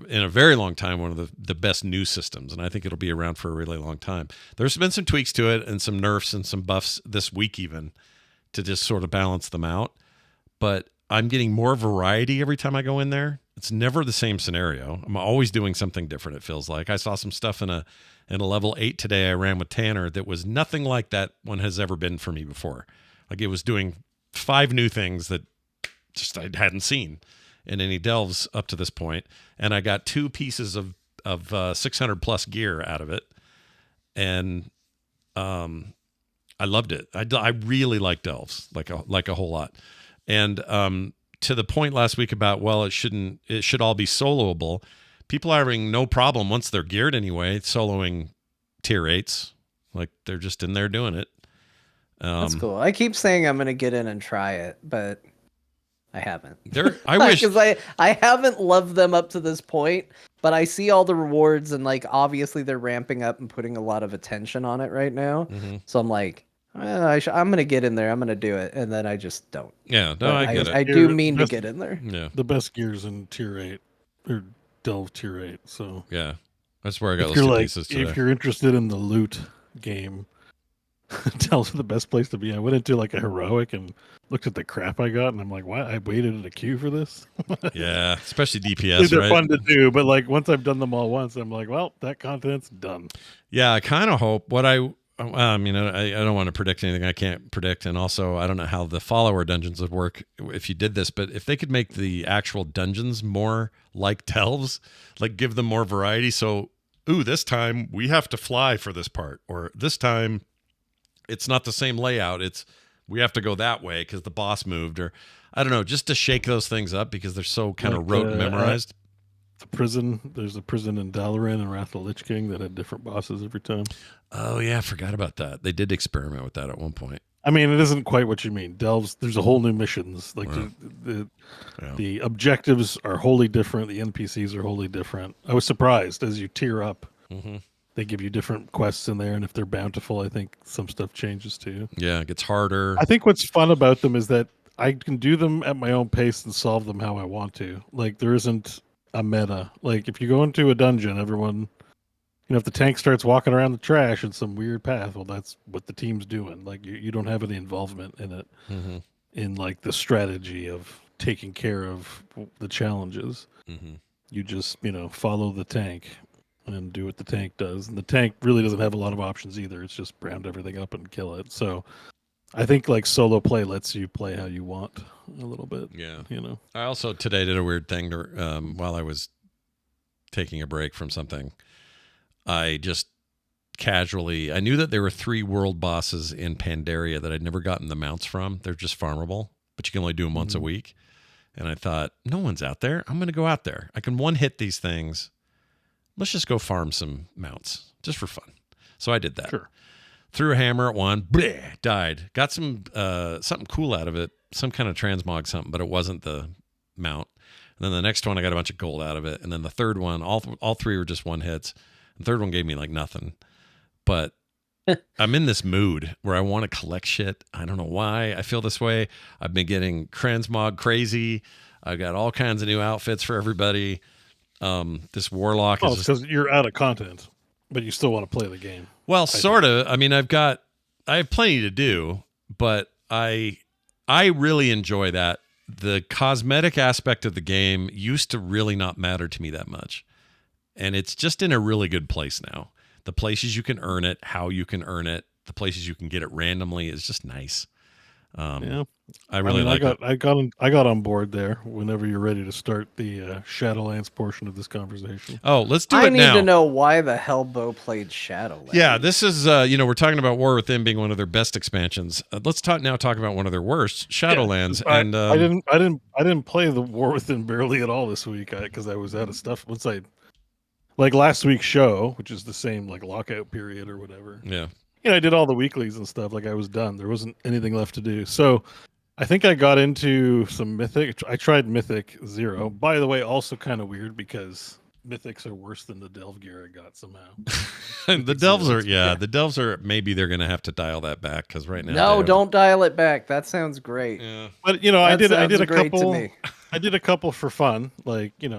in a very long time, one of the best new systems. And I think it'll be around for a really long time. There's been some tweaks to it and some nerfs and some buffs this week even to just sort of balance them out. But I'm getting more variety every time I go in there. It's never the same scenario. I'm always doing something different, it feels like. I saw some stuff in a level 8 today I ran with Tanner that was nothing like that one has ever been for me before. Like it was doing 5 new things that just I hadn't seen in any delves up to this point, and I got 2 pieces of 600 plus gear out of it, and I loved it. I really like delves like a whole lot, and to the point last week about it should all be soloable. People are having no problem once they're geared anyway soloing tier 8s, like they're just in there doing it. That's cool. I keep saying I'm gonna get in and try it, but I haven't. I wish, because I haven't loved them up to this point, but I see all the rewards and like obviously they're ramping up and putting a lot of attention on it right now. So I'm like, I'm gonna get in there. I'm gonna do it, and then I just don't. Yeah, no, I get it. I do mean to get in there. Yeah, the best gears in tier 8 or delve tier 8. So yeah, that's where I got those 2 pieces today. If you're interested in the loot game, delves are the best place to be. I went into like a heroic and looked at the crap I got, and I'm like, "Why? I waited in a queue for this." Yeah, especially DPS. They're right? fun to do, but like once I've done them all once, I'm like, "Well, that content's done." Yeah, I kind of hope I don't want to predict anything I can't predict, and also I don't know how the follower dungeons would work if you did this, but if they could make the actual dungeons more like delves, like give them more variety. So, this time we have to fly for this part, or this time it's not the same layout. We have to go that way because the boss moved, or I don't know, just to shake those things up because they're so kind of rote and memorized. There's a prison in Dalaran and Wrath of the Lich King that had different bosses every time. Oh yeah, I forgot about that. They did experiment with that at one point. I mean, it isn't quite what you mean. Delves, there's a whole new missions. Like the objectives are wholly different. The NPCs are wholly different. I was surprised as you tier up. They give you different quests in there, and if they're bountiful, I think some stuff changes too. Yeah, it gets harder. I think what's fun about them is that I can do them at my own pace and solve them how I want to. Like there isn't a meta. Like if you go into a dungeon, everyone, if the tank starts walking around the trash in some weird path, well, that's what the team's doing. Like you don't have any involvement in it, in like the strategy of taking care of the challenges. You just follow the tank and do what the tank does. And the tank really doesn't have a lot of options either. It's just round everything up and kill it. So I think like solo play lets you play how you want a little bit. Yeah. I also today did a weird thing while I was taking a break from something. I just casually, I knew that there were 3 world bosses in Pandaria that I'd never gotten the mounts from. They're just farmable, but you can only do them once a week. And I thought, no one's out there. I'm going to go out there. I can one-hit these things. Let's just go farm some mounts just for fun. So I did that. Sure. Threw a hammer at one, bleh, died. Got some something cool out of it, some kind of transmog something, but it wasn't the mount. And then the next one, I got a bunch of gold out of it. And then the third one, all 3 were just one hits. The third one gave me like nothing. But I'm in this mood where I want to collect shit. I don't know why I feel this way. I've been getting transmog crazy. I've got all kinds of new outfits for everybody. This warlock is because you're out of content, but you still want to play the game. Well, sort of. I mean, I have plenty to do, but I really enjoy that. The cosmetic aspect of the game used to really not matter to me that much. And it's just in a really good place now. The places you can earn it, how you can earn it, the places you can get it randomly is just nice. I really like it. I got on board there whenever you're ready to start the Shadowlands portion of this conversation. Oh, let's do it now. I need to know why the hell Bo played Shadowlands. Yeah, this is we're talking about War Within being one of their best expansions. Let's talk about one of their worst, Shadowlands. Yeah, and I didn't play the War Within barely at all this week because I was out of stuff. Once like last week's show, which is the same like lockout period or whatever. Yeah. I did all the weeklies and stuff. Like I was done. There wasn't anything left to do. So I think I got into some Mythic. I tried Mythic 0. By the way, also kind of weird because Mythics are worse than the Delve gear I got somehow. The Delves are, the Delves are, maybe they're going to have to dial that back because right now. No, don't dial it back. That sounds great. Yeah. But I did a couple. To I did a couple for fun, like it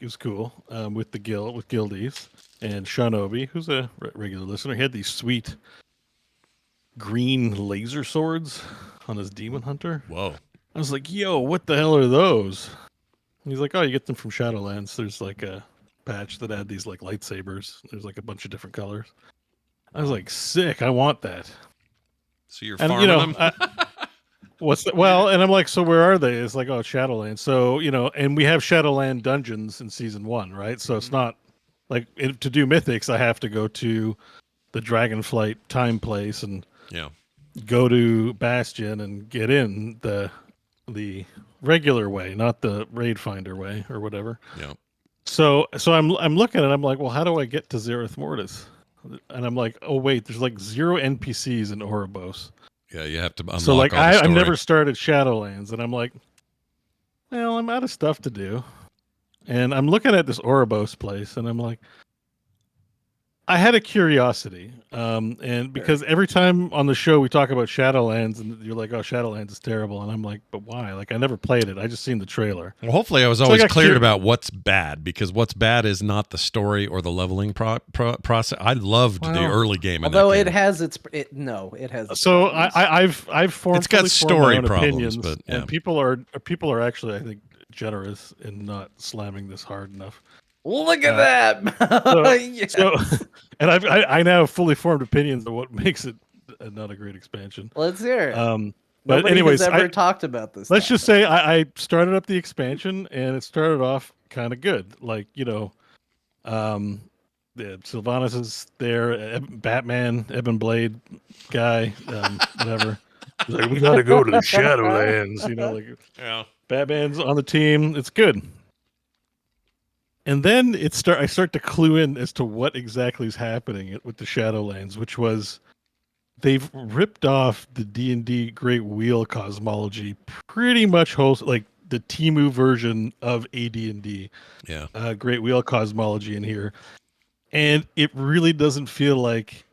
was cool with the guildies and Shinobi, who's a regular listener. He had these sweet green laser swords on his demon hunter. Whoa! I was like, "Yo, what the hell are those?" And he's like, "Oh, you get them from Shadowlands. There's like a patch that had these like lightsabers. There's like a bunch of different colors." I was like, "Sick! I want that." So you're farming them. What's that? Well, and I'm like, so where are they? It's like, oh, Shadowland. So, and we have Shadowland dungeons in season 1, right? So it's not like to do mythics, I have to go to the Dragonflight time place and go to Bastion and get in the regular way, not the raid finder way or whatever. Yeah. So I'm looking at it, I'm like, well, how do I get to Zereth Mortis? And I'm like, oh wait, there's like 0 NPCs in Ouroboros. Yeah, you have to unlock. So like all the story. I've never started Shadowlands, and I'm like, well, I'm out of stuff to do, and I'm looking at this Ouroboros place, and I'm like, I had a curiosity, and because every time on the show we talk about Shadowlands, and you're like, oh, Shadowlands is terrible, and I'm like, but why? Like I never played it, I just seen the trailer. Well, hopefully I was always cleared about what's bad, because what's bad is not the story or the leveling process. I loved the early game. Although it has it has. So I've formed. It's got story problems, opinions, but and people are actually, I think, generous in not slamming this hard enough. Look at that! And I now have fully formed opinions of what makes it not a great expansion. Let's hear it. But Nobody anyways, has ever talked about this. Let's just say I started up the expansion, and it started off kind of good. Like Sylvanas is there, Batman, Ebon Blade guy, whatever. He's like, we gotta go to the Shadowlands, Batman's on the team. It's good. And then I start to clue in as to what exactly is happening with the Shadowlands, which was they've ripped off the D&D Great Wheel cosmology pretty much like the Temu version of AD&D. Yeah. Great Wheel cosmology in here. And it really doesn't feel like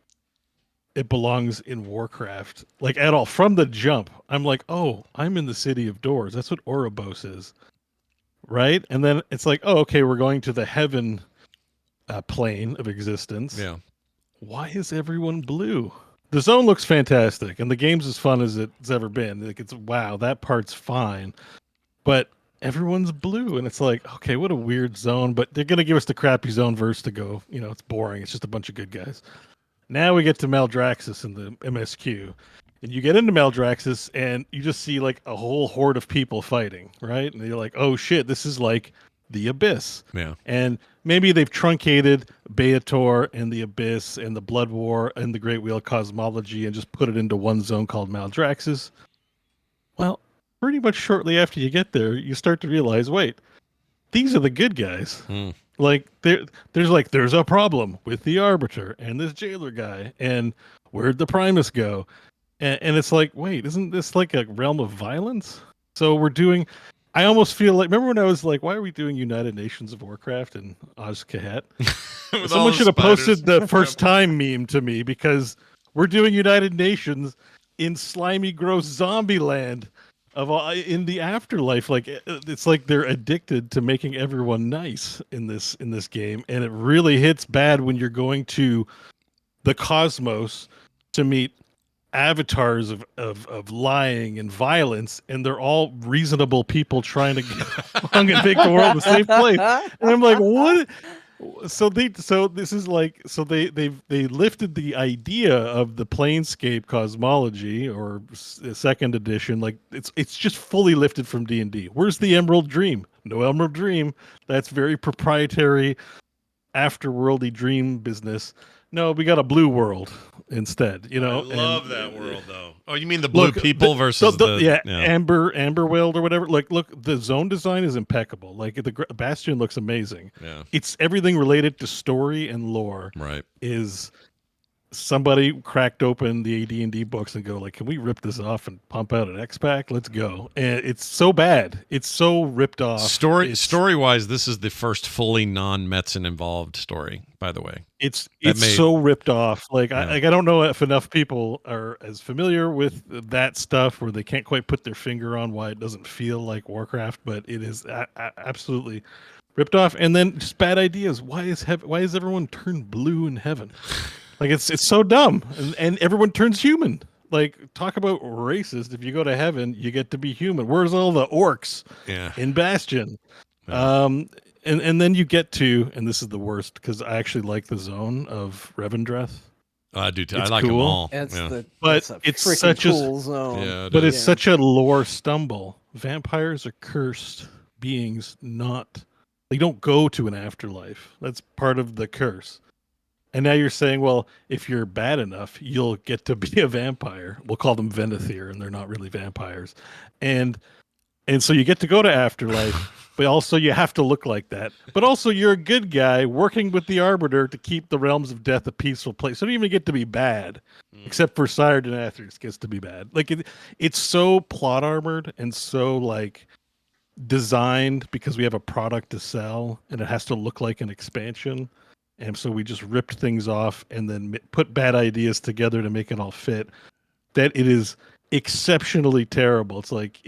it belongs in Warcraft, like at all. From the jump, I'm like, oh, I'm in the City of Doors. That's what Ouroboros is. Right? And then it's like, oh, okay, we're going to the heaven plane of existence. Yeah. Why is everyone blue? The zone looks fantastic, and the game's as fun as it's ever been. Like, wow, that part's fine. But everyone's blue, and it's like, okay, what a weird zone, but they're going to give us the crappy zone verse to go. It's boring. It's just a bunch of good guys. Now we get to Maldraxxus in the MSQ. And you get into Maldraxxus, and you just see like a whole horde of people fighting, right? And you're like, oh shit, this is like the Abyss. Yeah. And maybe they've truncated Beator and the Abyss and the Blood War and the Great Wheel cosmology and just put it into one zone called Maldraxxus. Well, pretty much shortly after you get there, you start to realize, wait, these are the good guys. Like there's a problem with the Arbiter and this jailer guy, and where'd the Primus go? And it's like, wait, isn't this like a realm of violence? So I almost feel like, remember when I was like, why are we doing United Nations of Warcraft and Oz-Kahet? Someone should have posted the first time meme to me, because we're doing United Nations in slimy, gross zombie land in the afterlife. Like, it's like they're addicted to making everyone nice in this game. And it really hits bad when you're going to the cosmos to meet avatars of lying and violence, and they're all reasonable people trying to get along and make the world a safe place. And I'm like, what? So this is like, so they lifted the idea of the Planescape cosmology, or second edition. Like it's just fully lifted from D&D. Where's the Emerald Dream? No Emerald Dream. That's very proprietary afterworldy dream business. No, we got a blue world instead. I love that world, though. Oh, you mean the blue people versus Amber World or whatever. Like, look, the zone design is impeccable. Like, the Bastion looks amazing. Yeah, it's everything related to story and lore. Right, is somebody cracked open the AD&D books and go like, can we rip this off and pump out an X-Pack? Let's go. And it's so bad. It's so ripped off. Story-wise, this is the first fully non-Metzen involved story, by the way. It's so ripped off. Like, Yeah. I don't know if enough people are as familiar with that stuff where they can't quite put their finger on why it doesn't feel like Warcraft, but it is absolutely ripped off. And then just bad ideas. Why is everyone turned blue in heaven? Like, it's so dumb, and everyone turns human. Like, talk about racist. If you go to heaven, you get to be human. Where's all the orcs in Bastion? Yeah. And then you get to, and this is the worst because I actually like the zone of Revendreth. I do too. I It's like them cool. all. It's Yeah. But it's such cool zone. Yeah, But it's Yeah. such a lore stumble. Vampires are cursed beings, they don't go to an afterlife. That's part of the curse. And now you're saying, well, if you're bad enough, you'll get to be a vampire. We'll call them Venethir, and they're not really vampires. And so you get to go to afterlife, but also you have to look like that. But also you're a good guy working with the Arbiter to keep the realms of death a peaceful place. So you don't even get to be bad, except for Sire Denathrius gets to be bad. Like it's so plot armored and so like designed because we have a product to sell and it has to look like an expansion. And so we just ripped things off and then put bad ideas together to make it all fit. That it is exceptionally terrible. It's like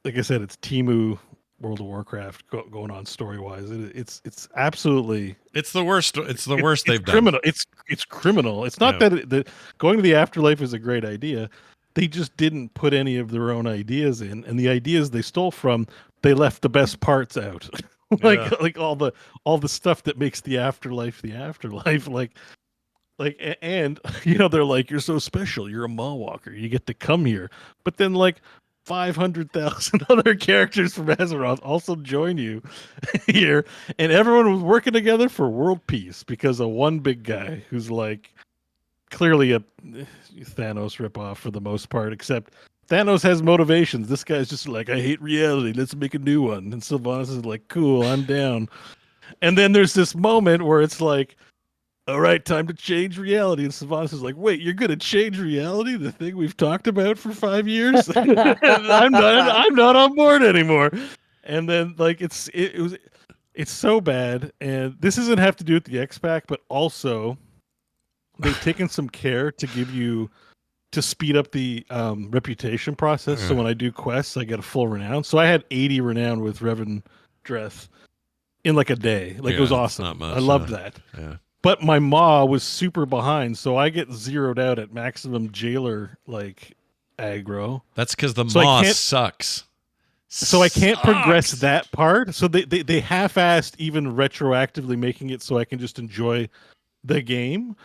I said, it's Temu World of Warcraft going on story wise. It's absolutely It's the worst. It's the worst they've criminal. done. It's criminal. It's not that going to the afterlife is a great idea. They just didn't put any of their own ideas in, and the ideas they stole from, they left the best parts out. like all the stuff that makes the afterlife the afterlife. And they're like, you're so special. You're a Mawwalker. You get to come here. But then 500,000 other characters from Azeroth also join you here, and everyone was working together for world peace because of one big guy who's clearly a Thanos ripoff for the most part, except Thanos has motivations. This guy's just like, I hate reality. Let's make a new one. And Sylvanas is like, cool, I'm down. And then there's this moment where it's like, all right, time to change reality. And Sylvanas is like, wait, you're going to change reality? The thing we've talked about for 5 years? I'm not on board anymore. And then it's so bad. And this doesn't have to do with the X-Pack, but also they've taken some care to speed up the reputation process. So when I do quests, I get a full renown. So I had 80 renown with Revendreth in a day. It was awesome. Not much, I loved that. Yeah. But my Maw was super behind, so I get zeroed out at maximum jailer aggro. That's because the Maw sucks. So I can't progress that part. So they half-assed even retroactively making it so I can just enjoy the game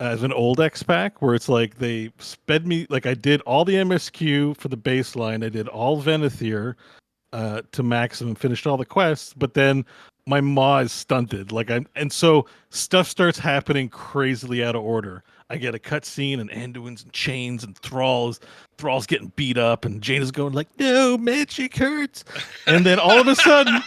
as an old X-Pack, where it's like they sped me, I did all the MSQ for the baseline, I did all Venethir to maximum, finished all the quests, but then my Maw is stunted. And so stuff starts happening crazily out of order. I get a cutscene and Anduin's in chains and Thrall's getting beat up and Jaina's going no, magic hurts. And then all of a sudden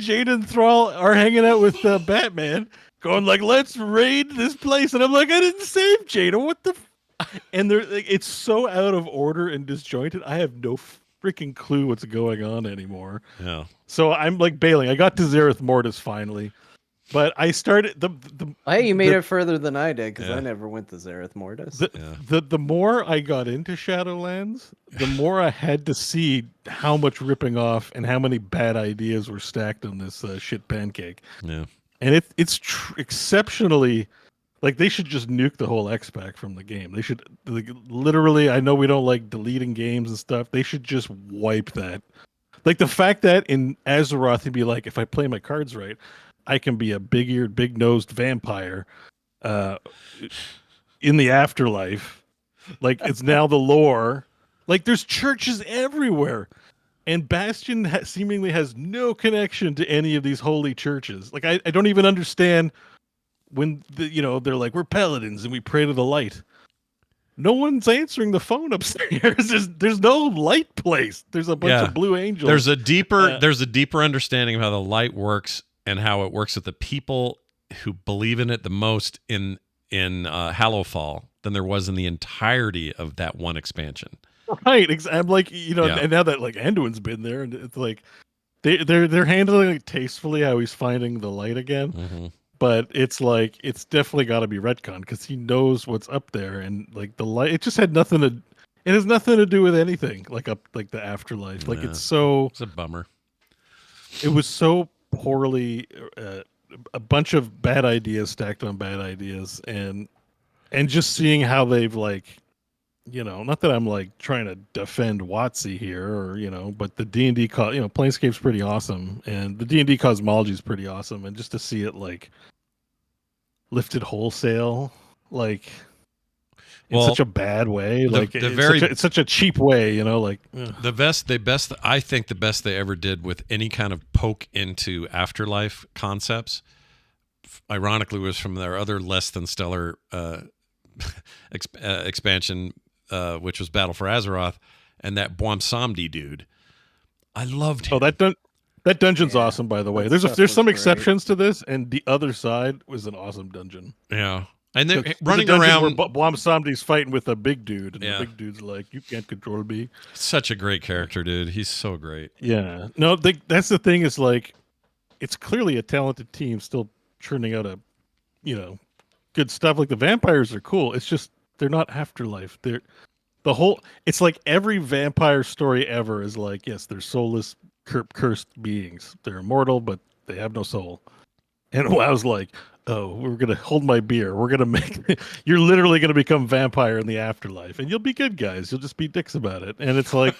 Jaina and Thrall are hanging out with Batman going let's raid this place. And I'm like, I didn't save Jaina. What the and it's so out of order and disjointed. I have no freaking clue what's going on anymore. Yeah. So I'm bailing. I got to Zereth Mortis finally, but I started Hey, you made it further than I did because I never went to Zereth Mortis. The more I got into Shadowlands, the more I had to see how much ripping off and how many bad ideas were stacked on this shit pancake. Yeah. And it's exceptionally. They should just nuke the whole X-Pack from the game. They should literally. I know we don't like deleting games and stuff. They should just wipe that. The fact that in Azeroth he'd be like, if I play my cards right, I can be a big-eared, big-nosed vampire in the afterlife. It's now the lore. There's churches everywhere, and Bastion seemingly has no connection to any of these holy churches. I don't even understand. When they're like, we're paladins and we pray to the light. No one's answering the phone upstairs. There's no light place. There's a bunch of blue angels. There's a deeper understanding of how the light works and how it works with the people who believe in it the most in Hallowfall than there was in the entirety of that one expansion. Right. I'm like, Yeah. and now that like Anduin's been there, and it's like they're handling it tastefully how he's finding the light again. Mm-hmm. But it's like it's definitely got to be retcon because he knows what's up there, and like the light, it just had nothing to. It has nothing to do with anything like the afterlife. Like It's a bummer. It was so poorly, a bunch of bad ideas stacked on bad ideas, and just seeing how they've like, not that I'm like trying to defend WotC here or but the D&D Planescape's pretty awesome, and the D&D cosmology is pretty awesome, and just to see it like lifted wholesale, like in such a bad way, like it's such a cheap way, like the best I think the best they ever did with any kind of poke into afterlife concepts, ironically, was from their other less than stellar expansion, which was Battle for Azeroth, and that Bwamsamdi dude. I loved him. Oh, that dungeon's awesome, by the way. There's some exceptions to this, and the other side was an awesome dungeon. Yeah. And they're There's running a dungeon around. where Bwamsamdi's fighting with a big dude, and the big dude's like, "You can't control me." Such a great character, dude. He's so great. Yeah. No, that's the thing. Is like, it's clearly a talented team still churning out good stuff. Like the vampires are cool. It's just they're not afterlife. It's like every vampire story ever is like, yes, they're soulless, cursed beings. They're immortal, but they have no soul. And I was like, oh, we're going to hold my beer. We're going to you're literally going to become vampire in the afterlife, and you'll be good guys. You'll just be dicks about it. And it's like,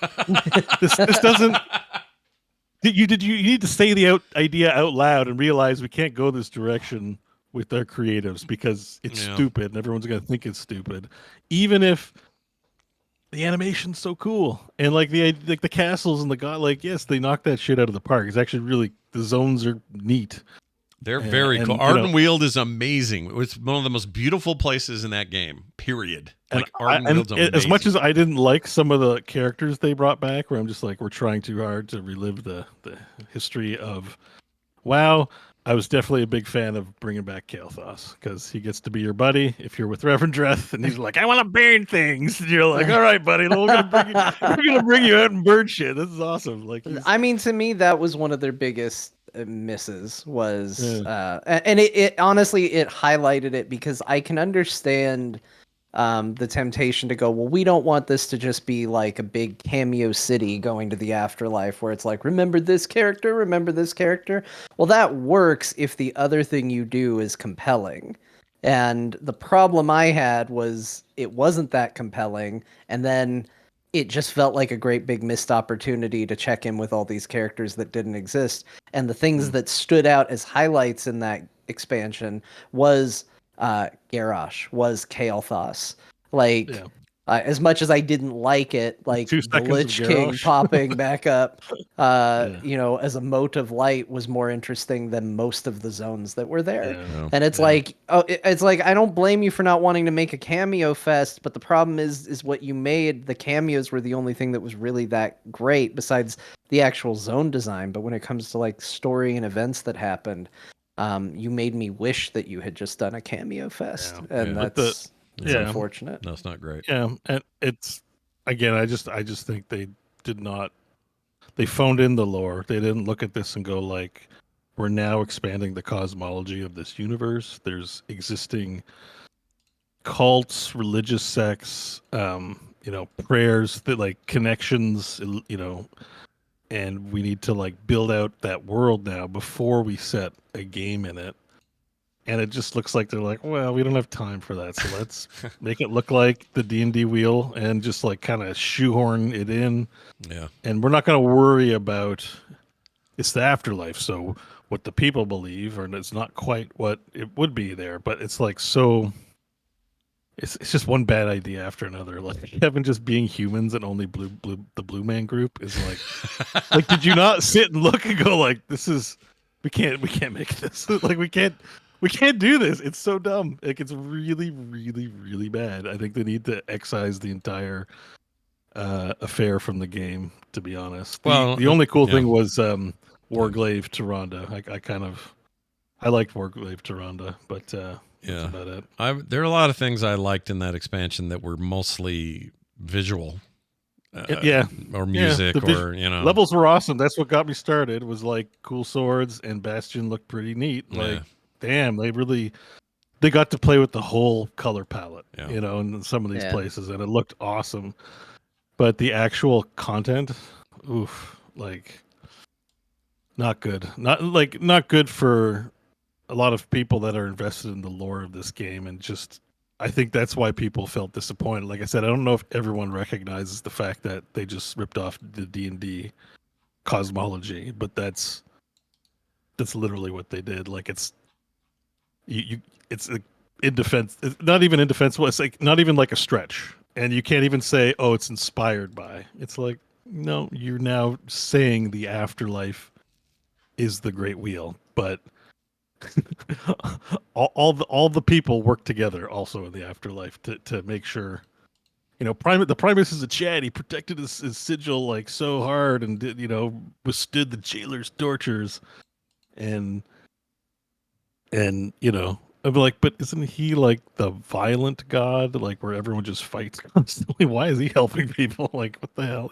this doesn't, you need to say the idea out loud and realize we can't go this direction with our creatives because it's stupid and everyone's going to think it's stupid. Even if the animation's so cool and like the castles and yes, they knocked that shit out of the park. It's actually really, the zones are neat. They're very cool. Ardenweald is amazing. It's one of the most beautiful places in that game, period. Like Ardenweald's amazing. As much as I didn't like some of the characters they brought back, where I'm just like, we're trying too hard to relive the history of WoW, I was definitely a big fan of bringing back Kael'thas because he gets to be your buddy if you're with Reverend Dreth, and he's like, I want to burn things. And you're like, all right, buddy, we're gonna bring you out and burn shit. This is awesome. Like, I mean, to me, that was one of their biggest misses was, and it honestly, it highlighted it because I can understand the temptation to go, well, we don't want this to just be like a big cameo city going to the afterlife where it's like, remember this character, remember this character. Well, that works if the other thing you do is compelling. And the problem I had was it wasn't that compelling, and then it just felt like a great big missed opportunity to check in with all these characters that didn't exist. And the things that stood out as highlights in that expansion was Garrosh, was Kael'thas. Like, as much as I didn't like it, like the Lich King popping back up, as a mote of light was more interesting than most of the zones that were there. Yeah. And it's like, it's like, I don't blame you for not wanting to make a cameo fest, but the problem is what you made. The cameos were the only thing that was really that great besides the actual zone design. But when it comes to like story and events that happened, you made me wish that you had just done a cameo fest, and that's unfortunate. No, it's not great. Yeah, and it's again, I just think they did not. They phoned in the lore. They didn't look at this and go like, we're now expanding the cosmology of this universe. There's existing cults, religious sects, prayers, that like connections, and we need to like build out that world now before we set a game in it. And it just looks like they're like, well, we don't have time for that, so let's make it look like the D&D wheel and just like kind of shoehorn it in. Yeah. And we're not going to worry about it's the afterlife, so what the people believe, or it's not quite what it would be there, but it's like so. It's just one bad idea after another. Like Kevin just being humans and only the Blue Man Group is like, did you not sit and look and go like, we can't make this. Like we can't do this. It's so dumb. Like it's really, really, really bad. I think they need to excise the entire affair from the game. To be honest, the only cool thing was Warglaive to Ronda. I kind of I liked Wargrave Tyrande, but that's Yeah. about it. There are a lot of things I liked in that expansion that were mostly visual. Or music, or levels were awesome. That's what got me started. Was like cool swords, and Bastion looked pretty neat. Like, damn, they got to play with the whole color palette, in some of these places, and it looked awesome. But the actual content, oof, like not good. Not good for a lot of people that are invested in the lore of this game, and just I think that's why people felt disappointed. Like I said, I don't know if everyone recognizes the fact that they just ripped off the D&D cosmology, but that's literally what they did. Like it's in defense. It's not even in defense. It's like not even like a stretch, and you can't even say, "Oh, it's inspired by." It's like, no, you're now saying the afterlife is the Great Wheel, but all the people work together also in the afterlife to make sure, the Primus is a Chad. He protected his sigil like so hard and did, withstood the jailer's tortures, and I'm like, but isn't he like the violent god, like where everyone just fights constantly? Why is he helping people? Like, what the hell?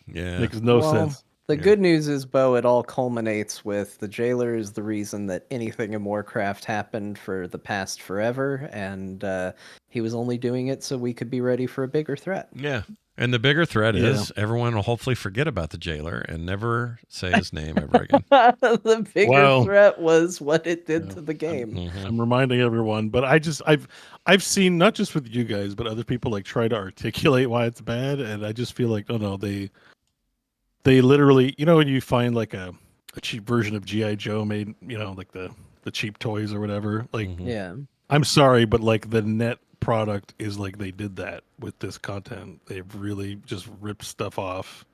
Makes no sense. The good news is, Bo, it all culminates with the jailer is the reason that anything in Warcraft happened for the past forever, and he was only doing it so we could be ready for a bigger threat. Yeah. And the bigger threat is everyone will hopefully forget about the jailer and never say his name ever again. The bigger threat was what it did to the game. Mm-hmm. I'm reminding everyone, but I've seen, not just with you guys, but other people like try to articulate why it's bad, and I just feel like, oh no, they literally, when you find like a cheap version of G.I. Joe made, like the cheap toys or whatever, like, I'm sorry, but like the net product is like they did that with this content. They've really just ripped stuff off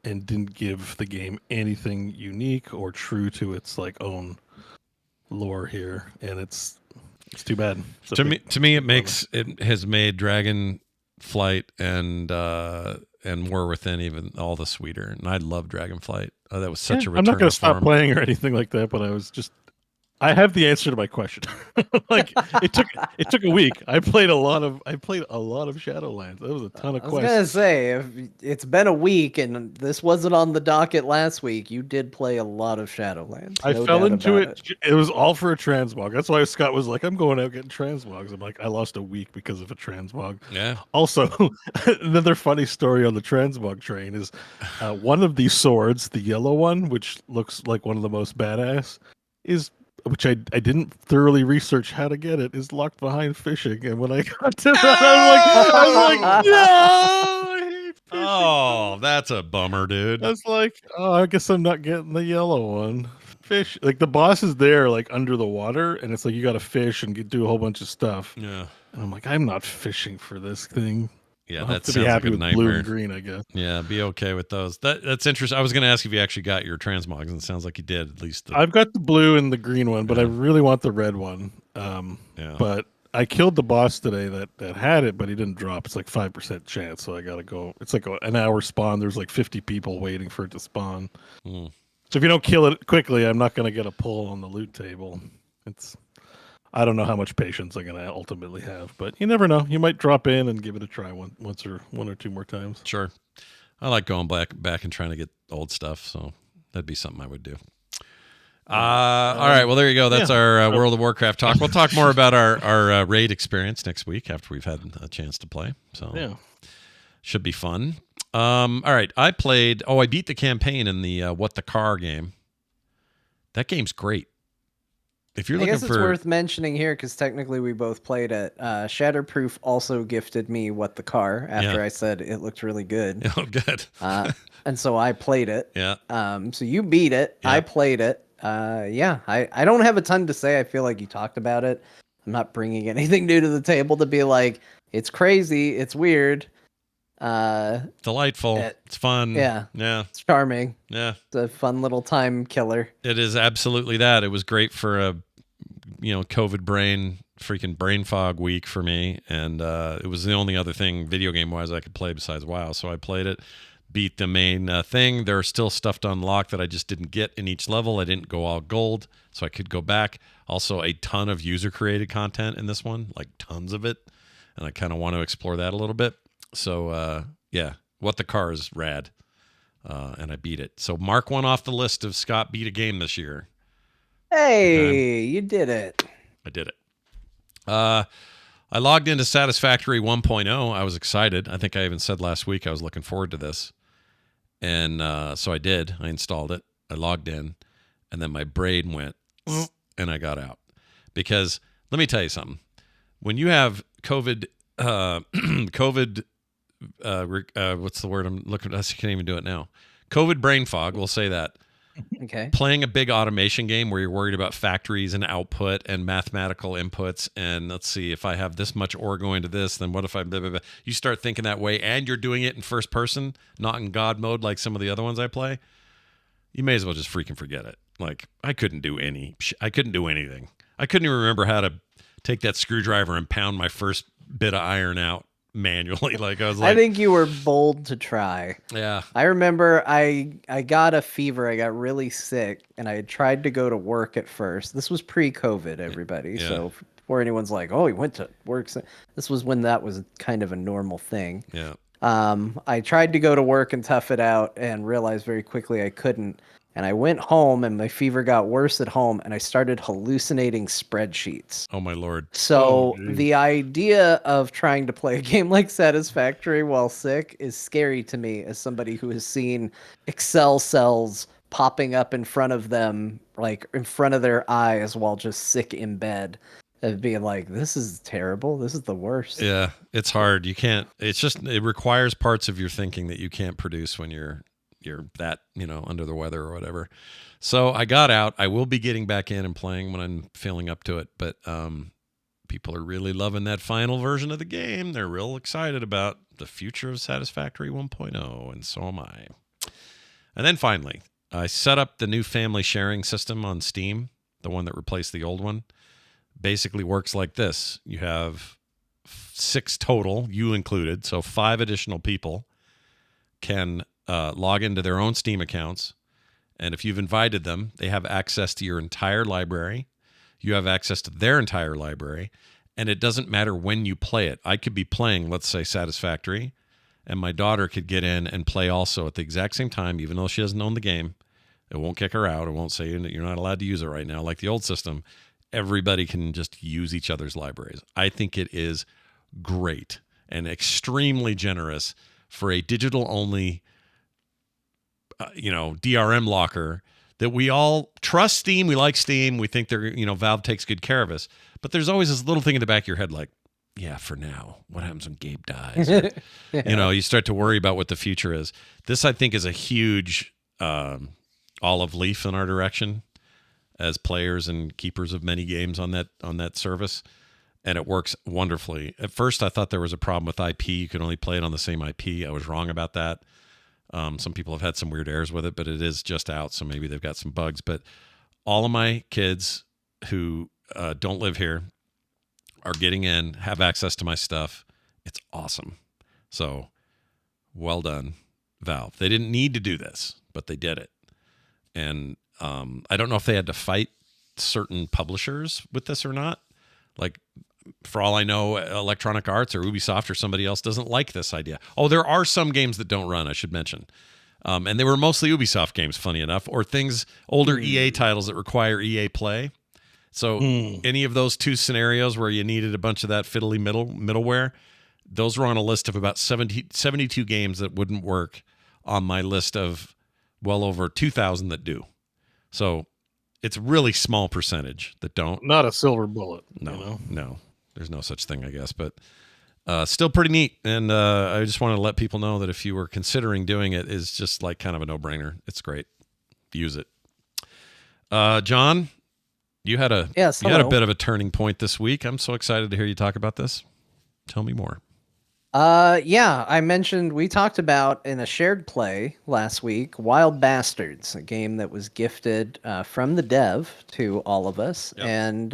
and didn't give the game anything unique or true to its like own lore here, and it's too bad. To me, it has made Dragonflight and War Within even all the sweeter. And I love Dragonflight. That was such a return. I'm not going to stop form. playing or anything like that, but I have the answer to my question. Like it took a week. I played a lot of Shadowlands. That was a ton of quests. I was gonna say, if it's been a week and this wasn't on the docket last week, you did play a lot of Shadowlands. I fell into it. It was all for a transmog. That's why Scott was like, "I'm going out getting transmogs." I'm like, I lost a week because of a transmog. Yeah. Also, another funny story on the transmog train is one of these swords, the yellow one, which looks like one of the most badass, which I didn't thoroughly research how to get it, is locked behind fishing. And when I got to that, I was like, no, I hate fishing. Oh, that's a bummer, dude. I was like, oh, I guess I'm not getting the yellow one. Fish, like the boss is there, like under the water, and it's like you got to fish and do a whole bunch of stuff. Yeah. And I'm like, I'm not fishing for this thing. Yeah, I'll that have to sounds be happy like a with blue nightmare. and green, I guess. Yeah, be okay with those. That's interesting. I was going to ask if you actually got your transmogs, and it sounds like you did, at least. I've got the blue and the green one, but I really want the red one. But I killed the boss today that had it, but he didn't drop. It's like 5% chance, so I got to go. It's like an hour spawn. There's like 50 people waiting for it to spawn. So if you don't kill it quickly, I'm not going to get a pull on the loot table. I don't know how much patience I'm going to ultimately have, but you never know. You might drop in and give it a try one or two more times. Sure. I like going back and trying to get old stuff, so that'd be something I would do. All right, well, there you go. That's our World of Warcraft talk. We'll talk more about our raid experience next week after we've had a chance to play. So should be fun. All right, I beat the campaign in the What the Car game. That game's great. If you're looking it's worth mentioning here because technically we both played it. Shatterproof also gifted me What the Car after I said it looked really good. Oh, good. And so I played it. Yeah. So you beat it. Yeah. I played it. I don't have a ton to say. I feel like you talked about it. I'm not bringing anything new to the table to be like, it's crazy. It's weird. Delightful. It's fun. Yeah. It's charming. Yeah. It's a fun little time killer. It is absolutely that. It was great for a COVID freaking brain fog week for me, and it was the only other thing video game wise I could play besides WoW. So I played it, beat the main thing. There are still stuff to unlock that I just didn't get in each level. I didn't go all gold, so I could go back. Also, a ton of user-created content in this one, like tons of it, and I kind of want to explore that a little bit. So, yeah, What the Car is rad, and I beat it. So mark one off the list of Scott beat a game this year. Hey, you did it. I did it. I logged into Satisfactory 1.0. I was excited. I think I even said last week I was looking forward to this. And so I did. I installed it. I logged in. And then my brain went, and I got out. Because let me tell you something. When you have COVID, what's the word I'm looking at? I can't even do it now. COVID brain fog, we'll say that. Okay. Playing a big automation game where you're worried about factories and output and mathematical inputs, and let's see, if I have this much ore going to this, then what if I blah, blah, blah. You start thinking that way, and you're doing it in first person, not in God mode like some of the other ones I play. You may as well just freaking forget it. Like, I couldn't do anything. I couldn't even remember how to take that screwdriver and pound my first bit of iron out manually. Like, I was like, I think you were bold to try. yeah. I remember I got a fever. I got really sick, and I had tried to go to work at first. This was pre-COVID, everybody. Yeah. So before anyone's like, "Oh, he went to work," this was when that was kind of a normal thing. Yeah. I tried to go to work and tough it out, and realized very quickly I couldn't. And I went home, and my fever got worse at home, and I started hallucinating spreadsheets. Oh, my Lord. So geez. the idea of trying to play a game like Satisfactory while sick is scary to me as somebody who has seen Excel cells popping up in front of them, like in front of their eyes while just sick in bed. Of being like, this is terrible. This is the worst. Yeah, it's hard. You can't. It's just, it requires parts of your thinking that you can't produce when you're that, under the weather or whatever. So I got out. I will be getting back in and playing when I'm feeling up to it. But people are really loving that final version of the game. They're real excited about the future of Satisfactory 1.0, and so am I. And then finally, I set up the new family sharing system on Steam, the one that replaced the old one. Basically works like this. You have 6 total, you included, so 5 additional people can log into their own Steam accounts. And if you've invited them, they have access to your entire library. You have access to their entire library. And it doesn't matter when you play it. I could be playing, let's say, Satisfactory, and my daughter could get in and play also at the exact same time, even though she doesn't own the game. It won't kick her out. It won't say you're not allowed to use it right now, like the old system. Everybody can just use each other's libraries. I think it is great and extremely generous for a digital-only DRM locker that we all trust. Steam, we like Steam, we think they're, Valve takes good care of us, but there's always this little thing in the back of your head like, yeah, for now, what happens when Gabe dies? Or, Yeah. you start to worry about what the future is. This, I think, is a huge olive leaf in our direction as players and keepers of many games on that service, and it works wonderfully. At first, I thought there was a problem with IP. You could only play it on the same IP. I was wrong about that. Some people have had some weird errors with it, but it is just out, so maybe they've got some bugs. But all of my kids who don't live here are getting in, have access to my stuff. It's awesome. So, well done, Valve. They didn't need to do this, but they did it. And I don't know if they had to fight certain publishers with this or not. Like, for all I know, Electronic Arts or Ubisoft or somebody else doesn't like this idea. Oh, there are some games that don't run, I should mention. And they were mostly Ubisoft games, funny enough, or older EA titles that require EA Play. So any of those 2 scenarios where you needed a bunch of that fiddly middleware, those were on a list of about 72 games that wouldn't work on my list of well over 2,000 that do. So it's a really small percentage that don't. Not a silver bullet. No. There's no such thing, I guess. But still pretty neat. And I just want to let people know that if you were considering doing it, is just like kind of a no-brainer. It's great. Use it. John, you had a bit of a turning point this week. I'm so excited to hear you talk about this. Tell me more. Yeah, I mentioned we talked about in a shared play last week, Wild Bastards, a game that was gifted from the dev to all of us. Yep. And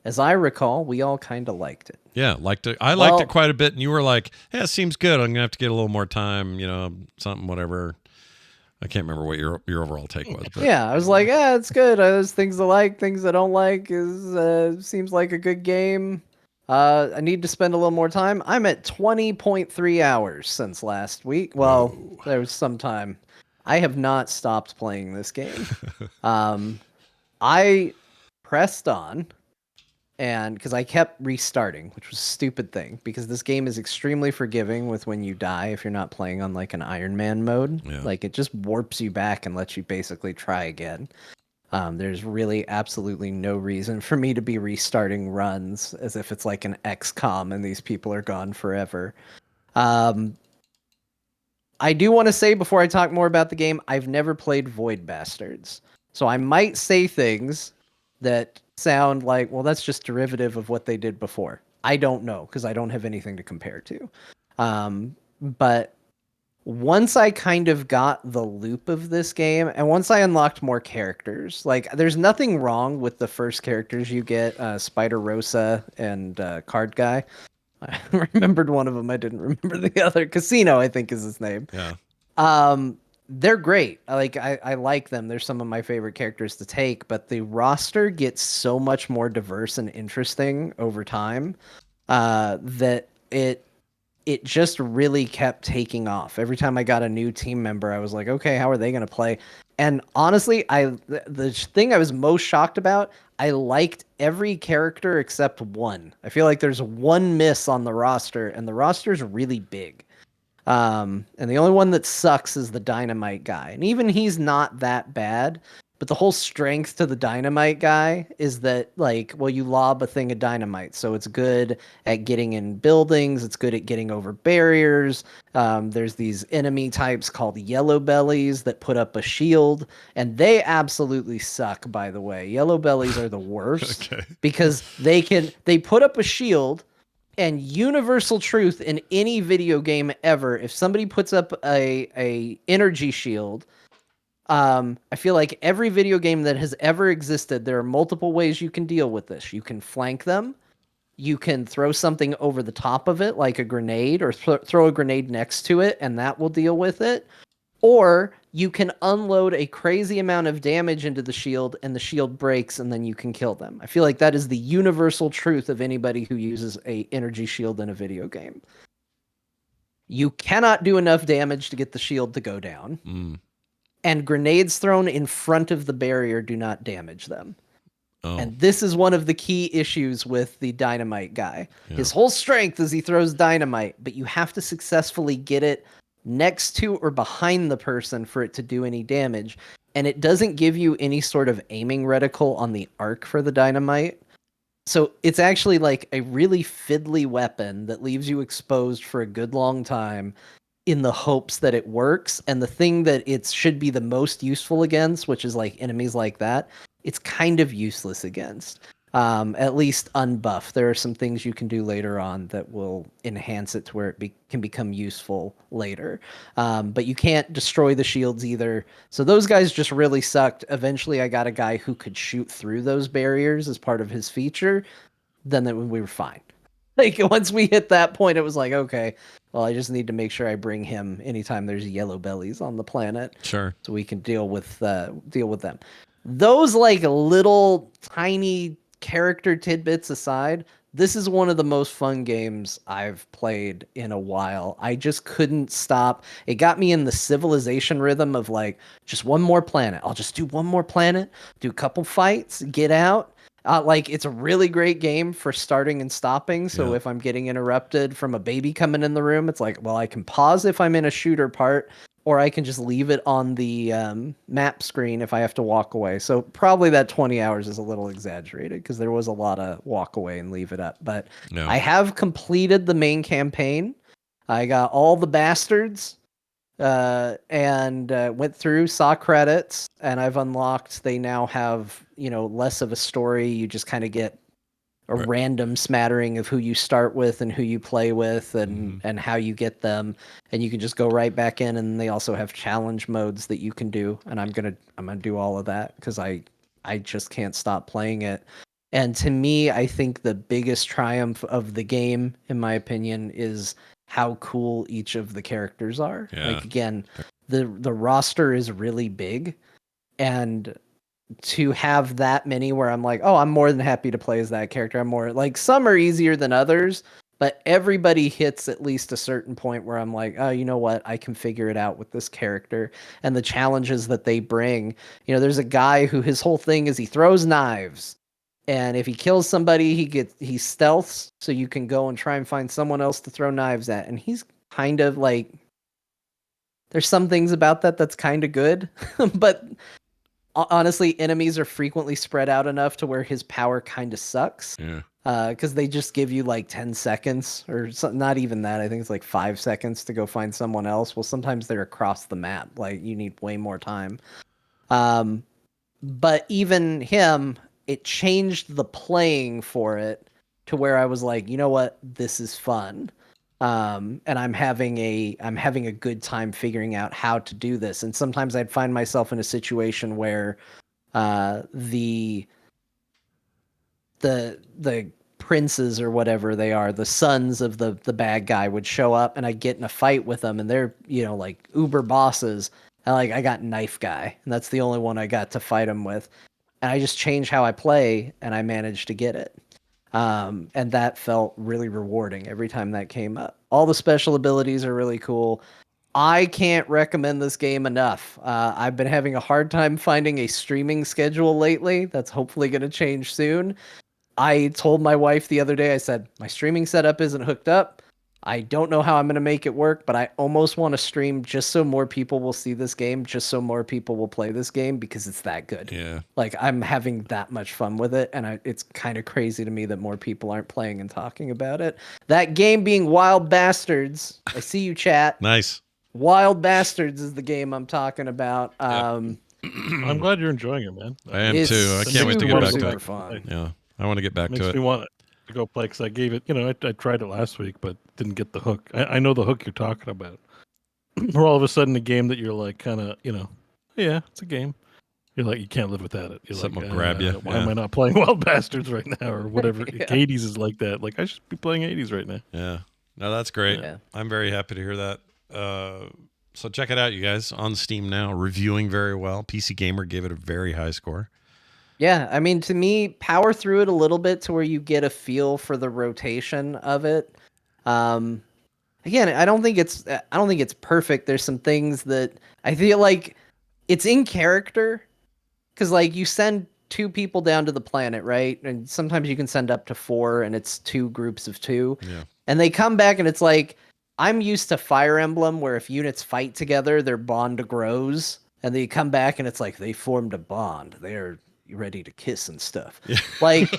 as I recall, we all kind of liked it. Yeah, liked it. I liked it quite a bit, and you were like, "Yeah, it seems good. I'm gonna have to get a little more time. Something, whatever." I can't remember what your overall take was. But. Yeah, I was like, "Yeah, it's good. There's things I like, things I don't like. Seems like a good game. I need to spend a little more time. I'm at 20.3 hours since last week. Well, there was some time. I have not stopped playing this game. I pressed on, and because I kept restarting, which was a stupid thing, because this game is extremely forgiving with when you die if you're not playing on like an Iron Man mode. Yeah. Like it just warps you back and lets you basically try again. There's really absolutely no reason for me to be restarting runs as if it's like an XCOM and these people are gone forever. I do want to say before I talk more about the game, I've never played Void Bastards. So I might say things that sound like, well, that's just derivative of what they did before. I don't know because I don't have anything to compare to. But once I kind of got the loop of this game, and once I unlocked more characters, like there's nothing wrong with the first characters you get, Spider Rosa and Card Guy. I remembered one of them. I didn't remember the other. Casino, I think, is his name. Yeah. They're great. I like them. They're some of my favorite characters to take, but the roster gets so much more diverse and interesting over time that it just really kept taking off. Every time I got a new team member, I was like, okay, how are they going to play? And honestly, the thing I was most shocked about, I liked every character except one. I feel like there's one miss on the roster, and the roster's really big. And the only one that sucks is the dynamite guy. And even he's not that bad, but the whole strength to the dynamite guy is that, like, well, you lob a thing of dynamite. So it's good at getting in buildings. It's good at getting over barriers. There's these enemy types called yellow bellies that put up a shield, and they absolutely suck, by the way. Yellow bellies are the worst because they put up a shield. And universal truth in any video game ever, if somebody puts up a energy shield, I feel like every video game that has ever existed, there are multiple ways you can deal with this. You can flank them. You can throw something over the top of it, like a grenade, or throw a grenade next to it, and that will deal with it. Or you can unload a crazy amount of damage into the shield, and the shield breaks, and then you can kill them. I feel like that is the universal truth of anybody who uses a energy shield in a video game. You cannot do enough damage to get the shield to go down. And grenades thrown in front of the barrier do not damage them. Oh. And this is one of the key issues with the dynamite guy. Yeah. His whole strength is he throws dynamite, but you have to successfully get it next to or behind the person for it to do any damage. And it doesn't give you any sort of aiming reticle on the arc for the dynamite. So it's actually like a really fiddly weapon that leaves you exposed for a good long time in the hopes that it works. And the thing that it should be the most useful against, which is like enemies like that, it's kind of useless against. At least unbuffed. There are some things you can do later on that will enhance it to where it can become useful later. But you can't destroy the shields either. So those guys just really sucked. Eventually, I got a guy who could shoot through those barriers as part of his feature. Then we were fine. Like once we hit that point, it was like, okay, well, I just need to make sure I bring him anytime there's yellow bellies on the planet. Sure. So we can deal with them. Those like little tiny character tidbits aside, this is one of the most fun games I've played in a while. I just couldn't stop. It got me in the civilization rhythm of like, just one more planet. I'll just do one more planet, do a couple fights, get out. Like it's a really great game for starting and stopping. So if I'm getting interrupted from a baby coming in the room, it's like, well, I can pause if I'm in a shooter part, or I can just leave it on the map screen if I have to walk away. So probably that 20 hours is a little exaggerated because there was a lot of walk away and leave it up. But I have completed the main campaign. I got all the bastards and went through, saw credits, and I've unlocked. They now have, less of a story. You just kind of get a random smattering of who you start with and who you play with and how you get them, and you can just go right back in. And they also have challenge modes that you can do, and I'm gonna do all of that because I just can't stop playing it. And to me, I think the biggest triumph of the game, in my opinion, is how cool each of the characters are. Yeah. Like again, the roster is really big, and to have that many where I'm like, oh, I'm more than happy to play as that character. I'm more like, some are easier than others, but everybody hits at least a certain point where I'm like, oh, you know what? I can figure it out with this character and the challenges that they bring. You know, there's a guy who his whole thing is he throws knives. And if he kills somebody, he stealths, so you can go and try and find someone else to throw knives at. And he's kind of like, there's some things about that that's kind of good, but honestly, enemies are frequently spread out enough to where his power kind of sucks. Yeah. Because they just give you like 10 seconds or not even that. I think it's like 5 seconds to go find someone else. Well, sometimes they're across the map. Like you need way more time. But even him, it changed the playing for it to where I was like, you know what, this is fun. And I'm having a good time figuring out how to do this. And sometimes I'd find myself in a situation where the princes or whatever they are, the sons of the bad guy would show up, and I get in a fight with them, and they're, you know, like uber bosses. And like I got knife guy, and that's the only one I got to fight him with. And I just changed how I play, and I managed to get it. And that felt really rewarding every time that came up. All the special abilities are really cool. I can't recommend this game enough. I've been having a hard time finding a streaming schedule lately. That's hopefully going to change soon. I told my wife the other day, I said, my streaming setup isn't hooked up. I don't know how I'm going to make it work, but I almost want to stream just so more people will see this game, just so more people will play this game, because it's that good. Yeah. Like, I'm having that much fun with it, and it's kind of crazy to me that more people aren't playing and talking about it. That game being Wild Bastards. I see you, chat. Nice. Wild Bastards is the game I'm talking about. I'm glad you're enjoying it, man. I am too. I can't wait to get back to super it. fun. Yeah. I want to get back Makes to it. me want to go play because I gave it, you know, I tried it last week, but didn't get the hook. I know the hook you're talking about. Or all of a sudden a game that you're like kind of, you know, yeah, it's a game. You're like, you can't live without it. You're Something like, will grab you. Why am I not playing Wild Bastards right now or whatever? Yeah. Hades is like that. Like, I should be playing Hades right now. Yeah. No, that's great. Yeah. I'm very happy to hear that. So check it out, you guys, on Steam now, reviewing very well. PC Gamer gave it a very high score. Yeah, I mean, to me, power through it a little bit to where you get a feel for the rotation of it. Again, I don't think it's perfect. There's some things that I feel like it's in character, because like you send 2 people down to the planet, right? And sometimes you can send up to 4, and it's 2 groups of 2. Yeah. And they come back, and it's like, I'm used to Fire Emblem, where if units fight together, their bond grows, and they come back, and it's like they formed a bond. They're ready to kiss and stuff. Yeah. Like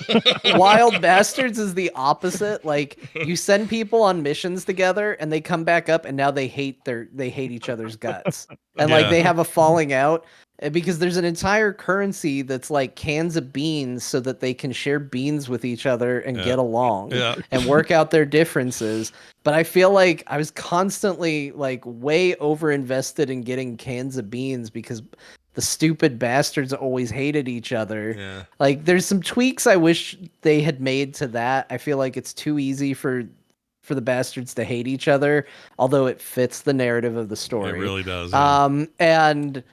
Wild Bastards is the opposite. Like you send people on missions together, and they come back up, and now they hate each other's guts, and like they have a falling out. Because there's an entire currency that's like cans of beans so that they can share beans with each other and get along and work out their differences. But I feel like I was constantly like way over invested in getting cans of beans because the stupid bastards always hated each other. Yeah. Like there's some tweaks I wish they had made to that. I feel like it's too easy for the bastards to hate each other, although it fits the narrative of the story. It really does. Yeah. And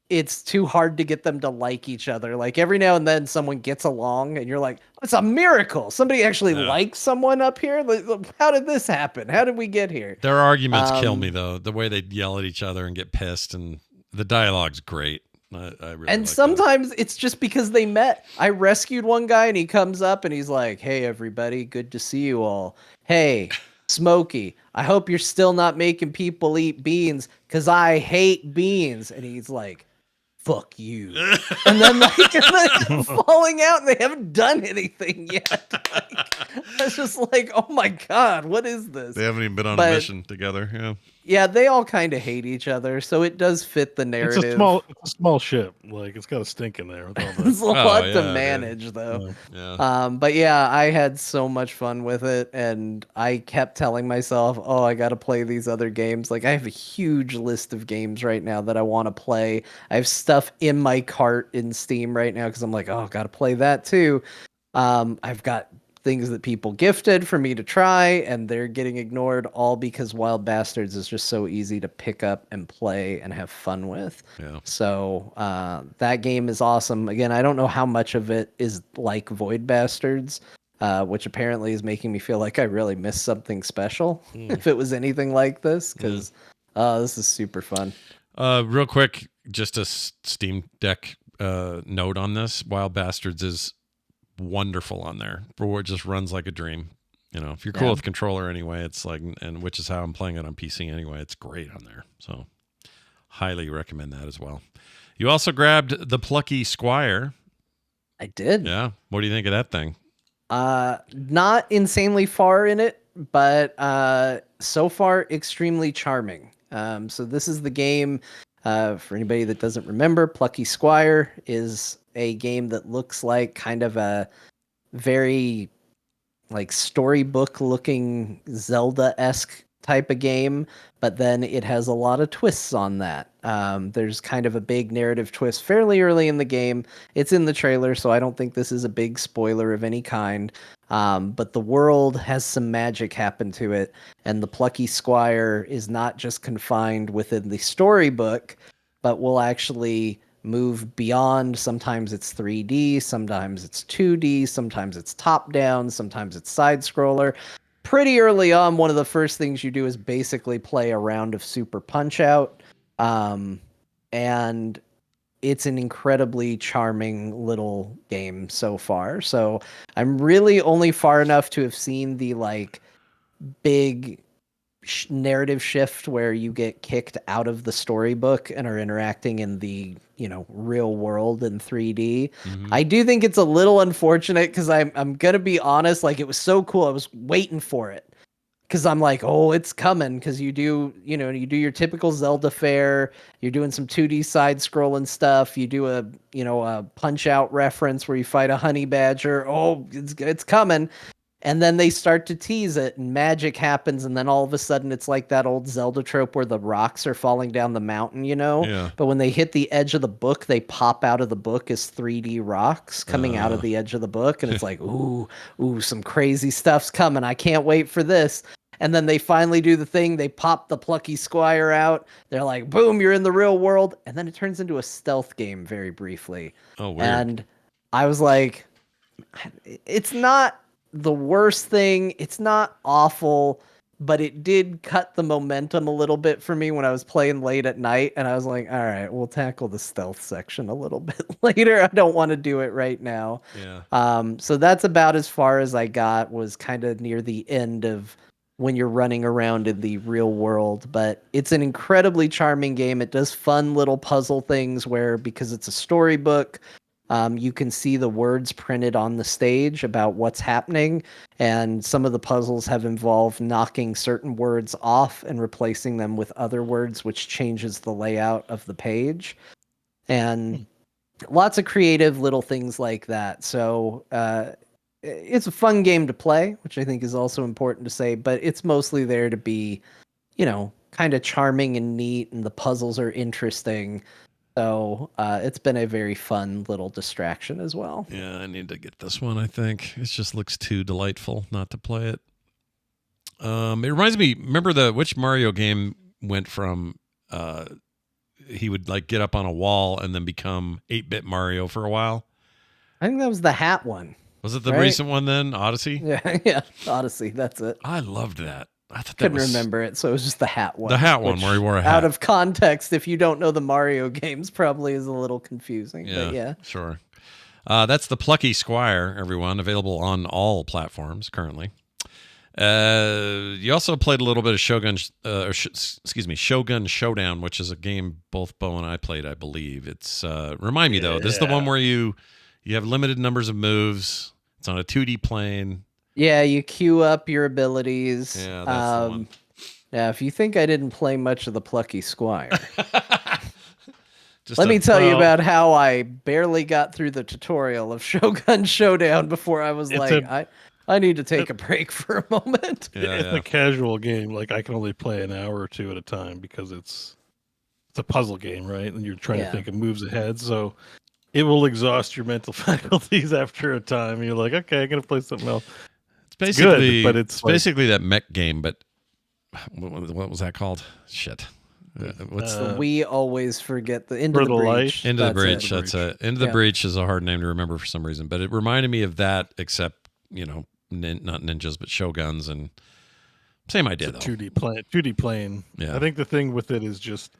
it's too hard to get them to like each other. Like every now and then someone gets along and you're like, it's a miracle. Somebody actually likes someone up here. Like, how did this happen? How did we get here? Their arguments kill me though. The way they yell at each other and get pissed, and the dialogue's great. I really and like sometimes it's just because they met. I rescued one guy and he comes up and he's like, hey, everybody, good to see you all. Hey, Smokey, I hope you're still not making people eat beans because I hate beans. And he's like, fuck you. And then falling out and they haven't done anything yet. It's just like, oh my God, what is this? They haven't even been on a mission together. Yeah. Yeah, they all kind of hate each other, so it does fit the narrative. It's a small ship. Like it's got a stink in there. With all It's a lot to yeah, manage, though. Yeah. But yeah, I had so much fun with it, and I kept telling myself, "Oh, I got to play these other games." Like I have a huge list of games right now that I want to play. I have stuff in my cart in Steam right now because I'm like, "Oh, got to play that too." I've got things that people gifted for me to try, and they're getting ignored, all because Wild Bastards is just so easy to pick up and play and have fun with. Yeah. So that game is awesome. Again, I don't know how much of it is like Void Bastards, which apparently is making me feel like I really missed something special if it was anything like this, because this is super fun. Real quick, just a Steam Deck note on this. Wild Bastards is wonderful on there. It just runs like a dream. You know, if you're cool with controller anyway, it's like, and which is how I'm playing it on PC anyway, it's great on there. So highly recommend that as well. You also grabbed the Plucky Squire. I did. Yeah. What do you think of that thing? Not insanely far in it, but so far extremely charming. So this is the game, for anybody that doesn't remember, Plucky Squire is a game that looks like kind of a very like storybook looking Zelda-esque type of game, but then it has a lot of twists on that. There's kind of a big narrative twist fairly early in the game. It's in the trailer, so I don't think this is a big spoiler of any kind. But the world has some magic happen to it, and the Plucky Squire is not just confined within the storybook, but will actually move beyond. Sometimes it's 3D, sometimes it's 2D, sometimes it's top down, sometimes it's side scroller. Pretty early on, one of the first things you do is basically play a round of Super Punch-Out, and it's an incredibly charming little game so far. So I'm really only far enough to have seen the like big narrative shift where you get kicked out of the storybook and are interacting in the, you know, real world in 3D. I do think it's a little unfortunate because I'm gonna be honest, like it was so cool. I was waiting for it because I'm like, oh, it's coming, because you do your typical Zelda fare. You're doing some 2D side scrolling stuff. You do a Punch-Out reference where you fight a honey badger. Oh, it's coming. And then they start to tease it, and magic happens, and then all of a sudden it's like that old Zelda trope where the rocks are falling down the mountain, you know? Yeah. But when they hit the edge of the book, they pop out of the book as 3D rocks coming out of the edge of the book, and it's like, ooh, some crazy stuff's coming. I can't wait for this. And then they finally do the thing. They pop the Plucky Squire out. They're like, boom, you're in the real world. And then it turns into a stealth game very briefly. Oh, weird. And I was like, it's not the worst thing. It's not awful, but it did cut the momentum a little bit for me when I was playing late at night. And I was like, all right, we'll tackle the stealth section a little bit later. I don't want to do it right now. Yeah. So that's about as far as I got, was kind of near the end of when you're running around in the real world. But it's an incredibly charming game. It does fun little puzzle things where, because it's a storybook, you can see the words printed on the stage about what's happening, and some of the puzzles have involved knocking certain words off and replacing them with other words, which changes the layout of the page. And lots of creative little things like that. So it's a fun game to play, which I think is also important to say, but it's mostly there to be, you know, kind of charming and neat, and the puzzles are interesting. So it's been a very fun little distraction as well. Yeah, I need to get this one, I think. It just looks too delightful not to play it. It reminds me, remember which Mario game went from he would like get up on a wall and then become 8-bit Mario for a while? I think that was the hat one. Was it the right? recent one then? Odyssey? Yeah, Odyssey, that's it. I loved that. I thought Couldn't remember it, so it was just the hat one. The hat one where he wore a hat. Out of context, if you don't know the Mario games, probably is a little confusing. Yeah, but yeah. Sure. That's the Plucky Squire, everyone, available on all platforms currently. You also played a little bit of Shogun Showdown, which is a game both Bo and I played, I believe. It's remind me though, this is the one where you have limited numbers of moves. It's on a 2D plane. Yeah, you queue up your abilities. Yeah, that's the one. Now, if you think I didn't play much of the Plucky Squire, Just let me tell you about how I barely got through the tutorial of Shogun Showdown before I was I need to take a break for a moment. It's a casual game. Like I can only play an hour or two at a time because it's a puzzle game, right? And you're trying to think of moves ahead. So it will exhaust your mental faculties after a time. You're like, okay, I'm gonna play something else. It's basically, good, but it's like, basically that mech game, but what was that called? Shit. What's we always forget the Into For the the Light? Breach. Into the That's Breach? it. That's it. Into the Yeah. Breach is a hard name to remember for some reason, but it reminded me of that, except not ninjas, but shoguns, and same idea it's though. a 2D plane. Yeah. I think the thing with it is just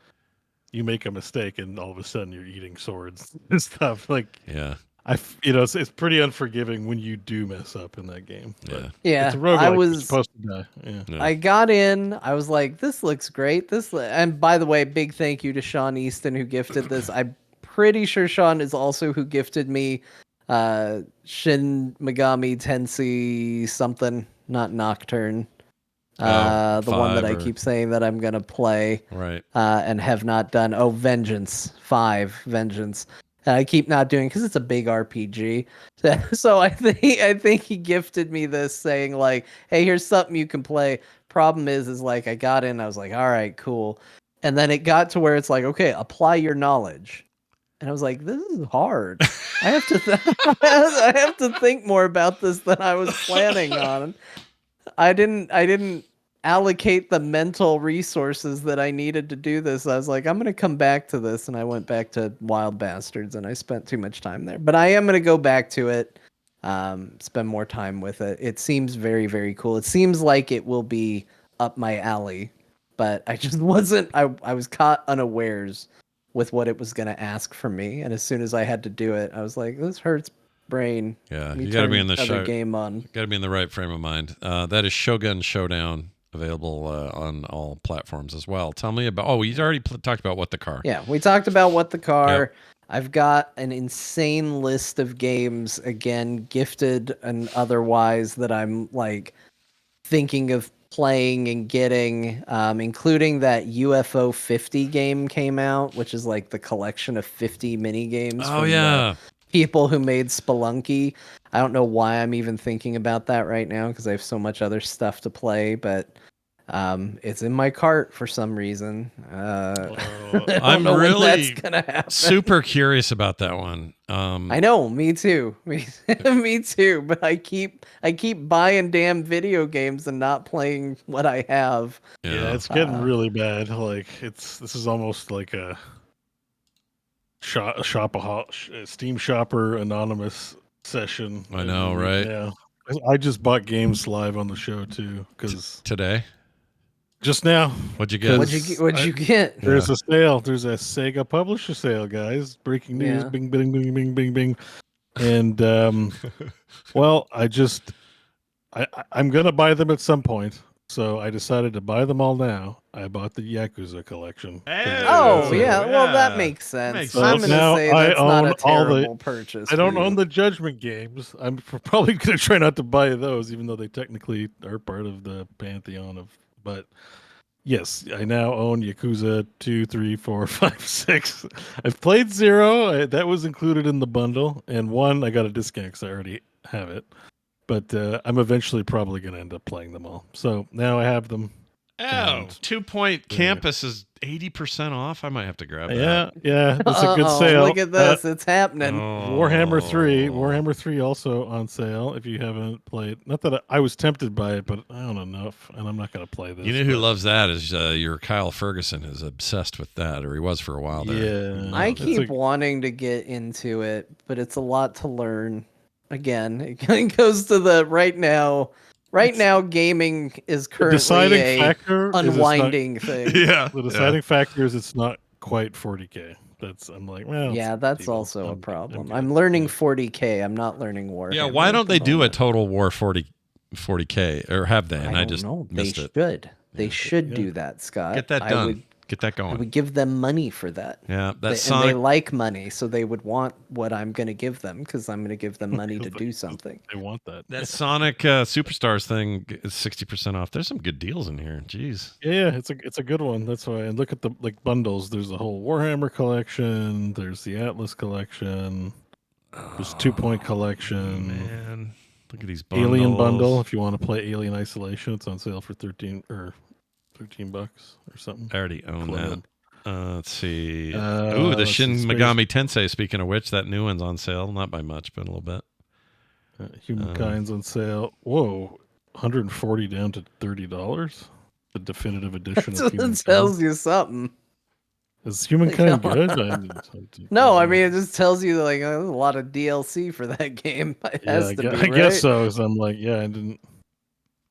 you make a mistake and all of a sudden you're eating swords and stuff. Like, Yeah. it's pretty unforgiving when you do mess up in that game. But Yeah. Yeah, it's a roguelike. I You're was supposed to die. Yeah. Yeah. I got in. I was like, "This looks great." And by the way, big thank you to Sean Easton who gifted this. I'm pretty sure Sean is also who gifted me Shin Megami Tensei something, not Nocturne. The one that I keep saying that I'm gonna play, Right. and have not done. Oh, Vengeance 5, Vengeance. And I keep not doing because it's a big RPG. So I think he gifted me this, saying like, "Hey, here's something you can play." Problem is like I got in, I was like, "All right, cool," and then it got to where it's like, "Okay, apply your knowledge," and I was like, "This is hard. I have to I have to think more about this than I was planning on." I didn't allocate the mental resources that I needed to do this. I was like, I'm gonna come back to this, and I went back to Wild Bastards, and I spent too much time there. But I am gonna go back to it, spend more time with it. It seems very, very cool. It seems like it will be up my alley, but I just wasn't. I was caught unawares with what it was gonna ask from me, and as soon as I had to do it, I was like, this hurts brain. Yeah. Let me You got to be turn in the other game on. Got to be in the right frame of mind. That is Shogun Showdown, available on all platforms as well. Tell me about. Oh, we already talked about What the Car. Yeah, we talked about What the Car. Yep. I've got an insane list of games, again, gifted and otherwise, that I'm like thinking of playing and getting, including that UFO 50 game came out, which is like the collection of 50 mini games. Oh yeah. People who made Spelunky. I don't know why I'm even thinking about that right now because I have so much other stuff to play, but it's in my cart for some reason. I'm know when really that's gonna happen. super curious about that one. I know, me too. Me too. But I keep buying damn video games and not playing what I have. Yeah, it's getting really bad. Like this is almost like a Steam Shopper anonymous session. I know, right? Yeah, I just bought games live on the show too because today. Just now. What'd you get? What'd you get? There's a sale. There's a Sega publisher sale, guys. Breaking news. Yeah. Bing, bing, bing, bing, bing, bing. And well, I'm gonna buy them at some point. So I decided to buy them all now. I bought the Yakuza collection. Oh yeah, well that makes sense. Makes I'm sense. gonna Now say I that's not a own all the- terrible purchase. I don't for you. own the Judgment games. I'm probably gonna try not to buy those, even though they technically are part of the pantheon of. But yes, I now own Yakuza 2, 3, 4, 5, 6. I've played 0. That was included in the bundle, and 1 I got a discount because I already have it. But I'm eventually probably going to end up playing them all. So now I have them. Oh, And- 2 Point Campus is 80% off. I might have to grab that. Yeah, that's a good Uh-oh, sale. Look at this, it's happening. Warhammer 3 also on sale if you haven't played. Not that I was tempted by it, but I don't know enough, and I'm not going to play this. You know who but- loves that is your Kyle Ferguson is obsessed with that, or he was for a while there. Yeah, I it's keep wanting to get into it, but it's a lot to learn. Again, it goes to the right now. Gaming is the currently deciding a factor. unwinding thing. Yeah. The deciding factor is it's not quite 40K. I'm like, well, Yeah, it's that's Devo. also a I'm problem. good. I'm learning Yeah. 40K. I'm not learning Warhammer. Yeah, why don't at the they do a moment. Total War 40K, or have they? And I don't just know. They missed it. should. They should Yeah. do that, Scott. Get that I done. Get that I going. would give them money for that. Yeah, And that's they Sonic. like money, so they would want what I'm going to give them because I'm going to give them money to do something. They want that. That Sonic Superstars thing is 60% off. There's some good deals in here. Jeez. Yeah, it's a good one. That's why. And look at the bundles. There's the whole Warhammer collection. There's the Atlas collection. There's 2 Point collection. Man, look at these bundles. Alien bundle. If you want to play Alien Isolation, it's on sale for $13 or $13 or something. I already own that. Let's see. Uh, the let's Shin see, Megami Tensei. Speaking of which, that new one's on sale. Not by much, but a little bit. Humankind's on sale. Whoa, $140 down to $30. The definitive edition That's of what Humankind. tells you something. Is Humankind good? No, I mean it just tells you like there's a lot of DLC for that game. It has to be, I right? guess so. So I'm like, yeah, I didn't.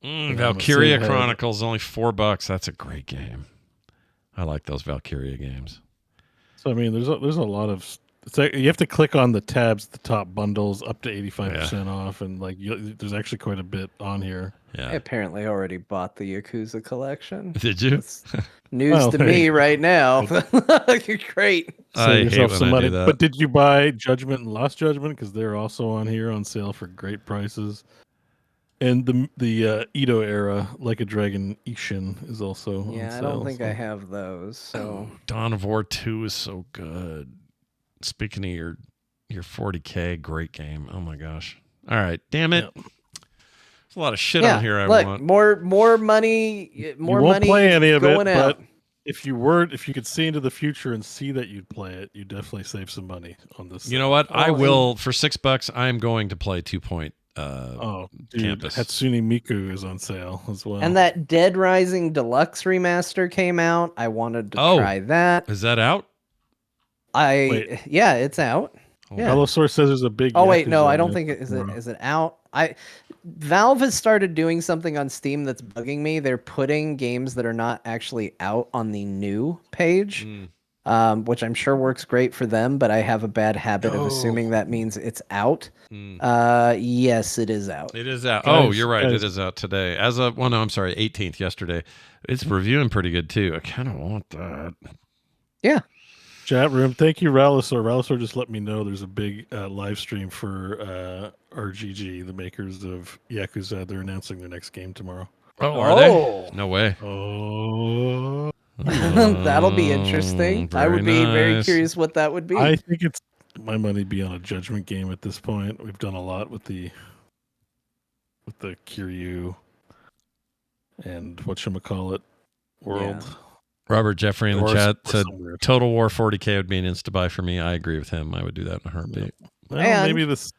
Valkyria save head. Chronicles only $4. That's a great game. I like those Valkyria games. So I mean, there's a lot of. It's like you have to click on the tabs at the top, bundles up to 85% off, and like there's actually quite a bit on here. Yeah. I apparently already bought the Yakuza collection. Did you? That's news to me right now. Great. I Save hate yourself when some I money. do that. But did you buy Judgment and Lost Judgment? Because they're also on here on sale for great prices. And the Edo era, Like a Dragon Ishin, is also on Yeah, I sale. don't think I have those. So Dawn of War 2 is so good. Speaking of your 40K, great game. Oh my gosh. All right, damn it. Yeah. There's a lot of shit yeah, on here I look, want. more money. More you won't money play any of going it, out. but if you could see into the future and see that you'd play it, you definitely save some money on this. You know what? I Oh, will for $6. I'm going to play 2 Point. Dude, Campus. Hatsune Miku is on sale as well. And that Dead Rising Deluxe remaster came out. I wanted to try that. Is that out? Wait. Yeah, it's out. Yeah. Velosaur says there's a big. Oh wait, no, Yakuza I on don't it think it is. tomorrow. Is it out? Valve has started doing something on Steam that's bugging me. They're putting games that are not actually out on the new page, which I'm sure works great for them. But I have a bad habit of assuming that means it's out. Yes, it is out. It is out. Guys, Oh, you're right. guys. It is out today. As of I'm sorry, 18th yesterday. It's reviewing pretty good too. I kind of want that. Yeah. Chat room, thank you, Rallisaur. Rallisaur just let me know there's a big live stream for RGG, the makers of Yakuza. They're announcing their next game tomorrow. Oh, are they? No way. Oh, That'll be interesting. I would be very nice. curious what that would be. I think it's my money be on a Judgment game at this point. We've done a lot with the Kiryu and whatchamacallit world. Yeah. Robert Jeffrey in the Or chat or said somewhere. Total War 40K would be an insta buy for me. I agree with him. I would do that in a heartbeat. Well, And- maybe this,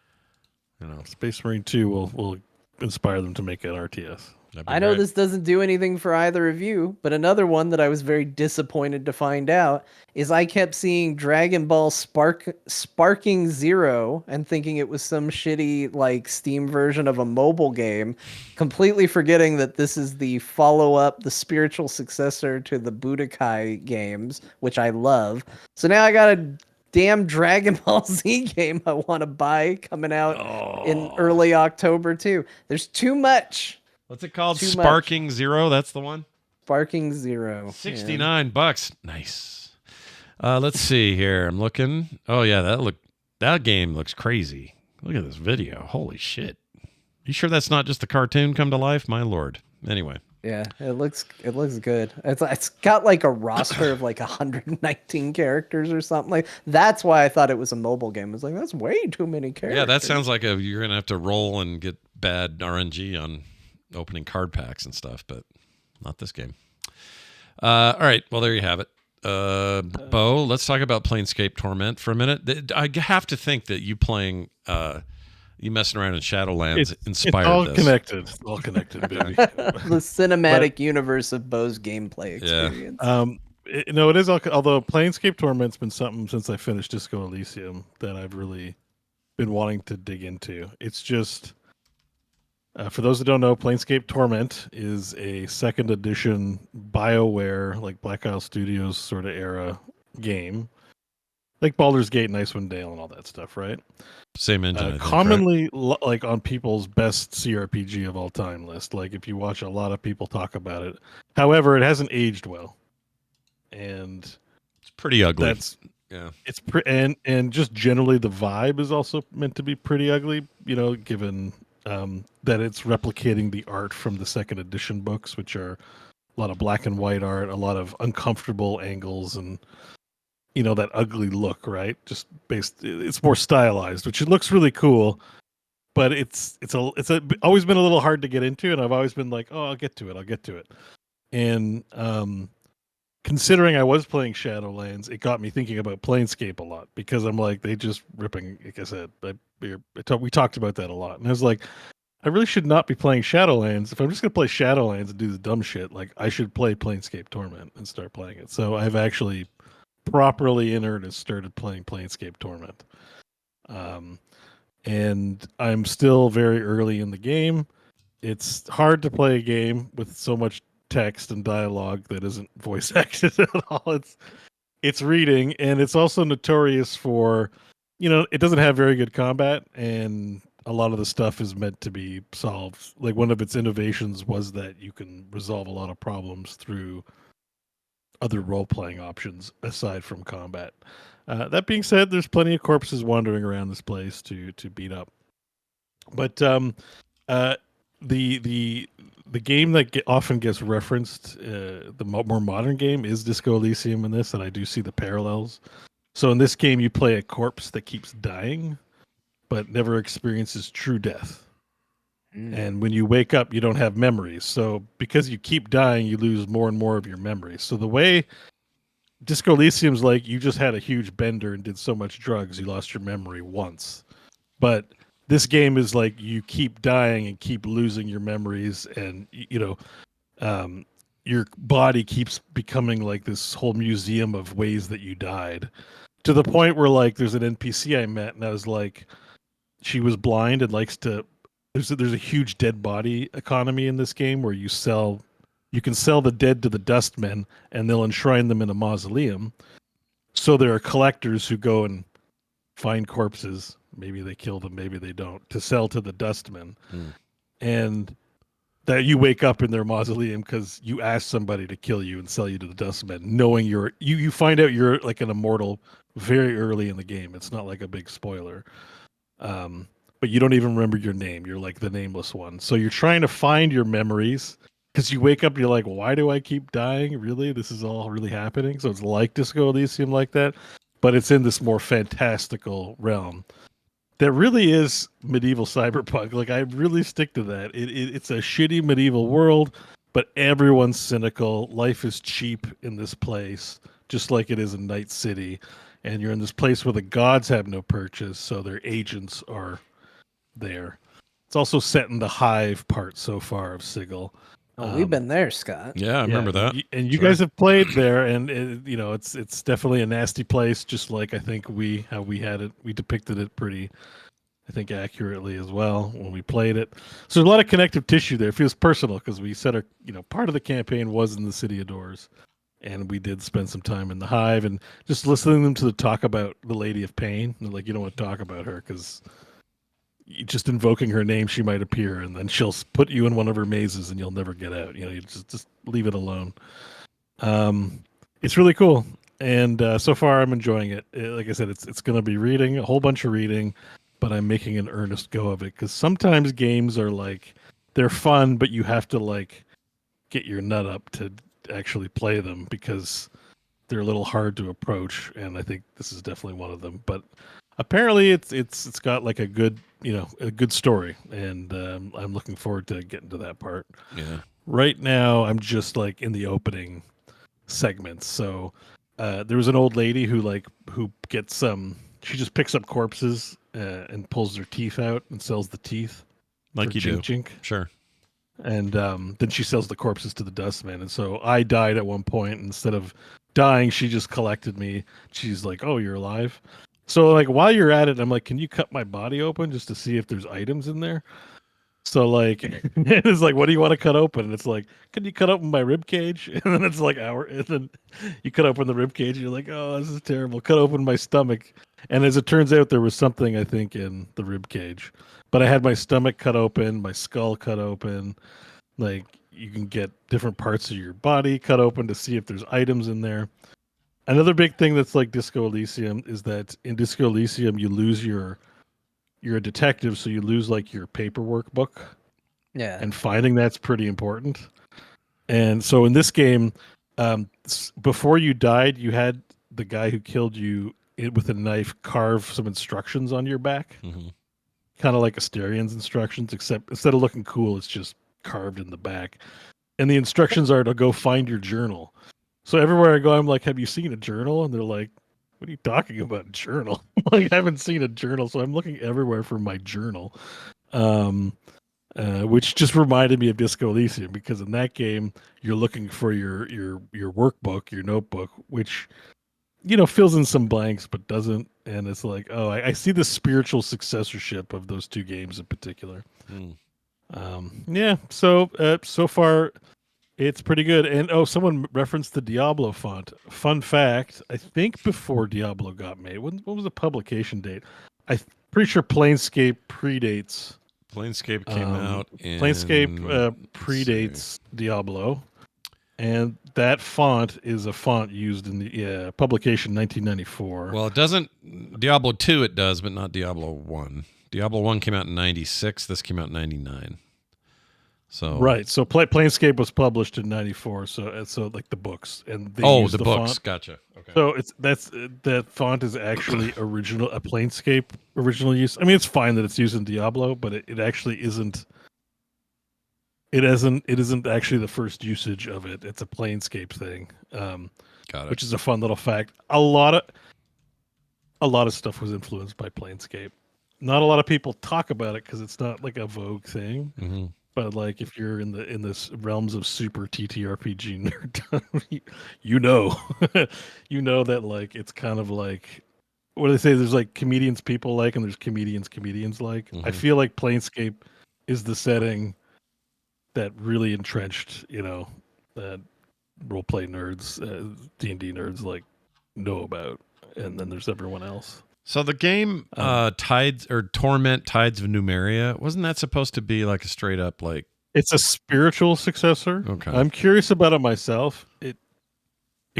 Space Marine 2 will inspire them to make an RTS. That'd be I know great. this doesn't do anything for either of you, but another one that I was very disappointed to find out is I kept seeing Dragon Ball Sparking Zero and thinking it was some shitty like Steam version of a mobile game, completely forgetting that this is the follow-up, the spiritual successor to the Budokai games, which I love. So now I got a damn Dragon Ball Z game I want to buy coming out in early October too. There's too much. What's it called? Too much. Sparking Zero. That's the one. Sparking Zero. Yeah. $69. Nice. Let's see here. I'm looking. Oh yeah, that game looks crazy. Look at this video. Holy shit. You sure that's not just a cartoon come to life? My lord. Anyway. Yeah, it looks good. It's got like a roster of like 119 characters or something. Like that's why I thought it was a mobile game. It's like that's way too many characters. Yeah, that sounds like you're gonna have to roll and get bad RNG on opening card packs and stuff, but not this game. All right, well there you have it. Bo, let's talk about Planescape Torment for a minate. I have to think that you playing you messing around in Shadowlands inspired it's all this. connected. It's all connected, baby. the cinematic universe of Bo's gameplay experience. It is. Although Planescape Torment's been something since I finished Disco Elysium that I've really been wanting to dig into. It's just for those that don't know, Planescape Torment is a second edition BioWare, like Black Isle Studios sort of era game, like Baldur's Gate and Icewind Dale and all that stuff, right? Same engine. I think, Commonly, like on people's best CRPG of all time list. Like if you watch a lot of people talk about it. However, it hasn't aged well, and it's pretty ugly. It's and just generally the vibe is also meant to be pretty ugly. Given that it's replicating the art from the second edition books, which are a lot of black and white art, a lot of uncomfortable angles, and that ugly look, right? Just it's more stylized, which it looks really cool, but it's always been a little hard to get into, and I've always been like, oh, I'll get to it. And considering I was playing Shadowlands, it got me thinking about Planescape a lot because I'm like, they just ripping. Like I said, we talked about that a lot, and I was like, I really should not be playing Shadowlands. If I'm just gonna play Shadowlands and do the dumb shit, like I should play Planescape Torment and start playing it. So I've actually properly in earnest started playing Planescape Torment. And I'm still very early in the game. It's hard to play a game with so much text and dialogue that isn't voice acted at all. It's reading, and it's also notorious for, it doesn't have very good combat, and a lot of the stuff is meant to be solved. Like one of its innovations was that you can resolve a lot of problems through other role-playing options aside from combat. That being said, there's plenty of corpses wandering around this place to beat up. But the game that often gets referenced, the more modern game, is Disco Elysium in this, and I do see the parallels. So in this game, you play a corpse that keeps dying, but never experiences true death. And when you wake up, you don't have memories. So because you keep dying, you lose more and more of your memories. So the way Disco Elysium's like, you just had a huge bender and did so much drugs, you lost your memory once. But this game is like, you keep dying and keep losing your memories, and your body keeps becoming like this whole museum of ways that you died, to the point where like there's an NPC I met, and I was like, she was blind and likes to. There's a huge dead body economy in this game where you can sell the dead to the dustmen, and they'll enshrine them in a mausoleum. So there are collectors who go and find corpses. Maybe they kill them, maybe they don't, to sell to the dustmen. And that you wake up in their mausoleum because you asked somebody to kill you and sell you to the dustmen, knowing you find out you're like an immortal very early in the game. It's not like a big spoiler. But you don't even remember your name. You're like the nameless one. So you're trying to find your memories because you wake up and you're like, why do I keep dying? Really? This is all really happening? So it's like Disco Elysium like that, but it's in this more fantastical realm that really is medieval cyberpunk. Like, I really stick to that. It's a shitty medieval world, but everyone's cynical. Life is cheap in this place, just like it is in Night City. And you're in this place where the gods have no purchase, so their agents are there. It's also set in the hive part so far of Sigil. Oh, we've been there, Scott. Yeah, I remember that. And you guys have played there, and it's definitely a nasty place. Just like I think we depicted it pretty, I think, accurately as well when we played it. So there's a lot of connective tissue there. It feels personal because we said part of the campaign was in the City of Doors, and we did spend some time in the hive, and just listening to them talk about the Lady of Pain. They're like, you don't want to talk about her because just invoking her name, she might appear, and then she'll put you in one of her mazes, and you'll never get out. You just leave it alone. It's really cool, and so far I'm enjoying it. Like I said, it's going to be reading, a whole bunch of reading, but I'm making an earnest go of it because sometimes games are like, they're fun, but you have to like get your nut up to actually play them because they're a little hard to approach, and I think this is definitely one of them. But apparently it's got like a good story, and I'm looking forward to getting to that part. Yeah. Right now I'm just like in the opening segments. So there was an old lady who gets she just picks up corpses and pulls their teeth out and sells the teeth Like you do. Jink. Sure. And then she sells the corpses to the dustman. And so I died at one point. Instead of dying, she just collected me. She's like, oh, you're alive? So like while you're at it, I'm like, can you cut my body open just to see if there's items in there? So like it's like, what do you want to cut open? And it's like, can you cut open my rib cage? And then it's like and then you cut open the rib cage and you're like, oh, this is terrible. Cut open my stomach. And as it turns out, there was something, I think, in the rib cage. But I had my stomach cut open, my skull cut open. Like, you can get different parts of your body cut open to see if there's items in there. Another big thing that's like Disco Elysium is that in Disco Elysium, you lose you're a detective, so you lose like your paperwork book. Yeah. And finding that's pretty important. And so in this game, before you died, you had the guy who killed you with a knife carve some instructions on your back. Mm-hmm. Kind of like Asterian's instructions, except instead of looking cool, it's just carved in the back. And the instructions are to go find your journal. So everywhere I go, I'm like, "Have you seen a journal?" And they're like, "What are you talking about, journal?" Like, I haven't seen a journal, so I'm looking everywhere for my journal. Which just reminded me of Disco Elysium, because in that game you're looking for your workbook, your notebook, which fills in some blanks but doesn't, and it's like, oh, I see the spiritual successorship of those two games in particular. Yeah, so far it's pretty good. And someone referenced the Diablo font. Fun fact, I think before Diablo got made, what was the publication date? I'm pretty sure Planescape predates. Planescape came out in... Planescape predates Diablo, and that font is a font used in the publication 1994. Well, it doesn't... Diablo 2 it does, but not Diablo 1. Diablo 1 came out in 96. This came out in 99. So right, so Planescape was published in 94, so like the books, and they use the books font. Gotcha. Okay. So that font is actually a Planescape original use. I mean, it's fine that it's used in Diablo, but it actually isn't. It isn't actually the first usage of it. It's a Planescape thing, Got it. which is a fun little fact. A lot of stuff was influenced by Planescape. Not a lot of people talk about it because it's not like a vogue thing. Mm-hmm. But like, if you're in this realms of super TTRPG nerd, you know that like it's kind of like, what do they say? There's like comedians people like, and there's comedians like. Mm-hmm. I feel like Planescape is the setting that really entrenched, that role play nerds, D&D nerds like know about, and then there's everyone else. So the game Tides or Torment Tides of Numeria, wasn't that supposed to be like a straight up like... It's a spiritual successor. Okay. I'm curious about it myself. It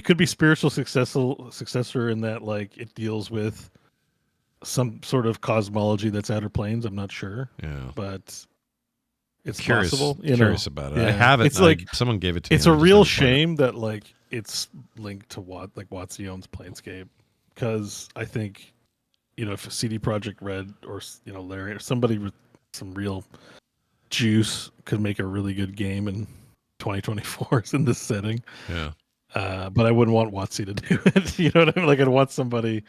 could be spiritual successor in that like it deals with some sort of cosmology that's outer planes. I'm not sure. Yeah. But it's curious, possible. Curious about it. Yeah. I have it. It's like someone gave it to me. It's a real shame that like it's linked to WotC owns Planescape, because I think if CD Projekt Red or Larry or somebody with some real juice could make a really good game in 2024 in this setting. Yeah. But I wouldn't want WotC to do it. You know what I mean? Like, I'd want somebody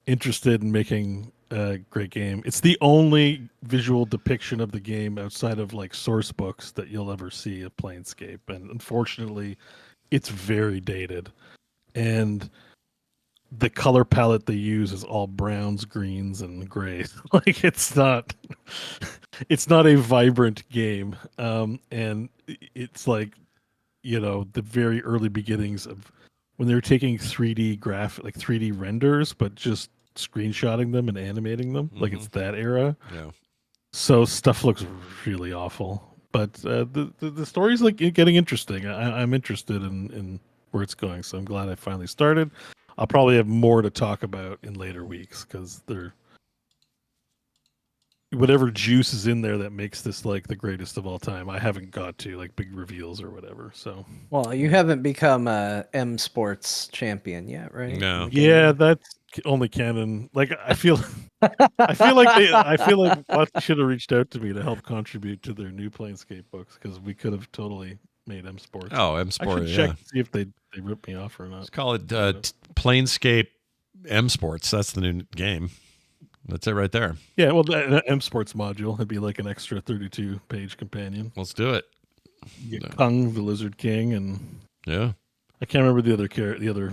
interested in making a great game. It's the only visual depiction of the game outside of like source books that you'll ever see of Planescape, and unfortunately, it's very dated. And the color palette they use is all browns, greens, and grays. Like, it's not a vibrant game. And it's like, the very early beginnings of when they were taking 3D renders, but just screenshotting them and animating them. Mm-hmm. Like, it's that era. Yeah. So stuff looks really awful. But the story's like getting interesting. I'm interested in where it's going. So I'm glad I finally started. I'll probably have more to talk about in later weeks, because whatever juice is in there that makes this like the greatest of all time, I haven't got to like big reveals or whatever. So, well, you haven't become a M Sports champion yet, right? No. Yeah, that's only canon. Like, I feel like what should have reached out to me to help contribute to their new Planescape books, because we could have totally made M Sports. Oh, M I Sport. should check to see if they rip me off or not. Let's call it Planescape M Sports. That's the new game. That's it right there. Yeah, well, the M Sports module would be like an extra 32-page companion. Let's do it. You get Kung, the Lizard King, and Yeah. I can't remember the other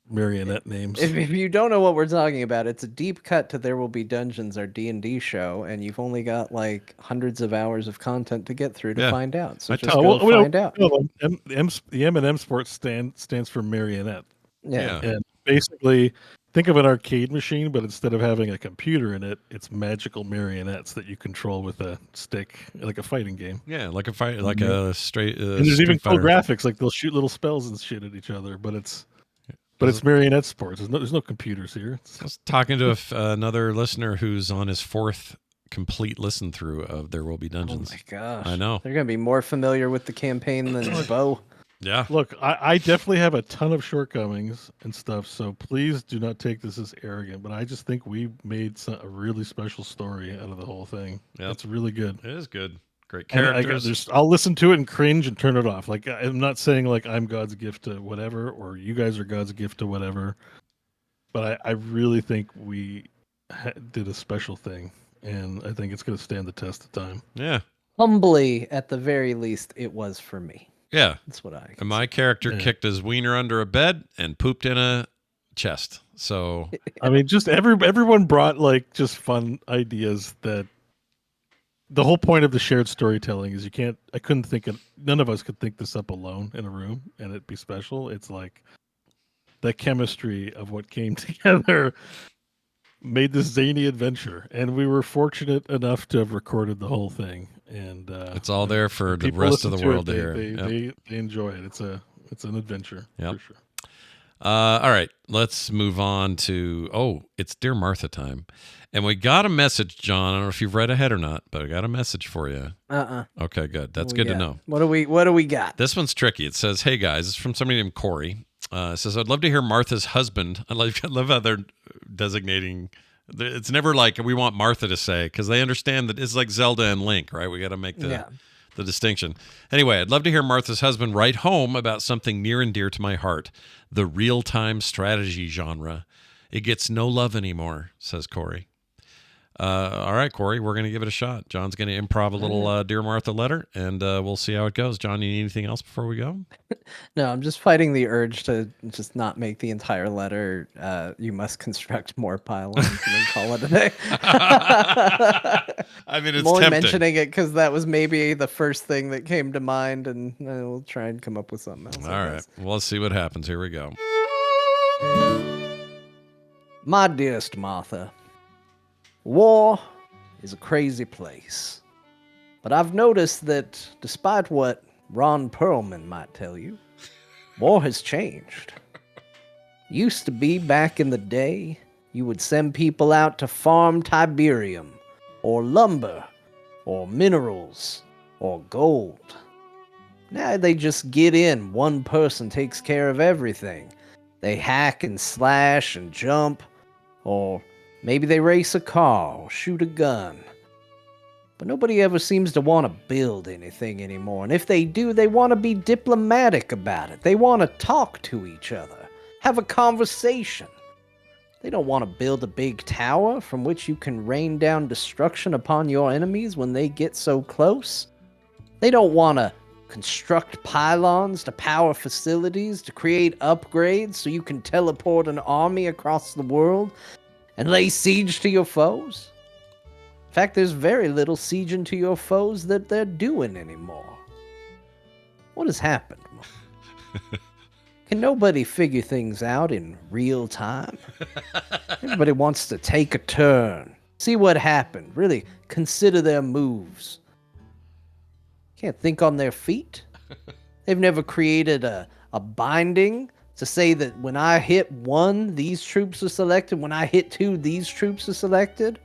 marionette names. If you don't know what we're talking about, it's a deep cut to There Will Be Dungeons, our D&D show, and you've only got like hundreds of hours of content to get through to find out. So just go find out. No, the M and M Sports stands for marionette. Yeah. And basically, think of an arcade machine, but instead of having a computer in it, it's magical marionettes that you control with a stick, like a fighting game. Yeah, like a fight, like a straight. And there's even cool fighter. graphics, like they'll shoot little spells and shit at each other. But it's marionette sports. There's no computers here. I was talking to another listener who's on his 4th complete listen through of There Will Be Dungeons. Oh my gosh. I know. They're going to be more familiar with the campaign than BEAU. Yeah. Look, I definitely have a ton of shortcomings and stuff, so please do not take this as arrogant, but I just think we made a really special story out of the whole thing. Yep. It's really good. It is good. Great And characters. I'll listen to it and cringe and turn it off. Like, I'm not saying like I'm God's gift to whatever, or you guys are God's gift to whatever. But I really think we did a special thing, and I think it's going to stand the test of time. Yeah. Humbly, at the very least, it was for me. Yeah. That's what I. And my character Yeah. kicked his wiener under a bed and pooped in a chest. So I mean, just everyone brought like just fun ideas. That the whole point of the shared storytelling is none of us could think this up alone in a room and it'd be special. It's like the chemistry of what came together made this zany adventure, and we were fortunate enough to have recorded the whole thing. And it's all there for the people rest of listen the to world it, to hear. They enjoy it. It's an adventure. Yep. For sure. All right, let's move on to it's Dear Martha time, and we got a message, John. I don't know if you've read ahead or not, but I got a message for you. Okay, good. That's good to know. What do we got? This one's tricky. It says, "Hey guys," it's from somebody named Corey. It says, "I'd love to hear Martha's husband." I love how they're designating. It's never like we want Martha to say, because they understand that it's like Zelda and Link, right? We got to make the distinction. Anyway, I'd love to hear Martha's husband write home about something near and dear to my heart, the real-time strategy genre. It gets no love anymore, says Corey. All right, Corey, we're going to give it a shot. John's going to improv a little Dear Martha letter, and we'll see how it goes. John, you need anything else before we go? No, I'm just fighting the urge to just not make the entire letter. You must construct more pylons and then call it a day. I mean, it's I'm only tempting. mentioning it because that was maybe the first thing that came to mind, and we'll try and come up with something else. All right, well, let's see what happens. Here we go. My dearest Martha, war is a crazy place. But I've noticed that despite what Ron Perlman might tell you, war has changed. Used to be back in the day, you would send people out to farm Tiberium, or lumber, or minerals, or gold. Now they just get in, one person takes care of everything. They hack and slash and jump, or maybe they race a car or shoot a gun. But nobody ever seems to want to build anything anymore. And if they do, they want to be diplomatic about it. They want to talk to each other, have a conversation. They don't want to build a big tower from which you can rain down destruction upon your enemies when they get so close. They don't want to construct pylons to power facilities, to create upgrades so you can teleport an army across the world and lay siege to your foes. In fact, there's very little sieging to your foes that they're doing anymore. What has happened? Can nobody figure things out in real time? Everybody wants to take a turn, see what happened, really consider their moves. Can't think on their feet. They've never created a binding to say that when I hit 1, these troops are selected. When I hit 2, these troops are selected.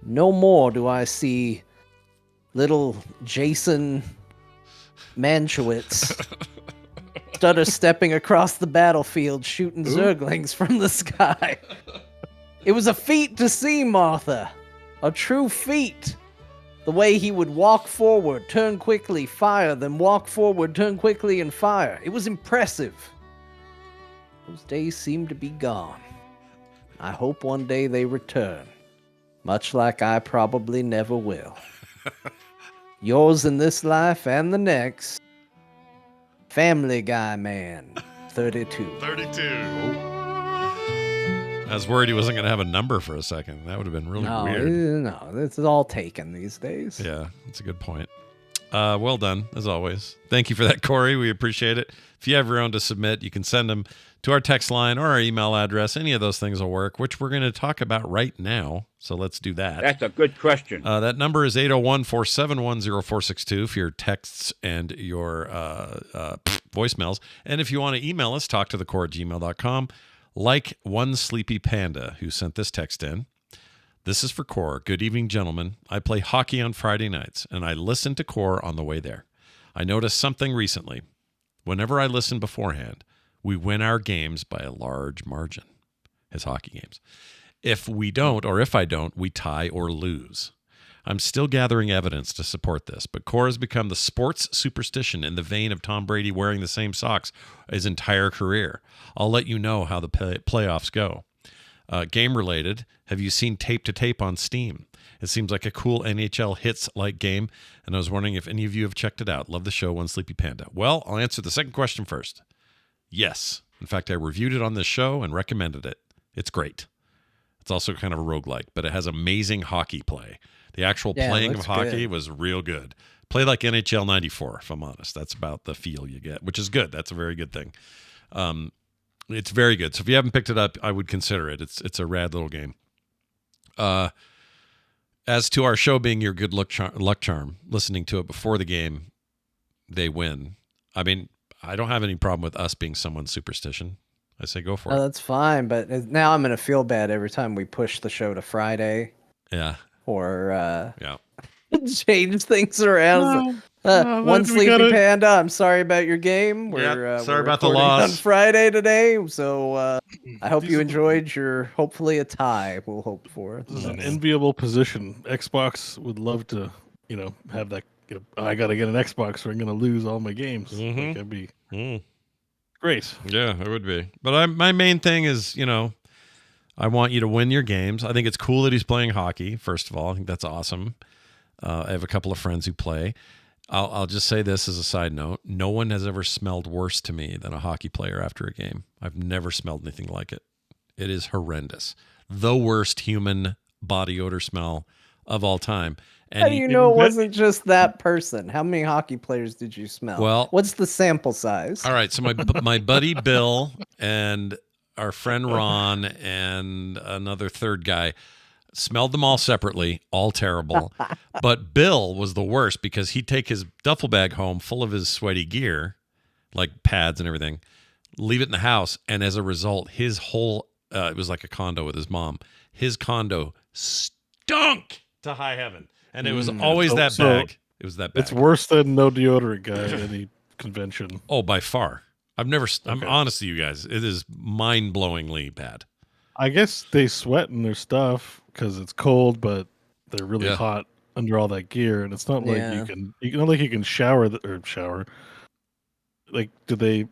No more do I see little Jason Mankiewicz stutter stepping across the battlefield shooting Zerglings from the sky. It was a feat to see, Martha. A true feat. The way he would walk forward, turn quickly, fire, then walk forward, turn quickly, and fire. It was impressive. Those days seem to be gone. I hope one day they return, much like I probably never will. Yours in this life and the next, Family Guy Man, 32. 32. I was worried he wasn't going to have a number for a second. That would have been really weird. No, this is all taken these days. Yeah, that's a good point. Well done, as always. Thank you for that, Corey. We appreciate it. If you have your own to submit, you can send them to our text line or our email address. Any of those things will work, which we're going to talk about right now. So let's do that. That's a good question. That number is 801-471-0462 for your texts and your voicemails. And if you want to email us, talktothecore@gmail.com. Like one sleepy panda who sent this text in. This is for Core. Good evening, gentlemen. I play hockey on Friday nights, and I listen to Core on the way there. I noticed something recently. Whenever I listen beforehand, we win our games by a large margin, his hockey games. If we don't, or if I don't, we tie or lose. I'm still gathering evidence to support this, but core has become the sports superstition in the vein of Tom Brady wearing the same socks his entire career. I'll let you know how the playoffs go. Game related, have you seen Tape to Tape on Steam? It seems like a cool NHL hits-like game, and I was wondering if any of you have checked it out. Love the show, One Sleepy Panda. Well, I'll answer the second question first. Yes. In fact, I reviewed it on this show and recommended it. It's great. It's also kind of a roguelike, but it has amazing hockey play. The actual playing of hockey was real good. Play like NHL 94, if I'm honest. That's about the feel you get, which is good. That's a very good thing. It's very good. So if you haven't picked it up, I would consider it. It's a rad little game. As to our show being your good luck charm, listening to it before the game, they win. I mean, I don't have any problem with us being someone's superstition. I say go for it. That's fine, but now I'm going to feel bad every time we push the show to Friday. Yeah. Or yeah. change things around. One Sleepy Panda, I'm sorry about your game. Sorry about the loss on Friday today. So I hope you enjoyed your, hopefully a tie. We'll hope for. This is an enviable position. Xbox would love to, have that. I got to get an Xbox, or I'm going to lose all my games. Mm-hmm. Like, that'd be great. Yeah, it would be. But my main thing is, I want you to win your games. I think it's cool that he's playing hockey. First of all, I think that's awesome. I have a couple of friends who play. I'll just say this as a side note. No one has ever smelled worse to me than a hockey player after a game. I've never smelled anything like it. It is horrendous. The worst human body odor smell of all time. And how do you know it wasn't just that person? How many hockey players did you smell? Well, what's the sample size? All right, so my buddy Bill and our friend Ron and another third guy smelled them all separately, all terrible. But Bill was the worst because he'd take his duffel bag home full of his sweaty gear, like pads and everything, leave it in the house, and as a result, his whole it was like a condo with his mom. His condo stunk to high heaven, and it was always that bag. It was that bag. It's worse than no deodorant guy at any convention. Oh, by far. I'm honest with you guys. It is mind-blowingly bad. I guess they sweat in their stuff because it's cold, but they're really hot under all that gear, and it's not like you can shower. Like, do they?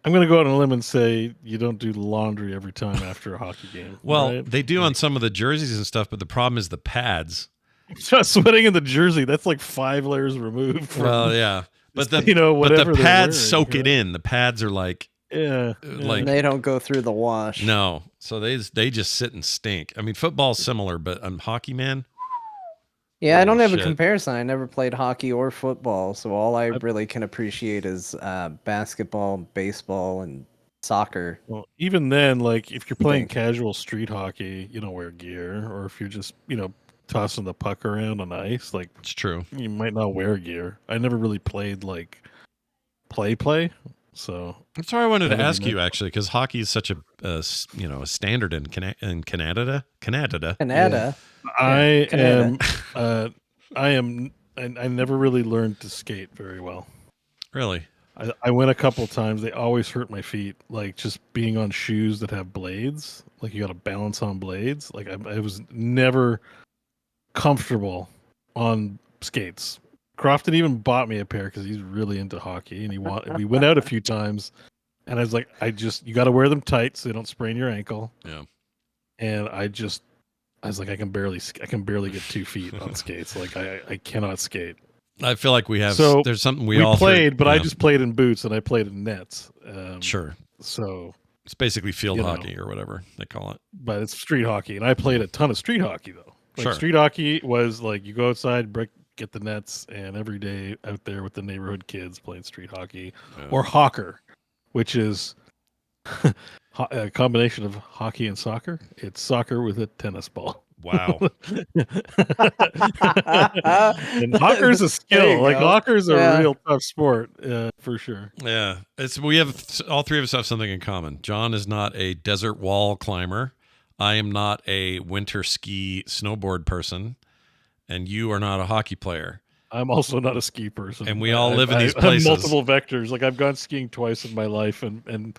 I'm going to go out on a limb and say you don't do laundry every time after a hockey game. Well, right? they do on some of the jerseys and stuff, but the problem is the pads. It's not sweating in the jersey. That's like 5 layers removed. Well, yeah, but the whatever pads wearing, soak it in. The pads are like. Like they don't go through the wash. No, so they just sit and stink. I mean, football's similar, but hockey, man. Yeah, I don't have a comparison. I never played hockey or football, so all I really can appreciate is basketball, baseball, and soccer. Well, even then, like if you're playing casual street hockey, you don't wear gear, or if you're just tossing the puck around on ice, like it's true, you might not wear gear. I never really played like play. So that's why I wanted to ask you actually, because hockey is such a standard in Canada. Yeah. I never really learned to skate very well. Really? I went a couple times. They always hurt my feet, like just being on shoes that have blades. Like you got to balance on blades. Like I was never comfortable on skates. Crofton even bought me a pair because he's really into hockey, and we went out a few times, and I was like, you got to wear them tight so they don't sprain your ankle. Yeah. And I was like, I can barely get 2 feet on skates. Like I cannot skate. I feel like we have. So there's something we all played, but I just played in boots and I played in nets. Sure. So it's basically field hockey or whatever they call it. But it's street hockey, and I played a ton of street hockey though. Like street hockey was like you go outside, get the nets, and every day out there with the neighborhood kids playing street hockey or hawker, which is a combination of hockey and soccer. It's soccer with a tennis ball. Wow. And hawker's a skill. Like hawker's a real tough sport, for sure. Yeah. We have all three of us have something in common. John is not a desert wall climber. I am not a winter ski snowboard person. And you are not a hockey player. I'm also not a ski person. And we all live in these places. I have multiple vectors. Like I've gone skiing twice in my life, and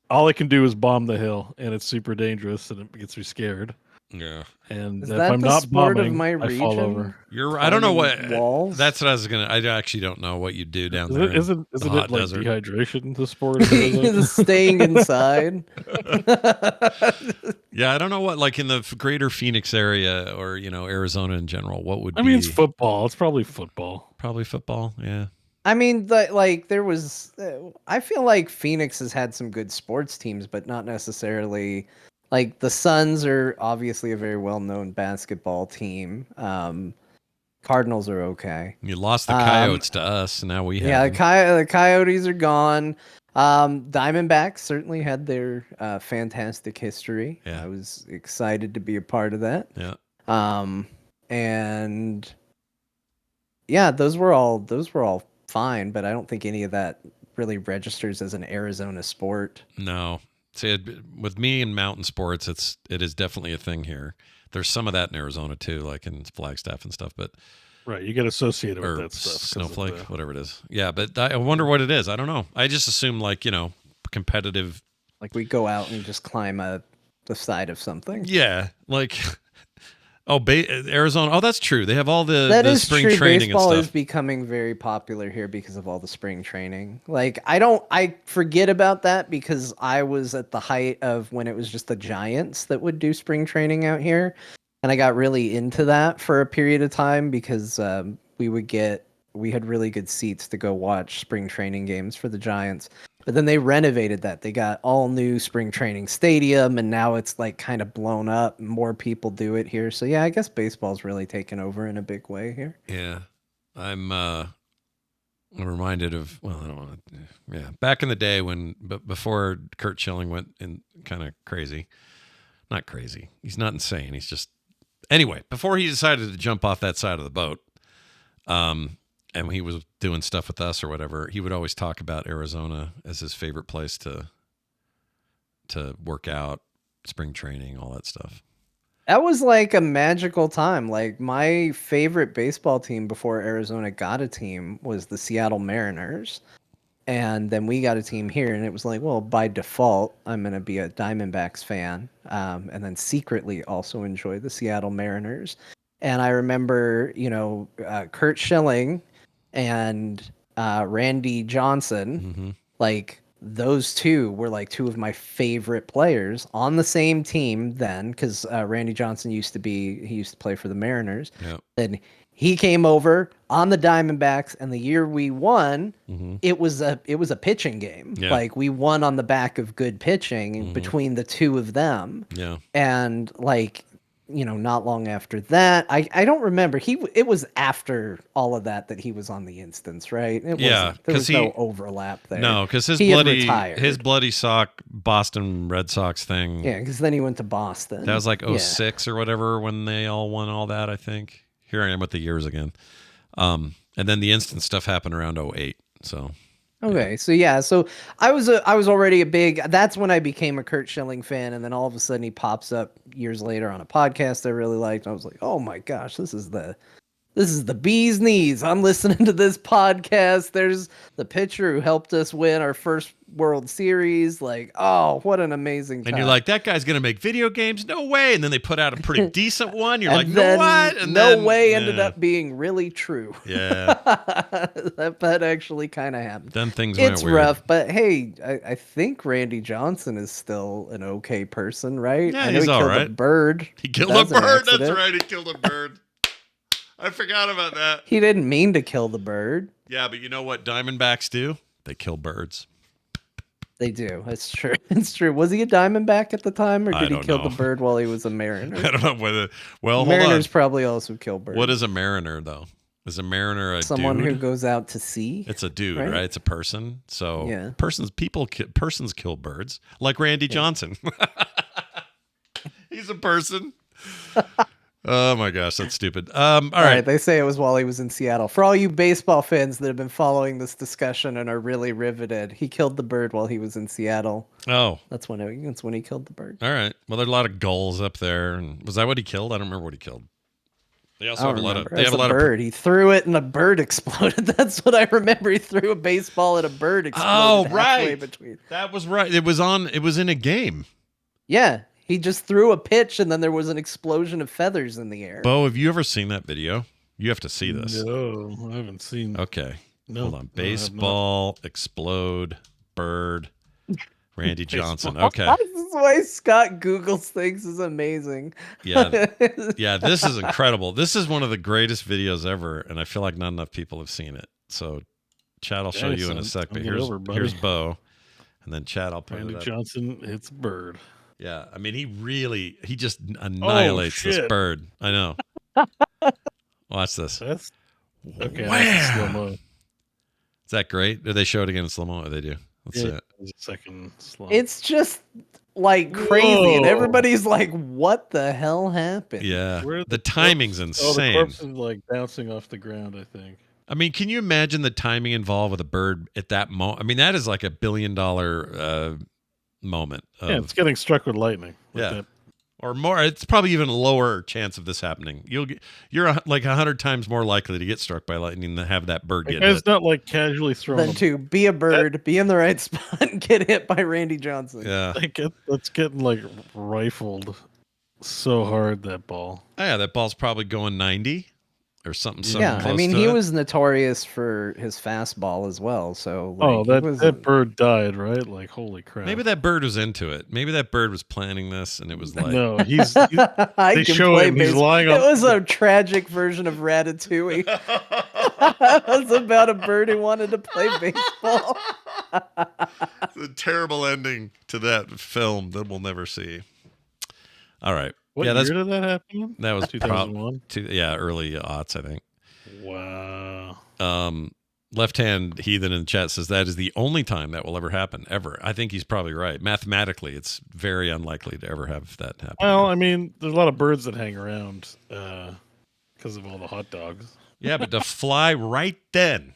all I can do is bomb the hill, and it's super dangerous, and it gets me scared. Yeah. And Is if that I'm the not sport bombing, of my I fall region? over. You're. I don't know what. Climbing walls? That's what I was gonna. I actually don't know what you do down Is there. it, isn't the isn't hot it like desert. dehydration? The sport of Arizona? Staying inside. Yeah, I don't know what like in the greater Phoenix area or Arizona in general. What would I be? mean, it's football. It's probably football. Probably football. Yeah. I mean, there was. I feel like Phoenix has had some good sports teams, but not necessarily. Like the Suns are obviously a very well-known basketball team. Cardinals are okay. You lost the Coyotes to us, and now we have. Yeah, them. the Coyotes are gone. Diamondbacks certainly had their fantastic history. Yeah. I was excited to be a part of that. Yeah. And yeah, those were all fine, but I don't think any of that really registers as an Arizona sport. No. See, with me and mountain sports, it is definitely a thing here. There's some of that in Arizona too, like in Flagstaff and stuff, but Right, you get associated with or that stuff. 'cause of Snowflake, the- whatever it is. Yeah, but I wonder what it is. I don't know. I just assume like competitive. Like we go out and just climb the side of something. Yeah, like Arizona. Oh, that's true. They have all the That spring is true. training Baseball and is stuff. becoming very popular here because of all the spring training. Like I forget about that because I was at the height of when it was just the Giants that would do spring training out here, and I got really into that for a period of time because we had really good seats to go watch spring training games for the Giants. But then they renovated that. They got all new spring training stadium, and now it's like kind of blown up. More people do it here. So yeah, I guess baseball's really taken over in a big way here. Yeah, I'm reminded of. Well, I don't want to. Yeah, back in the day before Kurt Schilling went in kind of crazy. Not crazy. He's not insane. He's just anyway. Before he decided to jump off that side of the boat, and he was doing stuff with us or whatever, he would always talk about Arizona as his favorite place to work out, spring training, all that stuff. That was like a magical time. Like my favorite baseball team before Arizona got a team was the Seattle Mariners. And then we got a team here, and it was like, well, by default, I'm going to be a Diamondbacks fan, and then secretly also enjoy the Seattle Mariners. And I remember, Kurt Schilling and Randy Johnson, Mm-hmm. like those two were like two of my favorite players on the same team then, because Randy Johnson used to play for the Mariners. Yep. Then he came over on the Diamondbacks, and the year we won, Mm-hmm. it was a pitching game. Yeah. Like we won on the back of good pitching between the two of them. Yeah. And like, not long after that, I don't remember. It was after all of that he was on the Instance, right? There was no overlap there. No, because his He had retired. bloody sock Boston Red Sox thing. Yeah, because then he went to Boston. That was like Yeah. 06 or whatever when they all won all that, I think. Here I am with the years again. And then the instant stuff happened around 08. So Okay, so I was already that's when I became a Kurt Schilling fan, and then all of a sudden he pops up years later on a podcast I really liked. I was like, oh my gosh, this is the bee's knees. I'm listening to this podcast. There's the pitcher who helped us win our first World Series. Like, oh, what an amazing time. and you're like, that guy's gonna make video games? No way. And then they put out a pretty decent one. You're like, And no then what? And no then, way yeah. ended up being really true. Yeah. that actually kind of happened. Then things went It's weird. rough, but hey, I think Randy Johnson is still an okay person, right? Yeah, I know he's he all killed a right. bird. He killed That a was an bird. That's accident. right. He killed a bird. I forgot about that. He didn't mean to kill the bird. Yeah, but you know what Diamondbacks do? They kill birds. They do. It's true. It's true. Was he a Diamondback at the time, or I did he don't kill know. the bird while he was a Mariner? I don't know whether. Well, Mariners hold probably also kill on. birds. What is a mariner though? Is a mariner a Someone dude? who goes out to sea? It's a dude, right? right? It's a person. So Yeah. persons kill birds, like Randy Johnson. He's a person. Oh my gosh, that's stupid. All right. They say it was while he was in Seattle. For all you baseball fans that have been following this discussion and are really riveted, he killed the bird while he was in Seattle. Oh, That's when he killed the bird. all right. Well, there are a lot of gulls up there. And was that what he killed? I don't remember what he killed. They also I have don't a lot of. remember. They It's have a lot of. bird. He threw it and a bird exploded. That's what I remember. He threw a baseball at a bird exploded Oh, halfway right. between. That was right. It was on. It was in a game. Yeah. He just threw a pitch, and then there was an explosion of feathers in the air. Bo, have you ever seen that video? You have to see this. No, I haven't seen. Okay. No, Hold on. no, I have Baseball, explode, bird, Randy Johnson. Baseball. Okay. This is why Scott Googles things is amazing. Yeah. Yeah, this is incredible. This is one of the greatest videos ever, and I feel like not enough people have seen it. So, Chad, I'll show you in a sec. But here's Bo, and then Chad, I'll put Randy it up. Johnson hits bird. Yeah, I mean, he just annihilates this bird. I know. Watch this. That's okay. Wham! Slow-mo. Is that great? Do they show it again in slow mo? They do. Let's see it. There's a second slow. It's just like crazy, and everybody's like, "What the hell happened?" Yeah, Where the timing's the insane. corpse is like bouncing off the ground, I think. I mean, can you imagine the timing involved with a bird at that moment? I mean, that is like $1 billion moment. Yeah, it's getting struck with lightning. Yeah. Or more. It's probably even a lower chance of this happening. You're like 100 times more likely to get struck by lightning than have that bird get hit. It's not like casually thrown. Then to be a bird, be in the right spot, and get hit by Randy Johnson. Yeah. It's getting like rifled so hard, that ball. Oh, yeah, that ball's probably going 90 or something. Yeah, close I mean, to he it. was notorious for his fastball as well. So, like, that bird died, right? Like, holy crap! Maybe that bird was into it. Maybe that bird was planning this, and it was like, no, they I can show play him he's baseball. lying It on. was a tragic version of Ratatouille. It was about a bird who wanted to play baseball. It's a terrible ending to that film that we'll never see. All right. What year did that happen? That was 2001. Early aughts, I think. Wow. Left hand heathen in the chat says that is the only time that will ever happen, ever. I think he's probably right. Mathematically, it's very unlikely to ever have that happen. Well, I mean, there's a lot of birds that hang around because of all the hot dogs. Yeah, but to fly right then,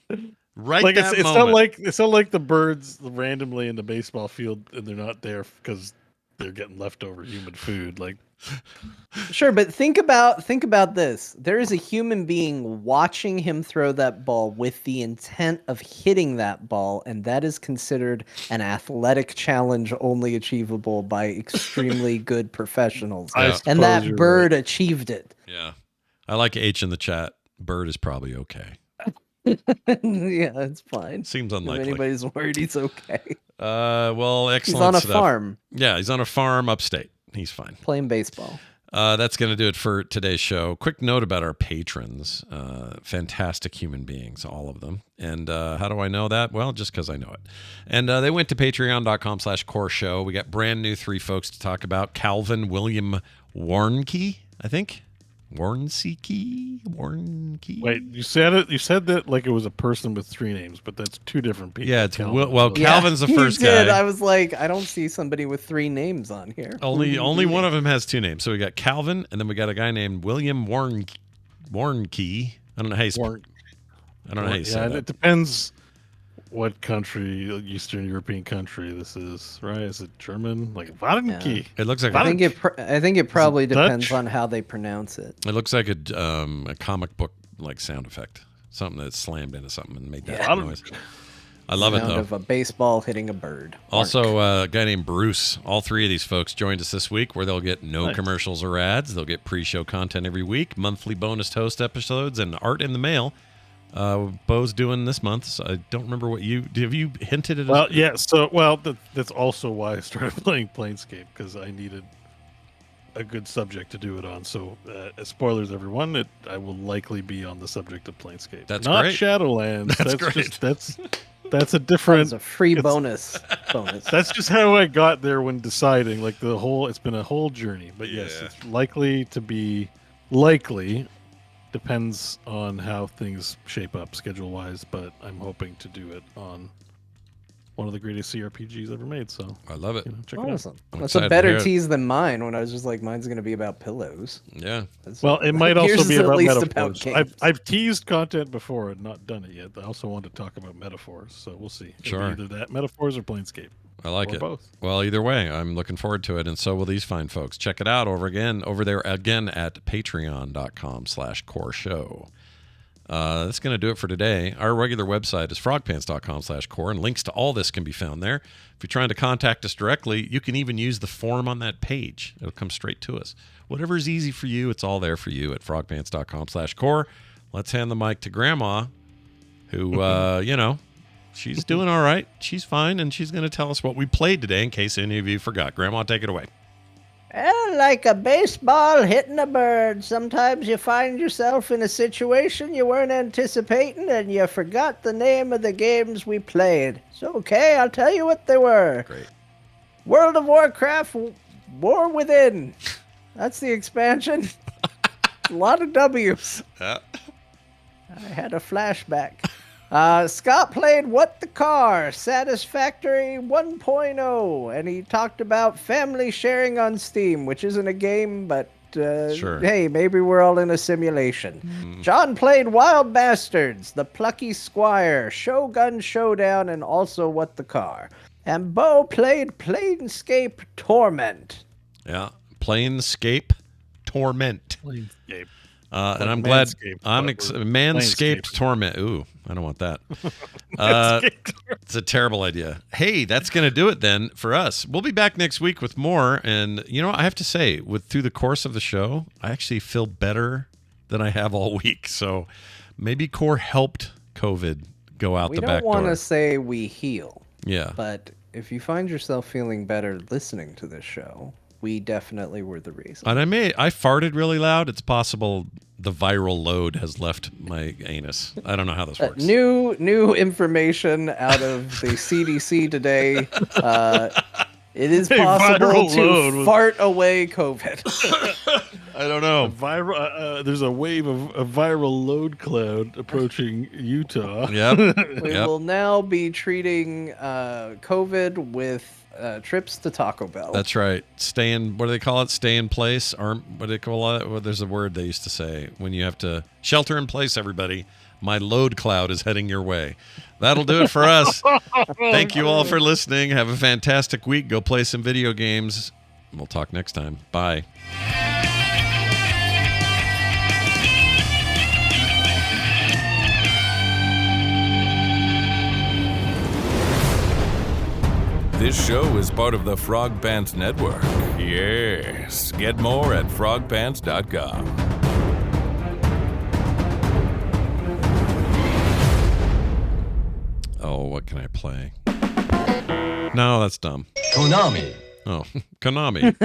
right like that it's moment. it's not like the birds randomly in the baseball field and they're not there because they're getting leftover human food. Like, Sure, but think about this. There is a human being watching him throw that ball with the intent of hitting that ball, and that is considered an athletic challenge only achievable by extremely good professionals. Yeah. And that bird achieved it. Yeah. I like H in the chat. Bird is probably okay. Yeah, it's fine. Seems If unlikely. anybody's worried, he's okay. Well, excellent He's on a stuff. farm Yeah, he's on a farm upstate. He's fine. playing baseball. That's going to do it for today's show. Quick note about our patrons. Fantastic human beings, all of them. And how do I know that? Well, just because I know it. And they went to patreon.com/core show. We got brand new 3 folks to talk about. Calvin William Warnke, I think. Warnke. wait, you said it. You said that like it was a person with 3 names, but that's 2 different people. Yeah, it's Calvin. Calvin's the first you did. guy. I was like, I don't see somebody with 3 names on here. Only one of them has 2 names. So we got Calvin, and then we got a guy named William Warnke. I don't know how you spell. I don't know how you say Yeah, that. it depends what country, Eastern European country this is, right? Is it German? Like Warnke? It looks like I think it probably depends Dutch? on how they pronounce it. It looks like a comic book like sound effect, something that slammed into something and made that Yeah. noise. I love it Sound though. of a baseball hitting a bird. Also, a guy named Bruce. All 3 of these folks joined us this week, where they'll get no Nice. commercials or ads. They'll get pre-show content every week, monthly bonus toast episodes, and art in the mail. Bo's doing this month. So I don't remember what have you hinted at. Well, yeah. So, that's also why I started playing Planescape, because I needed a good subject to do it on. So, spoilers, everyone. I will likely be on the subject of Planescape. That's not great. Shadowlands. That's That's great. just that's a different. It's a free it's- bonus. That's just how I got there when deciding. Like it's been a whole journey. But yes, Yeah. it's likely to be depends on how things shape up schedule wise. But I'm hoping to do it on one of the greatest CRPGs ever made. So I love it. check it out. Awesome. I'm That's excited a to hear better it. tease than mine when I was just like, mine's going to be about pillows. Yeah. Well, it might also Yours be is at about least metaphors. about games. I've teased content before and not done it yet. I also want to talk about metaphors, so we'll see. It'll be Sure. either that metaphors or Planescape. I like or it. both. Well, either way, I'm looking forward to it, and so will these fine folks. Check it out over there again at patreon.com/core show. That's going to do it for today. Our regular website is frogpants.com/core, and links to all this can be found there. If you're trying to contact us directly, you can even use the form on that page. It'll come straight to us. Whatever is easy for you, it's all there for you at frogpants.com/core. Let's hand the mic to Grandma, who, she's doing all right. She's fine, and she's going to tell us what we played today in case any of you forgot. Grandma, take it away. Well, like a baseball hitting a bird, sometimes you find yourself in a situation you weren't anticipating and you forgot the name of the games we played. So, okay, I'll tell you what they were. Great. World of Warcraft, War Within. That's the expansion. A lot of W's. Yeah. I had a flashback. Scott played What the Car, Satisfactory 1.0, and he talked about family sharing on Steam, which isn't a game, but Sure. hey, maybe we're all in a simulation. John played Wild Bastards, The Plucky Squire, Shogun Showdown, and also What the Car. And Bo played Planescape Torment. Yeah. Planescape Torment. Planescape. And I'm glad Manscaped, I'm but Manscaped Planescape. Torment. Ooh, I don't want that. Manscaped. It's a terrible idea. Hey, that's going to do it then for us. We'll be back next week with more. And, I have to say, through the course of the show, I actually feel better than I have all week. So maybe Core helped COVID go out the back We don't want door. to say we heal, Yeah. but if you find yourself feeling better listening to this show, we definitely were the reason. And I farted really loud. It's possible the viral load has left my anus. I don't know how this works. New information out of the CDC today. It is possible viral to load was- fart away COVID. I don't know. There's a wave of viral load cloud approaching Utah. Yep. We Yep. will now be treating COVID with trips to Taco Bell. That's right. Stay in, what do they call it? Stay in place? What do they call it? Well, there's a word they used to say when you have to shelter in place, everybody. My load cloud is heading your way. That'll do it for us. Thank you all for listening. Have a fantastic week. Go play some video games. We'll talk next time. Bye. This show is part of the Frog Pants Network. Yes. Get more at frogpants.com. Oh, what can I play? No, that's dumb. Konami. Oh, Konami.